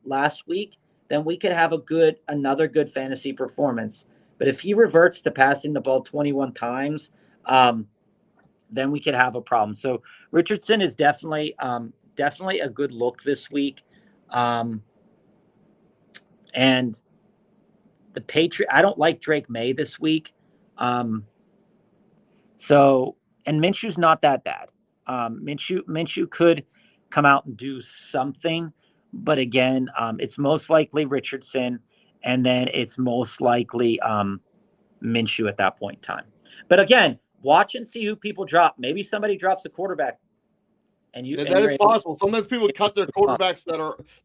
last week, then we could have another good fantasy performance. But if he reverts to passing the ball 21 times, then we could have a problem. So Richardson is definitely a good look this week. And the I don't like Drake May this week. So, and Minshew's not that bad. Minshew could come out and do something, but again, it's most likely Richardson, and then it's most likely Minshew at that point in time. But again, watch and see who people drop. Maybe somebody drops a quarterback, and that is possible. Sometimes people cut their quarterbacks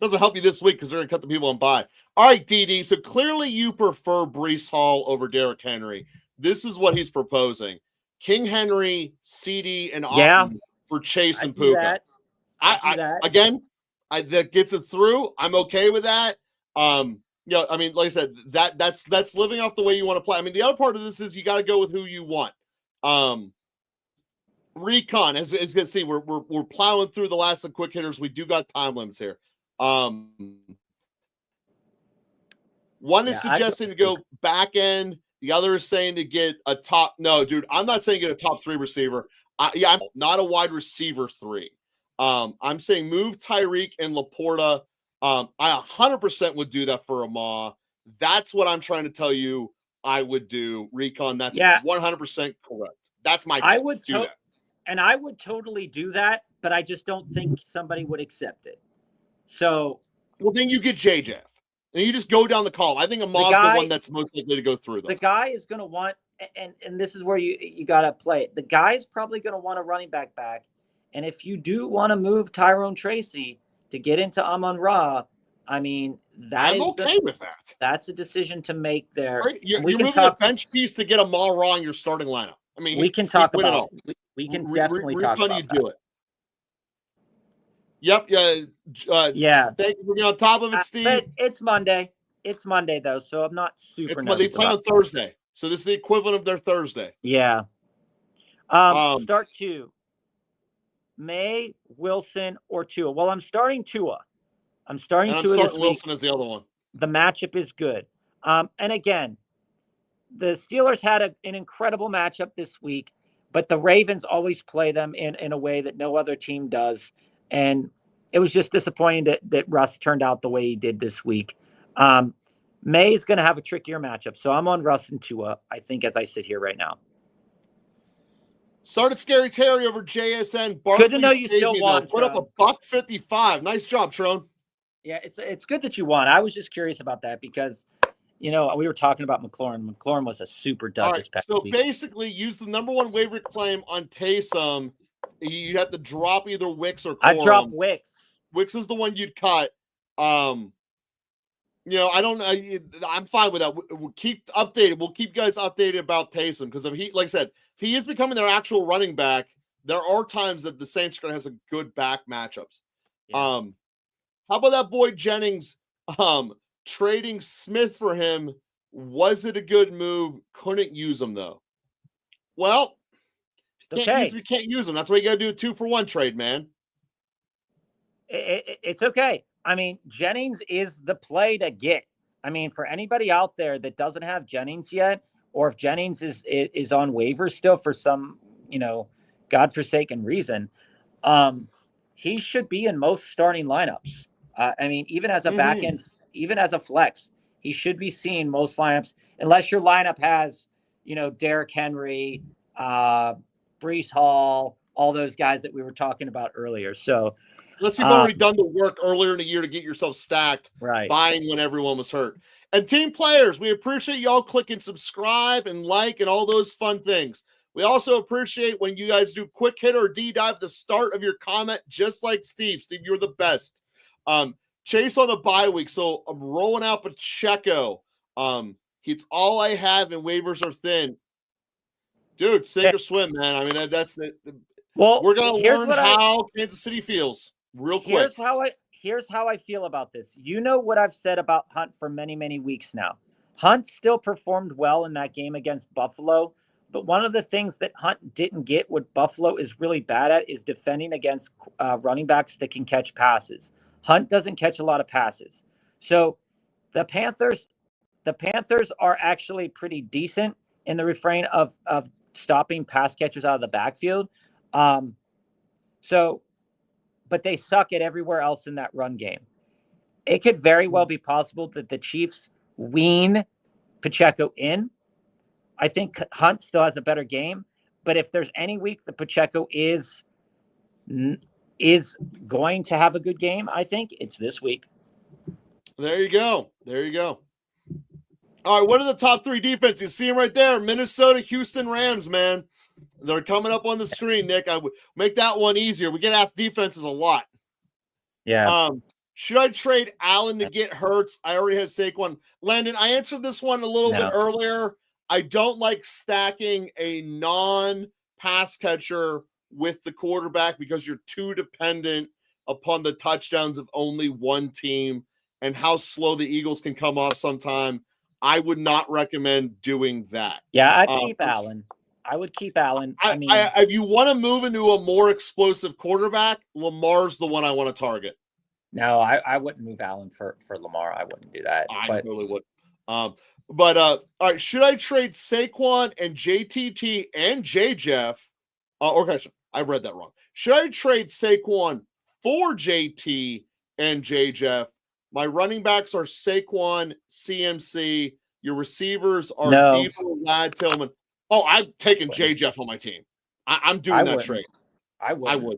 doesn't help you this week because they're going to cut the people on bye. All right, DD. So clearly you prefer Breece Hall over Derrick Henry. This is what he's proposing. King Henry, CD, and Otten for Chase and Puka. That gets it through. I'm okay with that. I mean, like I said, that's living off the way you want to play. I mean, the other part of this is you got to go with who you want. Recon, as you can see, we're plowing through the last of the quick hitters. We do got time limits here. One is suggesting to go back end. The other is saying to get a top. No, dude, I'm not saying get a top 3 receiver. I'm not a wide receiver 3. I'm saying move Tyreek and Laporta. I 100% would do that for Amah. That's what I'm trying to tell you I would do. Recon, that's 100% correct. That's my I would do that. And I would totally do that, but I just don't think somebody would accept it. So, well, then you get JJ. And you just go down the column. I think Ahmad's the one that's most likely to go through those. The guy is going to want, and this is where you got to play it. The guy is probably going to want a running back. And if you do want to move Tyrone Tracy to get into Amon-Ra, I mean, I'm okay with that. That's a decision to make there. Right. You're moving a bench piece to get Amon-Ra in your starting lineup. I mean, we can talk about it. We can definitely talk about it. Do it. Yep. Thank you for being on top of it, Steve. But it's Monday. It's Monday, though, so I'm not super. They play on Thursday, so this is the equivalent of their Thursday. Yeah. Start 2. May, Wilson, or Tua. Well, I'm starting Tua. I'm starting Wilson as the other one. The matchup is good. And again, the Steelers had an incredible matchup this week, but the Ravens always play them in a way that no other team does. And it was just disappointing that Russ turned out the way he did this week. May is going to have a trickier matchup. So I'm on Russ and Tua, I think, as I sit here right now. Started Scary Terry over JSN. Barkley, good to know you still won. Put up a $1.55. Nice job, Tron. Yeah, it's good that you won. I was just curious about that because, we were talking about McLaurin. McLaurin was a super dud this past week. Basically, use the number 1 waiver claim on Taysom. You'd have to drop either Wicks or Corum. I dropped Wicks. Wicks is the one you'd cut. I don't know. I'm fine with that. We'll keep updated. We'll keep you guys updated about Taysom because if he, like I said, if he is becoming their actual running back, there are times that the Saints are going to have some good back matchups. Yeah. How about that boy Jennings? Trading Smith for him, was it a good move? Couldn't use him though. Well, we can't use him. That's why you got to do a 2-for-1 trade, man. It's okay. I mean, Jennings is the play to get. I mean, for anybody out there that doesn't have Jennings yet, or if Jennings is on waivers still for some, godforsaken reason, he should be in most starting lineups. I mean, even as a back end, even as a flex, he should be seen most lineups, unless your lineup has, Derrick Henry, Breece Hall, all those guys that we were talking about earlier. So, unless you've already done the work earlier in the year to get yourself stacked, right, buying when everyone was hurt. And team players, we appreciate y'all clicking subscribe and like and all those fun things. We also appreciate when you guys do quick hit or D-dive at the start of your comment, just like Steve. Steve, you're the best. Chase on a bye week, so I'm rolling out Pacheco. It's all I have, and waivers are thin. Dude, sink or swim, man. I mean, that's well. We're gonna learn how Kansas City feels real quick. Here's how I feel about this. You know what I've said about Hunt for many, many weeks now. Hunt still performed well in that game against Buffalo, but one of the things that Hunt didn't get, what Buffalo is really bad at, is defending against running backs that can catch passes. Hunt doesn't catch a lot of passes, so the Panthers are actually pretty decent in the refrain of stopping pass catchers out of the backfield. But they suck at everywhere else in that run game. It could very well be possible that the Chiefs wean Pacheco in. I think Hunt still has a better game, but if there's any week that Pacheco is going to have a good game, I think it's this week. There you go. All right, what are the top 3 defenses? You see them right there. Minnesota, Houston, Rams, man. They're coming up on the screen, Nick. I would make that one easier. We get asked defenses a lot. Yeah. Should I trade Allen to get Hurts? I already have Saquon. Landon, I answered this one a little bit earlier. I don't like stacking a non-pass catcher with the quarterback because you're too dependent upon the touchdowns of only one team and how slow the Eagles can come off sometime. I would not recommend doing that. Yeah, I'd keep Allen. I would keep Allen. I mean, if you want to move into a more explosive quarterback, Lamar's the one I want to target. No, I wouldn't move Allen for Lamar. I wouldn't do that. I really would. All right, should I trade Saquon and JTT and JJeff? I've read that wrong. Should I trade Saquon for JT and JJeff? My running backs are Saquon, CMC. Your receivers are Debo, Ladd, Tillman. Oh, I'm taking JJeff on my team. I'm doing that trade. I would.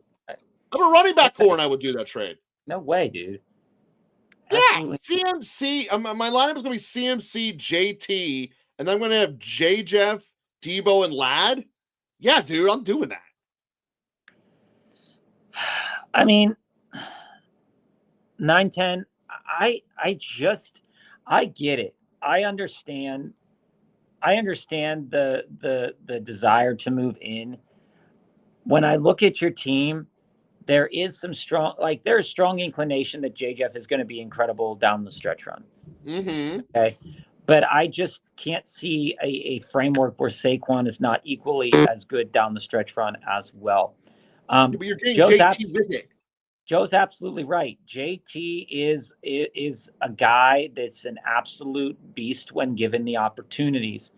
I'm a running back core, and I would do that trade. No way, dude. Yeah, CMC. My lineup is going to be CMC, JT, and then I'm going to have JJeff, Debo, and Ladd. Yeah, dude, I'm doing that. I mean, 9-10. I get it. I understand the desire to move in. When I look at your team, there is some there's strong inclination that JJeff is going to be incredible down the stretch run. Mm-hmm. Okay. But I just can't see a framework where Saquon is not equally as good down the stretch run as well. But you're getting JT with it. Joe's absolutely right. JT is a guy that's an absolute beast when given the opportunities.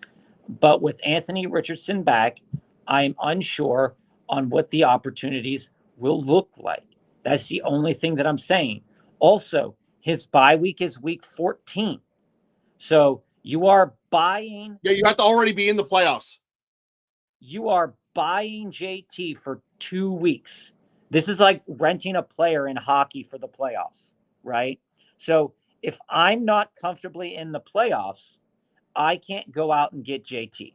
But with Anthony Richardson back, I'm unsure on what the opportunities will look like. That's the only thing that I'm saying. Also, his bye week is week 14. So you are buying. Yeah, you have to already be in the playoffs. You are buying JT for 2 weeks. This is like renting a player in hockey for the playoffs, right? So if I'm not comfortably in the playoffs, I can't go out and get JT.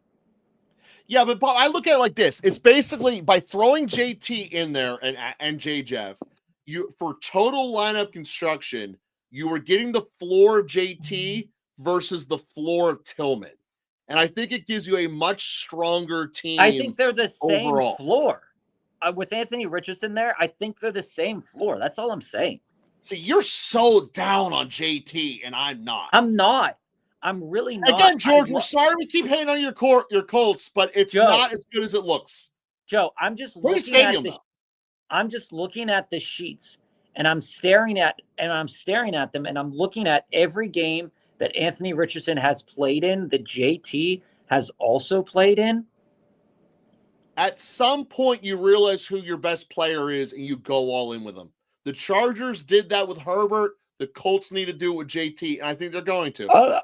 Yeah, but Bob, I look at it like this. It's basically by throwing JT in there and JJeff, you for total lineup construction, you were getting the floor of JT versus the floor of Tillman. And I think it gives you a much stronger team. I think they're the same overall. Floor. With Anthony Richardson there, I think they're the same floor. That's all I'm saying. See, you're so down on JT, and I'm not. I'm not. I'm really not. Again, George, we're sorry we keep hating on your Colts, but it's not as good as it looks. Joe, I'm just looking at the sheets, and I'm staring at them, and I'm looking at every game that Anthony Richardson has played in, that JT has also played in. At some point, you realize who your best player is, and you go all in with them. The Chargers did that with Herbert. The Colts need to do it with JT, and I think they're going to.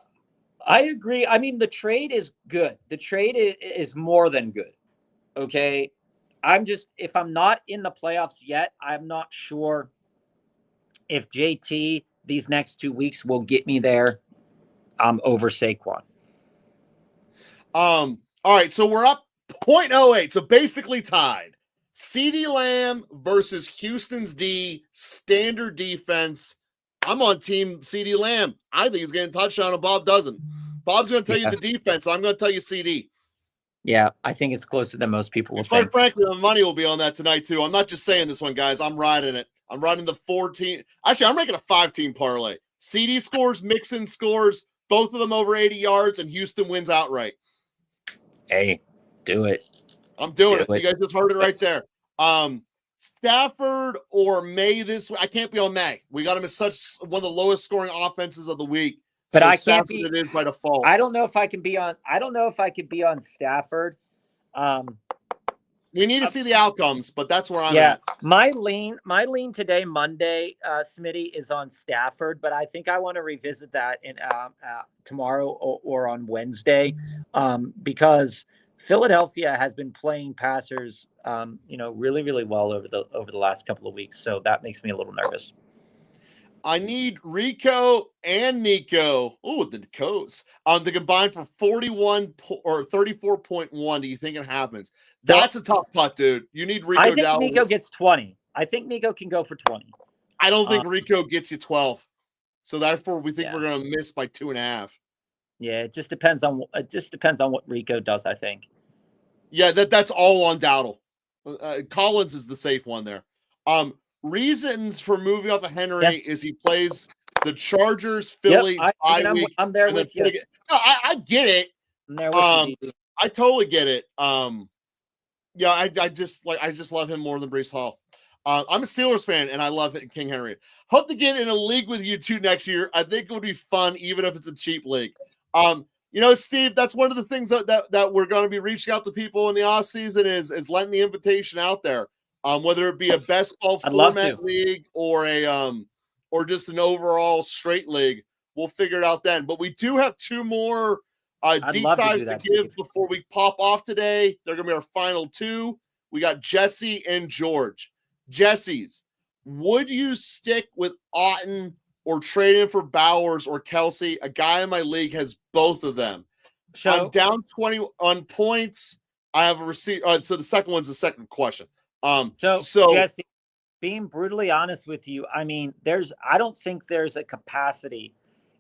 I agree. I mean, the trade is good. The trade is more than good. Okay. If I'm not in the playoffs yet, I'm not sure if JT these next 2 weeks will get me there. over Saquon. All right, so we're up 0.08, so basically tied. CeeDee Lamb versus Houston's D, standard defense. I'm on team CeeDee Lamb. I think he's getting a touchdown and Bob doesn't. Bob's going to tell you the defense. I'm going to tell you CD. Yeah, I think it's closer than most people will Quite think. frankly, the money will be on that tonight, too. I'm not just saying this one, guys. I'm riding it. I'm riding the 14. Actually, I'm making a 5-team parlay. CD scores, Mixon scores, both of them over 80 yards, and Houston wins outright. Hey, do it. I'm doing it. You guys just heard it right there. Stafford or May this week. I can't be on May. We got him as such one of the lowest scoring offenses of the week. But so I Stafford can't be. It is by default. I don't know if I can be on. I don't know if I could be on Stafford. We need to see the outcomes, but that's where I'm yeah, at. My lean today, Monday, Smitty, is on Stafford, but I think I want to revisit that in tomorrow or on Wednesday, because Philadelphia has been playing passers, really, really well over the last couple of weeks. So that makes me a little nervous. I need Rico and Nico. Oh, the Nicos. To combine for 41 or 34.1. Do you think it happens? That's a tough putt, dude. You need Rico. I think Nico gets 20. I think Nico can go for 20. I don't think Rico gets you 12. So therefore, we think we're going to miss by 2.5. Yeah, it just depends on what Rico does, I think. Yeah, that's all on Dowdle. Collins is the safe one there. Reasons for moving off of Henry is he plays the Chargers, Philly, week. I'm there with you. I get it. I'm there with you. I totally get it. Yeah, I just love him more than Breece Hall. I'm a Steelers fan, and I love it, King Henry. Hope to get in a league with you two next year. I think it would be fun, even if it's a cheap league. Steve, that's one of the things that we're going to be reaching out to people in the offseason is letting the invitation out there. Whether it be a best ball format league or or just an overall straight league, we'll figure it out then. But we do have 2 more deep dives to give before we pop off today. They're going to be our final 2. We got Jesse and George. Jesse's, would you stick with Otton or trade in for Bowers or Kelsey? A guy in my league has both of them. I'm down 20 on points. I have a receipt. So the second one's the second question. So Jesse, being brutally honest with you, I mean, I don't think there's a capacity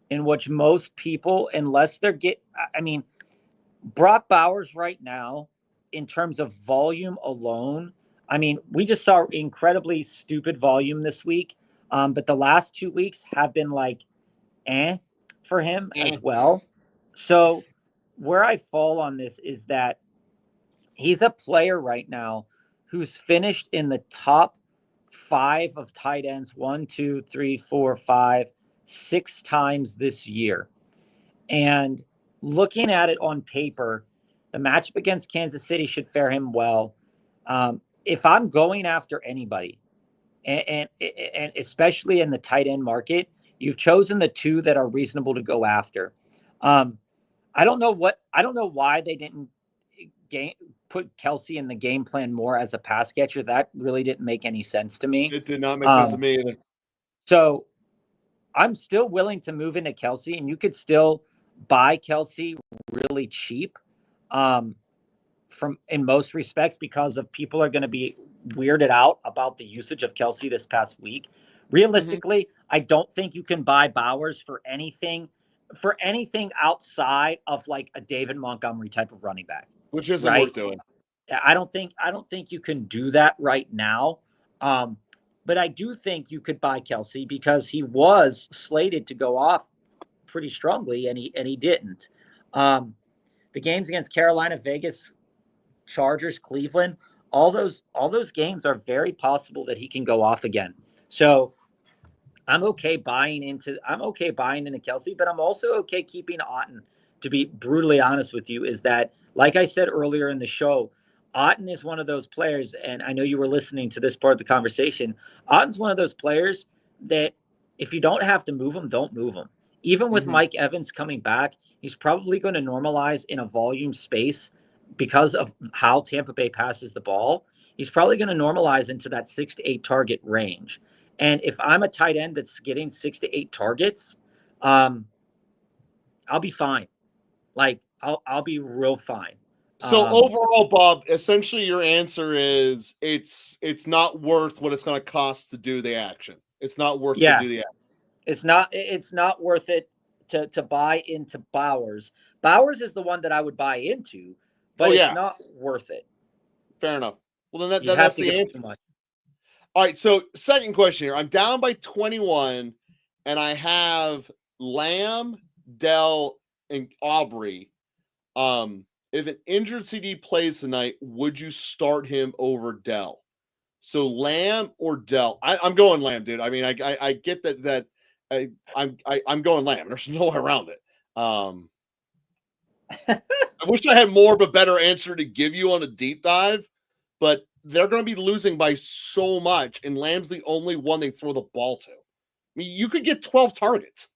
in which most people, unless Brock Bowers right now, in terms of volume alone, I mean, we just saw incredibly stupid volume this week. But the last 2 weeks have been for him as well. So where I fall on this is that he's a player right now who's finished in the top 5 of tight ends 1, 2, 3, 4, 5, 6 times this year. And looking at it on paper, the matchup against Kansas City should fare him well. If I'm going after anybody, and especially in the tight end market, you've chosen the 2 that are reasonable to go after. I don't know why they didn't put Kelsey in the game plan more as a pass catcher. That really didn't make any sense to me. It did not make sense to me either. So I'm still willing to move into Kelsey, and you could still buy Kelsey really cheap. In most respects, because of people are going to be weirded out about the usage of Kelsey this past week. Realistically, I don't think you can buy Bowers for anything outside of like a David Montgomery type of running back, which isn't worth doing. I don't think you can do that right now. But I do think you could buy Kelsey because he was slated to go off pretty strongly, and he didn't. The games against Carolina, Vegas, Chargers, Cleveland, all those games are very possible that he can go off again. So I'm okay buying into Kelsey, but I'm also okay keeping Otton. To be brutally honest with you, is that, like I said earlier in the show, Otton is one of those players, and I know you were listening to this part of the conversation. Otton's one of those players that if you don't have to move him, don't move him. Even with Mike Evans coming back, he's probably going to normalize in a volume space because of how Tampa Bay passes the ball. He's probably going to normalize into that 6 to 8 target range. And if I'm a tight end that's getting 6 to 8 targets, I'm I'll be fine. Like I'll be real fine. So overall, Bob, essentially your answer is it's not worth what it's going to cost to do the action. It's not worth to Yeah, do the action. it's not worth it to buy into Bowers. Bowers is the one that I would buy into, but Oh it's yeah, not worth it. fair enough. Well, then You have that's to the give answer. too much. All right. So second question here. I'm down by 21, and I have Lamb, Dell, and Aubrey. If an injured CD plays tonight, would you start him over Dell? So Lamb or Dell? I'm going Lamb, dude. I mean, I get that I'm going Lamb. There's no way around it. I wish I had more of a better answer to give you on a deep dive, but they're going to be losing by so much, and Lamb's the only one they throw the ball to. I mean, you could get 12 targets.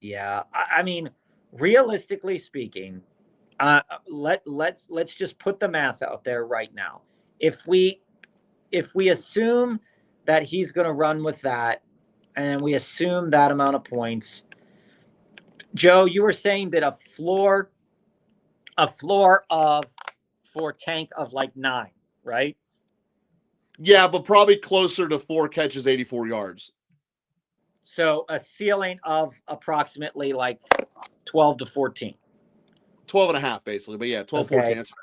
Yeah, I mean, realistically speaking, let's just put the math out there right now. If we assume that he's going to run with that, and we assume that amount of points, Joe, you were saying that a floor of for Tank of like 9, right? Yeah, but probably closer to 4 catches, 84 yards. So a ceiling of approximately like 12 to 14. 12 and a half, basically. But yeah, 12, Okay. 14. That's fair.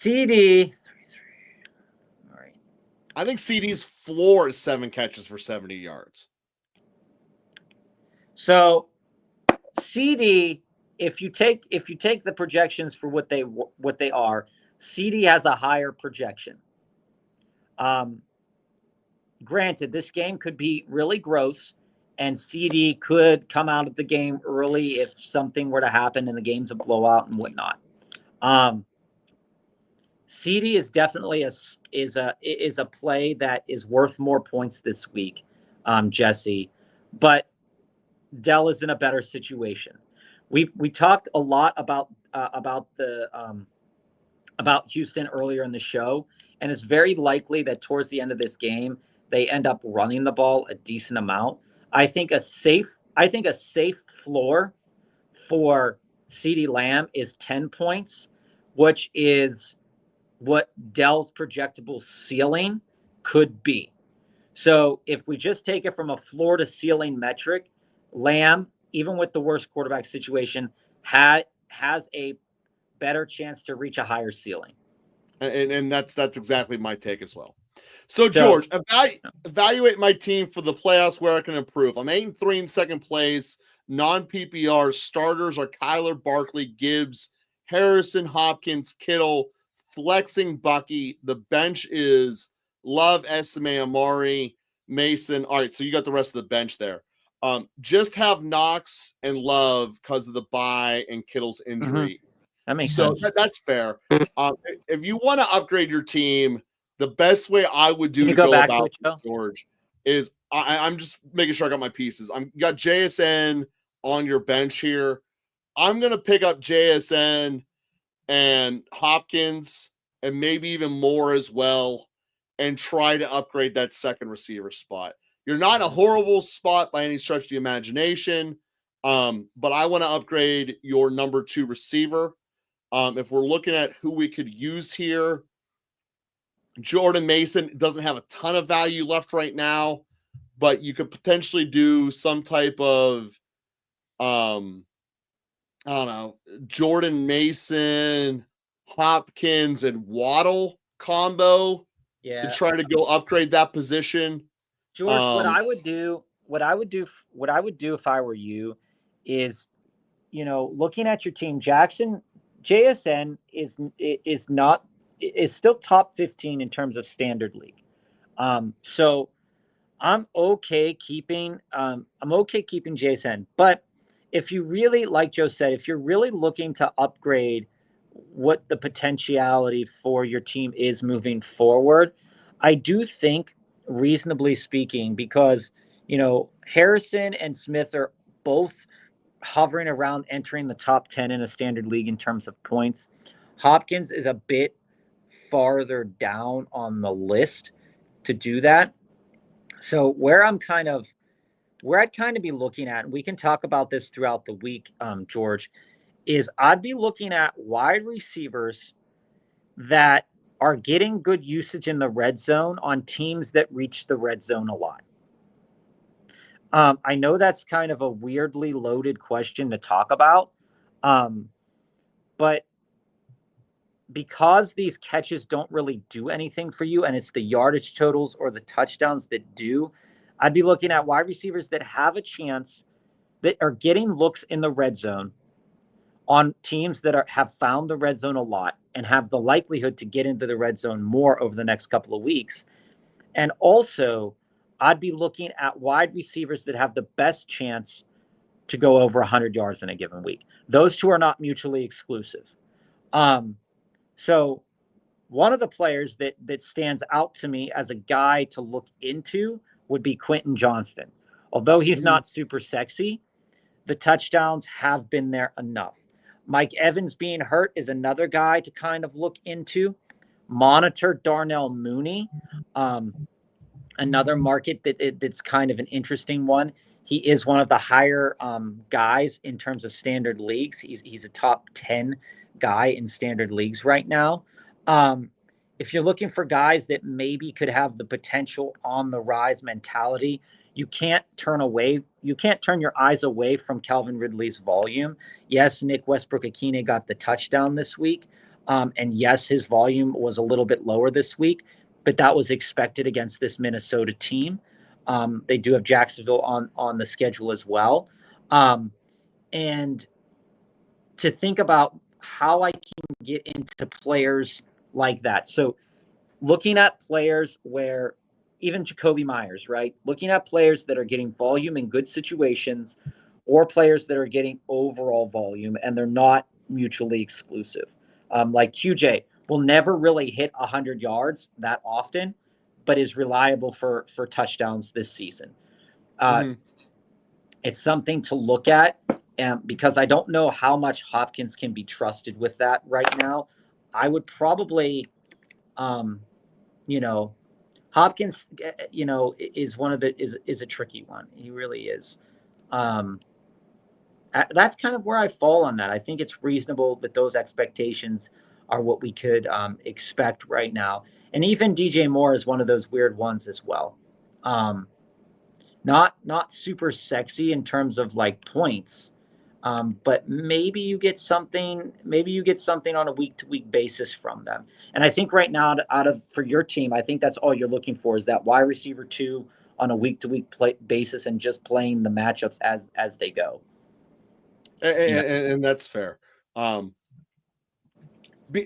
CD. All right. I think CD's floor is 7 catches for 70 yards. So CD, if you take the projections for what they are, CD has a higher projection. Granted, this game could be really gross, and CD could come out of the game early if something were to happen and the game's a blowout and whatnot. CD is definitely a play that is worth more points this week, Jesse. But Dell is in a better situation. We talked a lot about Houston earlier in the show, and it's very likely that towards the end of this game they end up running the ball a decent amount. I think a safe floor for CeeDee Lamb is 10 points, which is what Dell's projectable ceiling could be. So if we just take it from a floor to ceiling metric, Lamb, even with the worst quarterback situation, has a better chance to reach a higher ceiling. And that's exactly my take as well. So George, evaluate my team for the playoffs where I can improve. I'm 8-3 in second place. Non-PPR starters are Kyler, Barkley, Gibbs, Harrison, Hopkins, Kittle, flexing Bucky. The bench is Love, Esime, Amari, Mason. All right, so you got the rest of the bench there. Just have Knox and Love because of the bye and Kittle's injury. Mm-hmm. That makes so sense. That's fair. If you want to upgrade your team, the best way I would do Can to you go back about to it, George is I'm just making sure I got my pieces. I'm got JSN on your bench here. I'm gonna pick up JSN and Hopkins and maybe even more as well, and try to upgrade that second receiver spot. You're not in a horrible spot by any stretch of the imagination, but I want to upgrade your number 2 receiver. If we're looking at who we could use here, Jordan Mason doesn't have a ton of value left right now, but you could potentially do some type of, I don't know, Jordan Mason, Hopkins, and Waddle combo to try to go upgrade that position. George, what I would do if I were you is, looking at your team, JSN is still top 15 in terms of standard league. So I'm okay keeping JSN, but if you really, like Joe said, if you're really looking to upgrade what the potentiality for your team is moving forward, I do think, reasonably speaking, because Harrison and Smith are both hovering around entering the top 10 in a standard league in terms of points. Hopkins is a bit farther down on the list to do that. So where I'm kind of where I'd kind of be looking at, and we can talk about this throughout the week, George, is I'd be looking at wide receivers that are getting good usage in the red zone on teams that reach the red zone a lot. I know that's kind of a weirdly loaded question to talk about, but because these catches don't really do anything for you, and it's the yardage totals or the touchdowns that do, I'd be looking at wide receivers that have a chance, that are getting looks in the red zone on teams that have found the red zone a lot and have the likelihood to get into the red zone more over the next couple of weeks. And also, I'd be looking at wide receivers that have the best chance to go over 100 yards in a given week. Those two are not mutually exclusive. So one of the players that stands out to me as a guy to look into would be Quentin Johnston. Although he's not super sexy, the touchdowns have been there enough. Mike Evans being hurt is another guy to kind of look into. Monitor Darnell Mooney, another market that's kind of an interesting one. He is one of the higher guys in terms of standard leagues. He's a top 10 guy in standard leagues right now. If you're looking for guys that maybe could have the potential on the rise mentality, you can't turn your eyes away from Calvin Ridley's volume. Yes, Nick Westbrook-Akine got the touchdown this week. And yes, his volume was a little bit lower this week, but that was expected against this Minnesota team. They do have Jacksonville on the schedule as well. And to think about how I can get into players like that. So looking at players where even Jacoby Myers, right? Looking at players that are getting volume in good situations or players that are getting overall volume and they're not mutually exclusive. Like QJ will never really hit 100 yards that often, but is reliable for touchdowns this season. It's something to look at, because I don't know how much Hopkins can be trusted with that right now. I would probably, Hopkins, is one of the is a tricky one. He really is. That's kind of where I fall on that. I think it's reasonable that those expectations are what we could expect right now. And even DJ Moore is one of those weird ones as well. Not super sexy in terms of like points, but maybe you get something on a week to week basis from them. And I think right now, for your team, I think that's all you're looking for is that wide receiver 2 on a week to week basis and just playing the matchups as they go. And that's fair. We're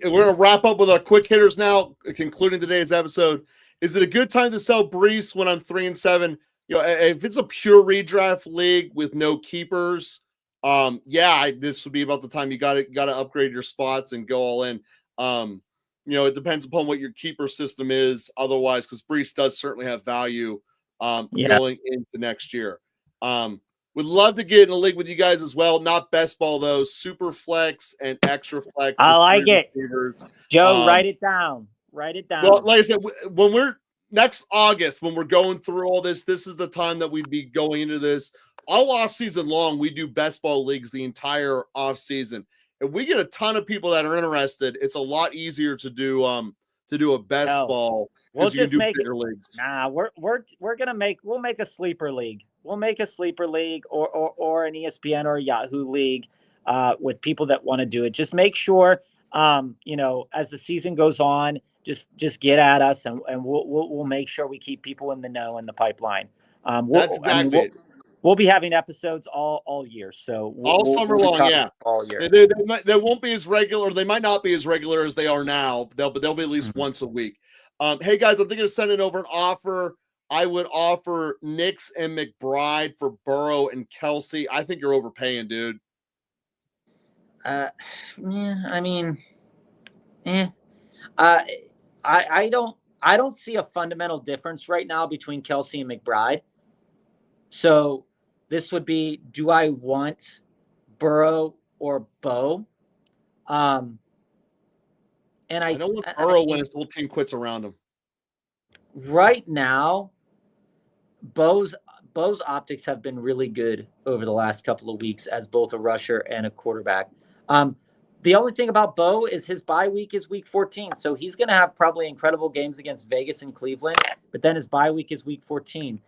going to wrap up with our quick hitters now, concluding today's episode. Is it a good time to sell Breece when I'm 3-7? If it's a pure redraft league with no keepers, this would be about the time you got to upgrade your spots and go all in. It depends upon what your keeper system is. Otherwise, because Breece does certainly have value going into next year. Would love to get in a league with you guys as well. Not best ball though. Super flex and extra flex. I like it. Joe, write it down. Well, like I said, when we're next August, when we're going through all this is the time that we'd be going into this. All off season long, we do best ball leagues the entire off season. If we get a ton of people that are interested, it's a lot easier to do a best ball. We'll just make bigger leagues. Nah, we'll make a sleeper league. We'll make a sleeper league or an ESPN or a Yahoo league with people that want to do it. Just make sure, as the season goes on, just get at us and we'll make sure we keep people in the know in the pipeline. That's exactly we'll be having episodes all year. So all summer long, yeah. All year. They won't be as regular, or they might not be as regular as they are now. They'll be at least once a week. Hey guys, I'm thinking of sending over an offer. I would offer Nix and McBride for Burrow and Kelsey. I think you're overpaying, dude. I don't see a fundamental difference right now between Kelsey and McBride. So this would be, do I want Burrow or Bo? And I don't want Burrow when his whole team quits around him. Right now, Bo's Bo's optics have been really good over the last couple of weeks as both a rusher and a quarterback. The only thing about Bo is his bye week is week 14. So he's going to have probably incredible games against Vegas and Cleveland, but then his bye week is week 14.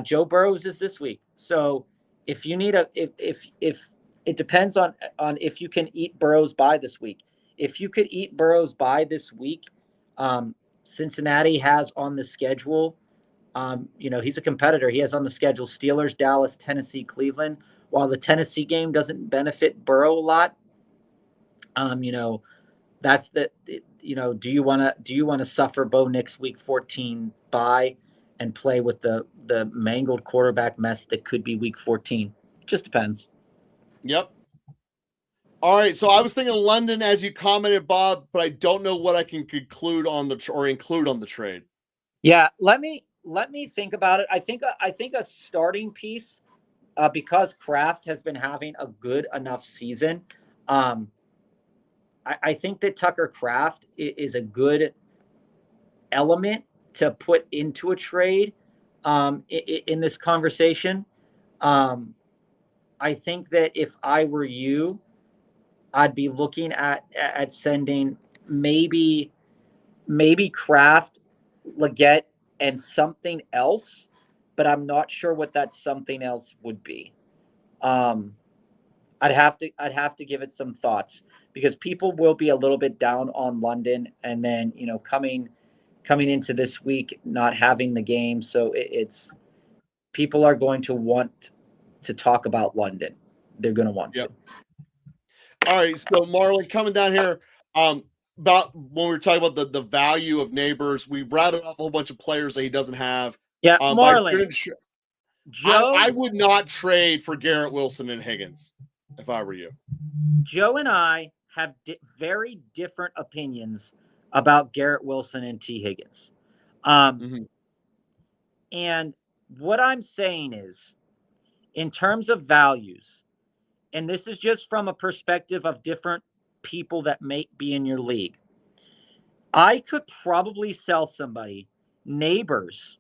Joe Burrow's is this week. So if you need if it depends on if you can eat Burrow's bye this week. If you could eat Burrow's bye this week, Cincinnati has on the schedule, he's a competitor. He has on the schedule Steelers, Dallas, Tennessee, Cleveland. While the Tennessee game doesn't benefit Burrow a lot, that's the, do you want to suffer Bo Nix week 14 bye and play with the mangled quarterback mess that could be week 14? It just depends. Yep. All right, so I was thinking London as you commented, Bob, but I don't know what I can conclude on include on the trade. Yeah, let me think about it. I think a starting piece, because Kraft has been having a good enough season. I think that Tucker Kraft is a good element to put into a trade in this conversation. I think that if I were you, I'd be looking at sending maybe Kraft, Leggett, and something else, but I'm not sure what that something else would be. I'd have to give it some thoughts because people will be a little bit down on London, and then coming into this week not having the game, so it's people are going to want to talk about London. They're going to want to. All right, so Marlon, coming down here, about when we were talking about the value of Neighbors, we rattled off a whole bunch of players that he doesn't have. Yeah, Marlon. I would not trade for Garrett Wilson and Higgins if I were you. Joe and I have very different opinions about Garrett Wilson and T. Higgins. And what I'm saying is, in terms of values, and this is just from a perspective of different people that may be in your league, I could probably sell somebody Neighbors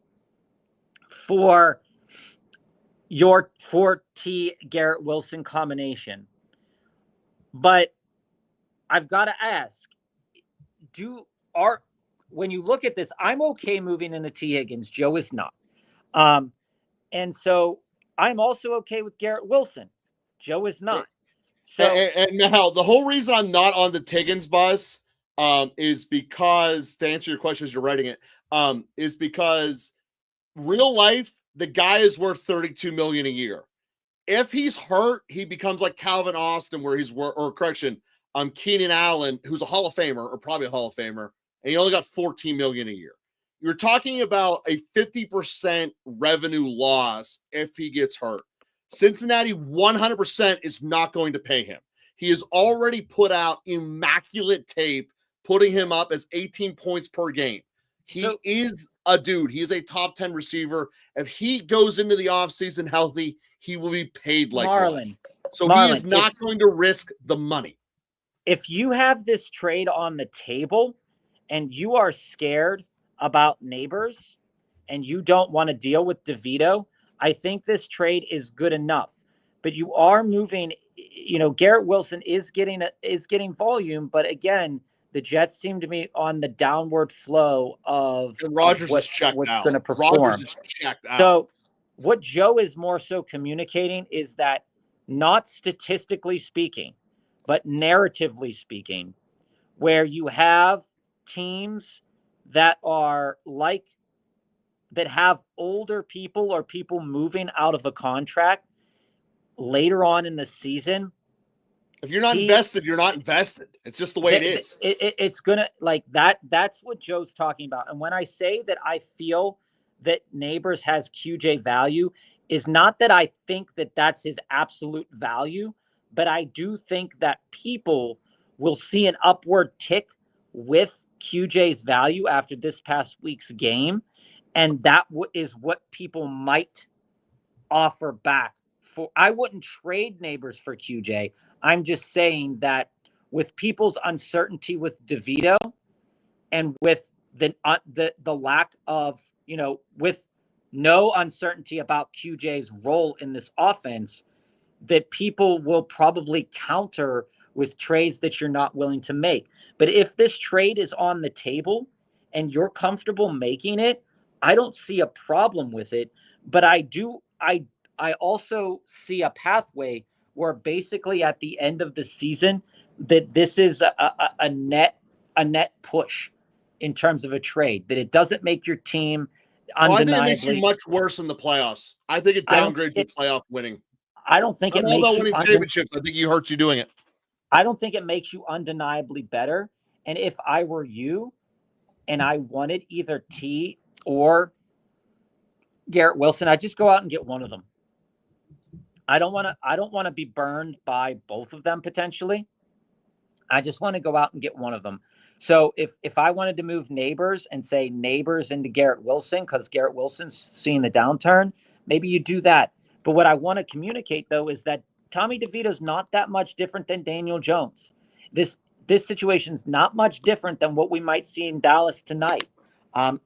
for your 4T Garrett Wilson combination. But I've got to ask, when you look at this, I'm okay moving into T. Higgins. Joe is not. And so I'm also okay with Garrett Wilson. Joe is not. So and now the whole reason I'm not on the Higgins bus is because, to answer your question as you're writing it, is because real life, the guy is worth $32 million a year. If he's hurt, he becomes like Calvin Austin, where Keenan Allen, who's a Hall of Famer, or probably a Hall of Famer, and he only got $14 million a year. You're talking about a 50% revenue loss if he gets hurt. Cincinnati 100% is not going to pay him. He has already put out immaculate tape, putting him up as 18 points per game. He is a dude. He is a top 10 receiver. If he goes into the offseason healthy, he will be paid like Marlon. He is not going to risk the money. If you have this trade on the table and you are scared about Neighbors and you don't want to deal with DeVito, I think this trade is good enough. But you are moving, Garrett Wilson is getting volume, but again, the Jets seem to be on the downward flow of Rodgers what's going to perform. Rodgers is checked out. So what Joe is more so communicating is that, not statistically speaking, but narratively speaking, where you have teams that have older people or people moving out of a contract later on in the season. If you're not invested, you're not invested. It's just the way it is. It's going to like that. That's what Joe's talking about. And when I say that I feel that Neighbors has QJ value, is not that I think that that's his absolute value, but I do think that people will see an upward tick with QJ's value after this past week's game. And that is what people might offer back. I wouldn't trade Neighbors for QJ. I'm just saying that with people's uncertainty with DeVito and with the lack of, with no uncertainty about QJ's role in this offense, that people will probably counter with trades that you're not willing to make. But if this trade is on the table and you're comfortable making it, I don't see a problem with it. But I also see a pathway where basically at the end of the season that this is a net push in terms of a trade, that it doesn't make your team Oh, I think it makes you undeniably. much worse in the playoffs. I think it I don't downgrades your playoff winning. I don't think I'm it all makes about you winning championships. I think you hurt you doing it. I don't think it makes you undeniably better. And if I were you and I wanted either T or Garrett Wilson, I'd just go out and get one of them. I don't want to be burned by both of them potentially. I just want to go out and get one of them. So if I wanted to move Neighbors and say Neighbors into Garrett Wilson because Garrett Wilson's seeing the downturn, maybe you do that. But what I want to communicate though is that Tommy DeVito's not that much different than Daniel Jones. This this situation's not much different than what we might see in Dallas tonight.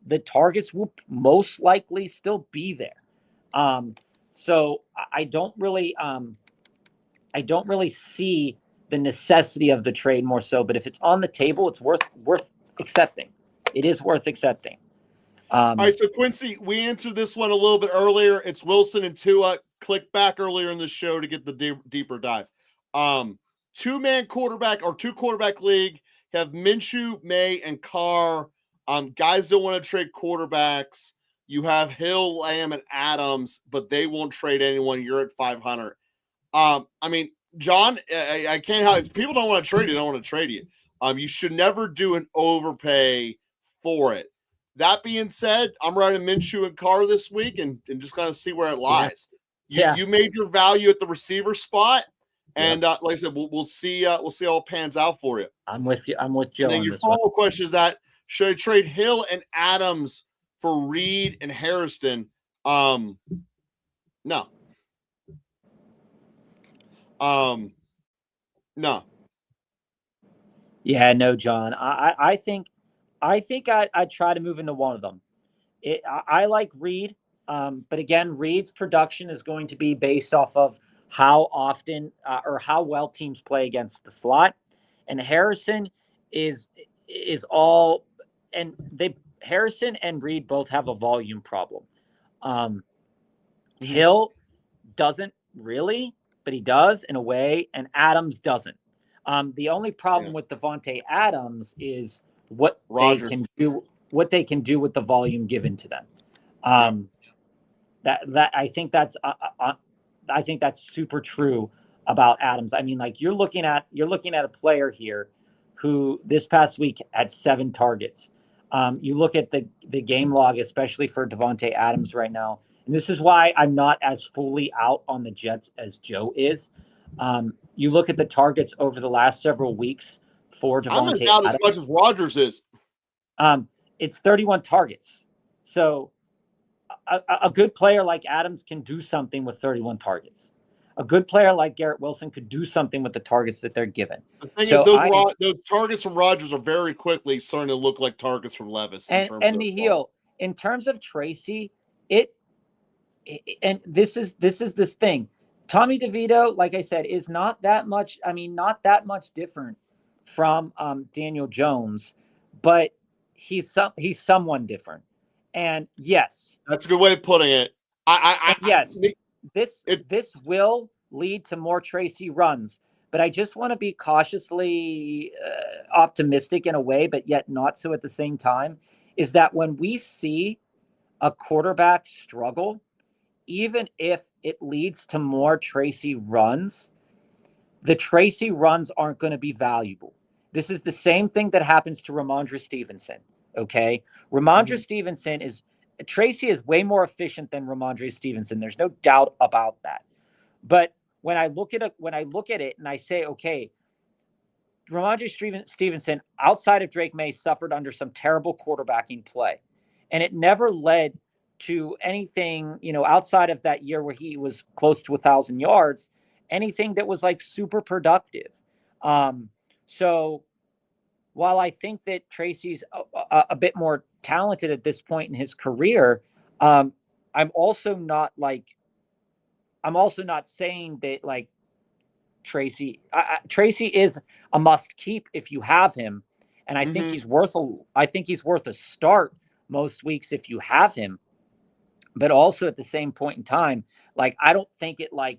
The targets will most likely still be there. Um, so I don't really see the necessity of the trade more so. But if it's on the table, it's worth accepting. It is worth accepting. All right, so Quincy, we answered this one a little bit earlier. It's Wilson and Tua. Click back earlier in the show to get the deeper dive. Two-man quarterback or two quarterback league have Minshew, May, and Carr. Guys don't want to trade quarterbacks. You have Hill, Lamb, and Adams, but they won't trade anyone. You're at 500. I mean, John, I can't help. If people don't want to trade you, don't want to trade you. You should never do an overpay for it. That being said, I'm riding Minshew and Carr this week and just kind of see where it lies. You made your value at the receiver spot, and like I said, we'll see how it pans out for you. I'm with you. I'm with Joe. And then your follow-up question is that should I trade Hill and Adams for Reed and Harrison? No. No. Yeah, no, John. I think I'd try to move into one of them. I like Reed, but again, Reed's production is going to be based off of how often or how well teams play against the slot, and Harrison is all, and they Harrison and Reed both have a volume problem. Hill doesn't really, but he does in a way, and Adams doesn't. The only problem with Devontae Adams is what they can do with the volume given to them. That I think that's super true about Adams. I mean, like you're looking at a player here who this past week had 7 targets. You look at the game log, especially for Devontae Adams right now, and this is why I'm not as fully out on the Jets as Joe is. You look at the targets over the last several weeks for Devontae Adams. As much as Rodgers is. It's 31 targets. So a good player like Adams can do something with 31 targets. A good player like Garrett Wilson could do something with the targets that they're given. The thing is, those targets from Rodgers are very quickly starting to look like targets from Levis. In terms of Tracy, and this is this thing. Tommy DeVito, like I said, is not that much. I mean, not that much different from Daniel Jones, but he's someone different. And yes, that's a good way of putting it. This will lead to more Tracy runs, but I just want to be cautiously optimistic in a way, but yet not so at the same time. Is that when we see a quarterback struggle, even if it leads to more Tracy runs, the Tracy runs aren't going to be valuable. This is the same thing that happens to Ramondre Stevenson. Okay, Ramondre Stevenson Tracy is way more efficient than Ramondre Stevenson. There's no doubt about that. But when I look at it and I say, okay, Ramondre Stevenson, outside of Drake May, suffered under some terrible quarterbacking play, and it never led to anything, outside of that year where he was close to 1,000 yards, anything that was like super productive. So while I think that Tracy's a bit more talented at this point in his career, I'm also not saying that like Tracy is a must keep if you have him, and I think Mm-hmm. he's worth a start most weeks if you have him. But also at the same point in time, like I don't think it like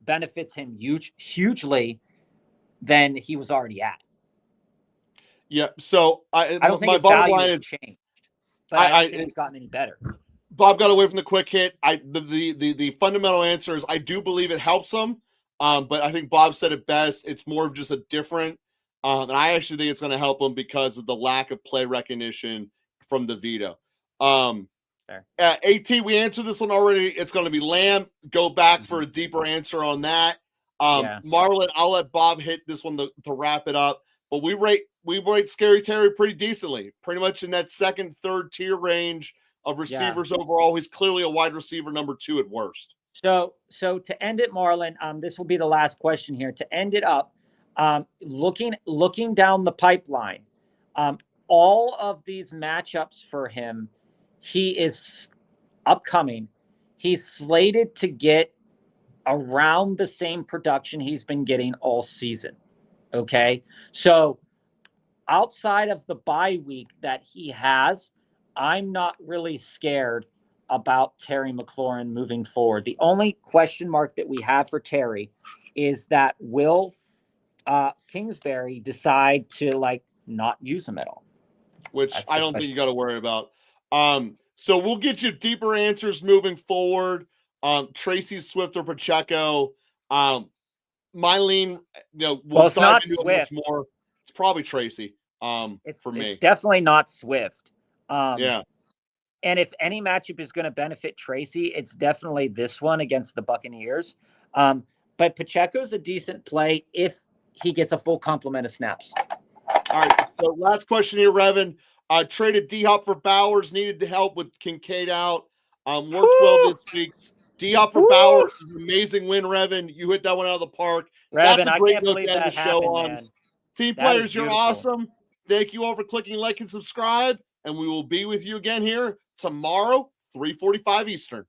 benefits him hugely than he was already at. Yeah. So I don't think my his bottom value line has is changed, but I don't think I it's gotten any better. Bob got away from the quick hit. The fundamental answer is I do believe it helps him. But I think Bob said it best. It's more of just a different. And I actually think it's going to help him because of the lack of play recognition from the veto. Fair. AT, we answered this one already. It's going to be Lamb. Go back for Mhm. a deeper answer on that. Yeah. Marlon, I'll let Bob hit this one to wrap it up. But we rate Scary Terry pretty decently, pretty much in that second, third tier range of Yeah. receivers overall. He's clearly a wide receiver number 2 at worst. So to end it, Marlon, this will be the last question here. To end it up, looking down the pipeline, um, all of these matchups for him, he is upcoming. He's slated to get around the same production he's been getting all season. Okay, so outside of the bye week that he has, I'm not really scared about Terry McLaurin moving forward. The only question mark that we have for Terry is that will Kingsbury decide to like not use him at all? Which That's I the don't think question. you got to worry about. So we'll get you deeper answers moving forward. Tracy Swift or Pacheco. My lean, we'll Well, it's dive not into it much Swift. more. It's probably Tracy. For It's me, definitely not Swift. Um, yeah. and if any matchup is going to benefit Tracy, it's definitely this one against the Buccaneers. But Pacheco's a decent play if he gets a full complement of snaps. All right. So last question here, Revan. Traded D Hop for Bowers. Needed the help with Kincaid out. Worked well Woo! this week. D Hop for Woo! Bowers is an amazing win, Revan. You hit that one out of the park. That's Revan, a I great can't note to believe end the that show happened, on. man. Team That is players, you're beautiful. awesome. Thank you all for clicking like and subscribe. And we will be with you again here tomorrow, 3:45 Eastern.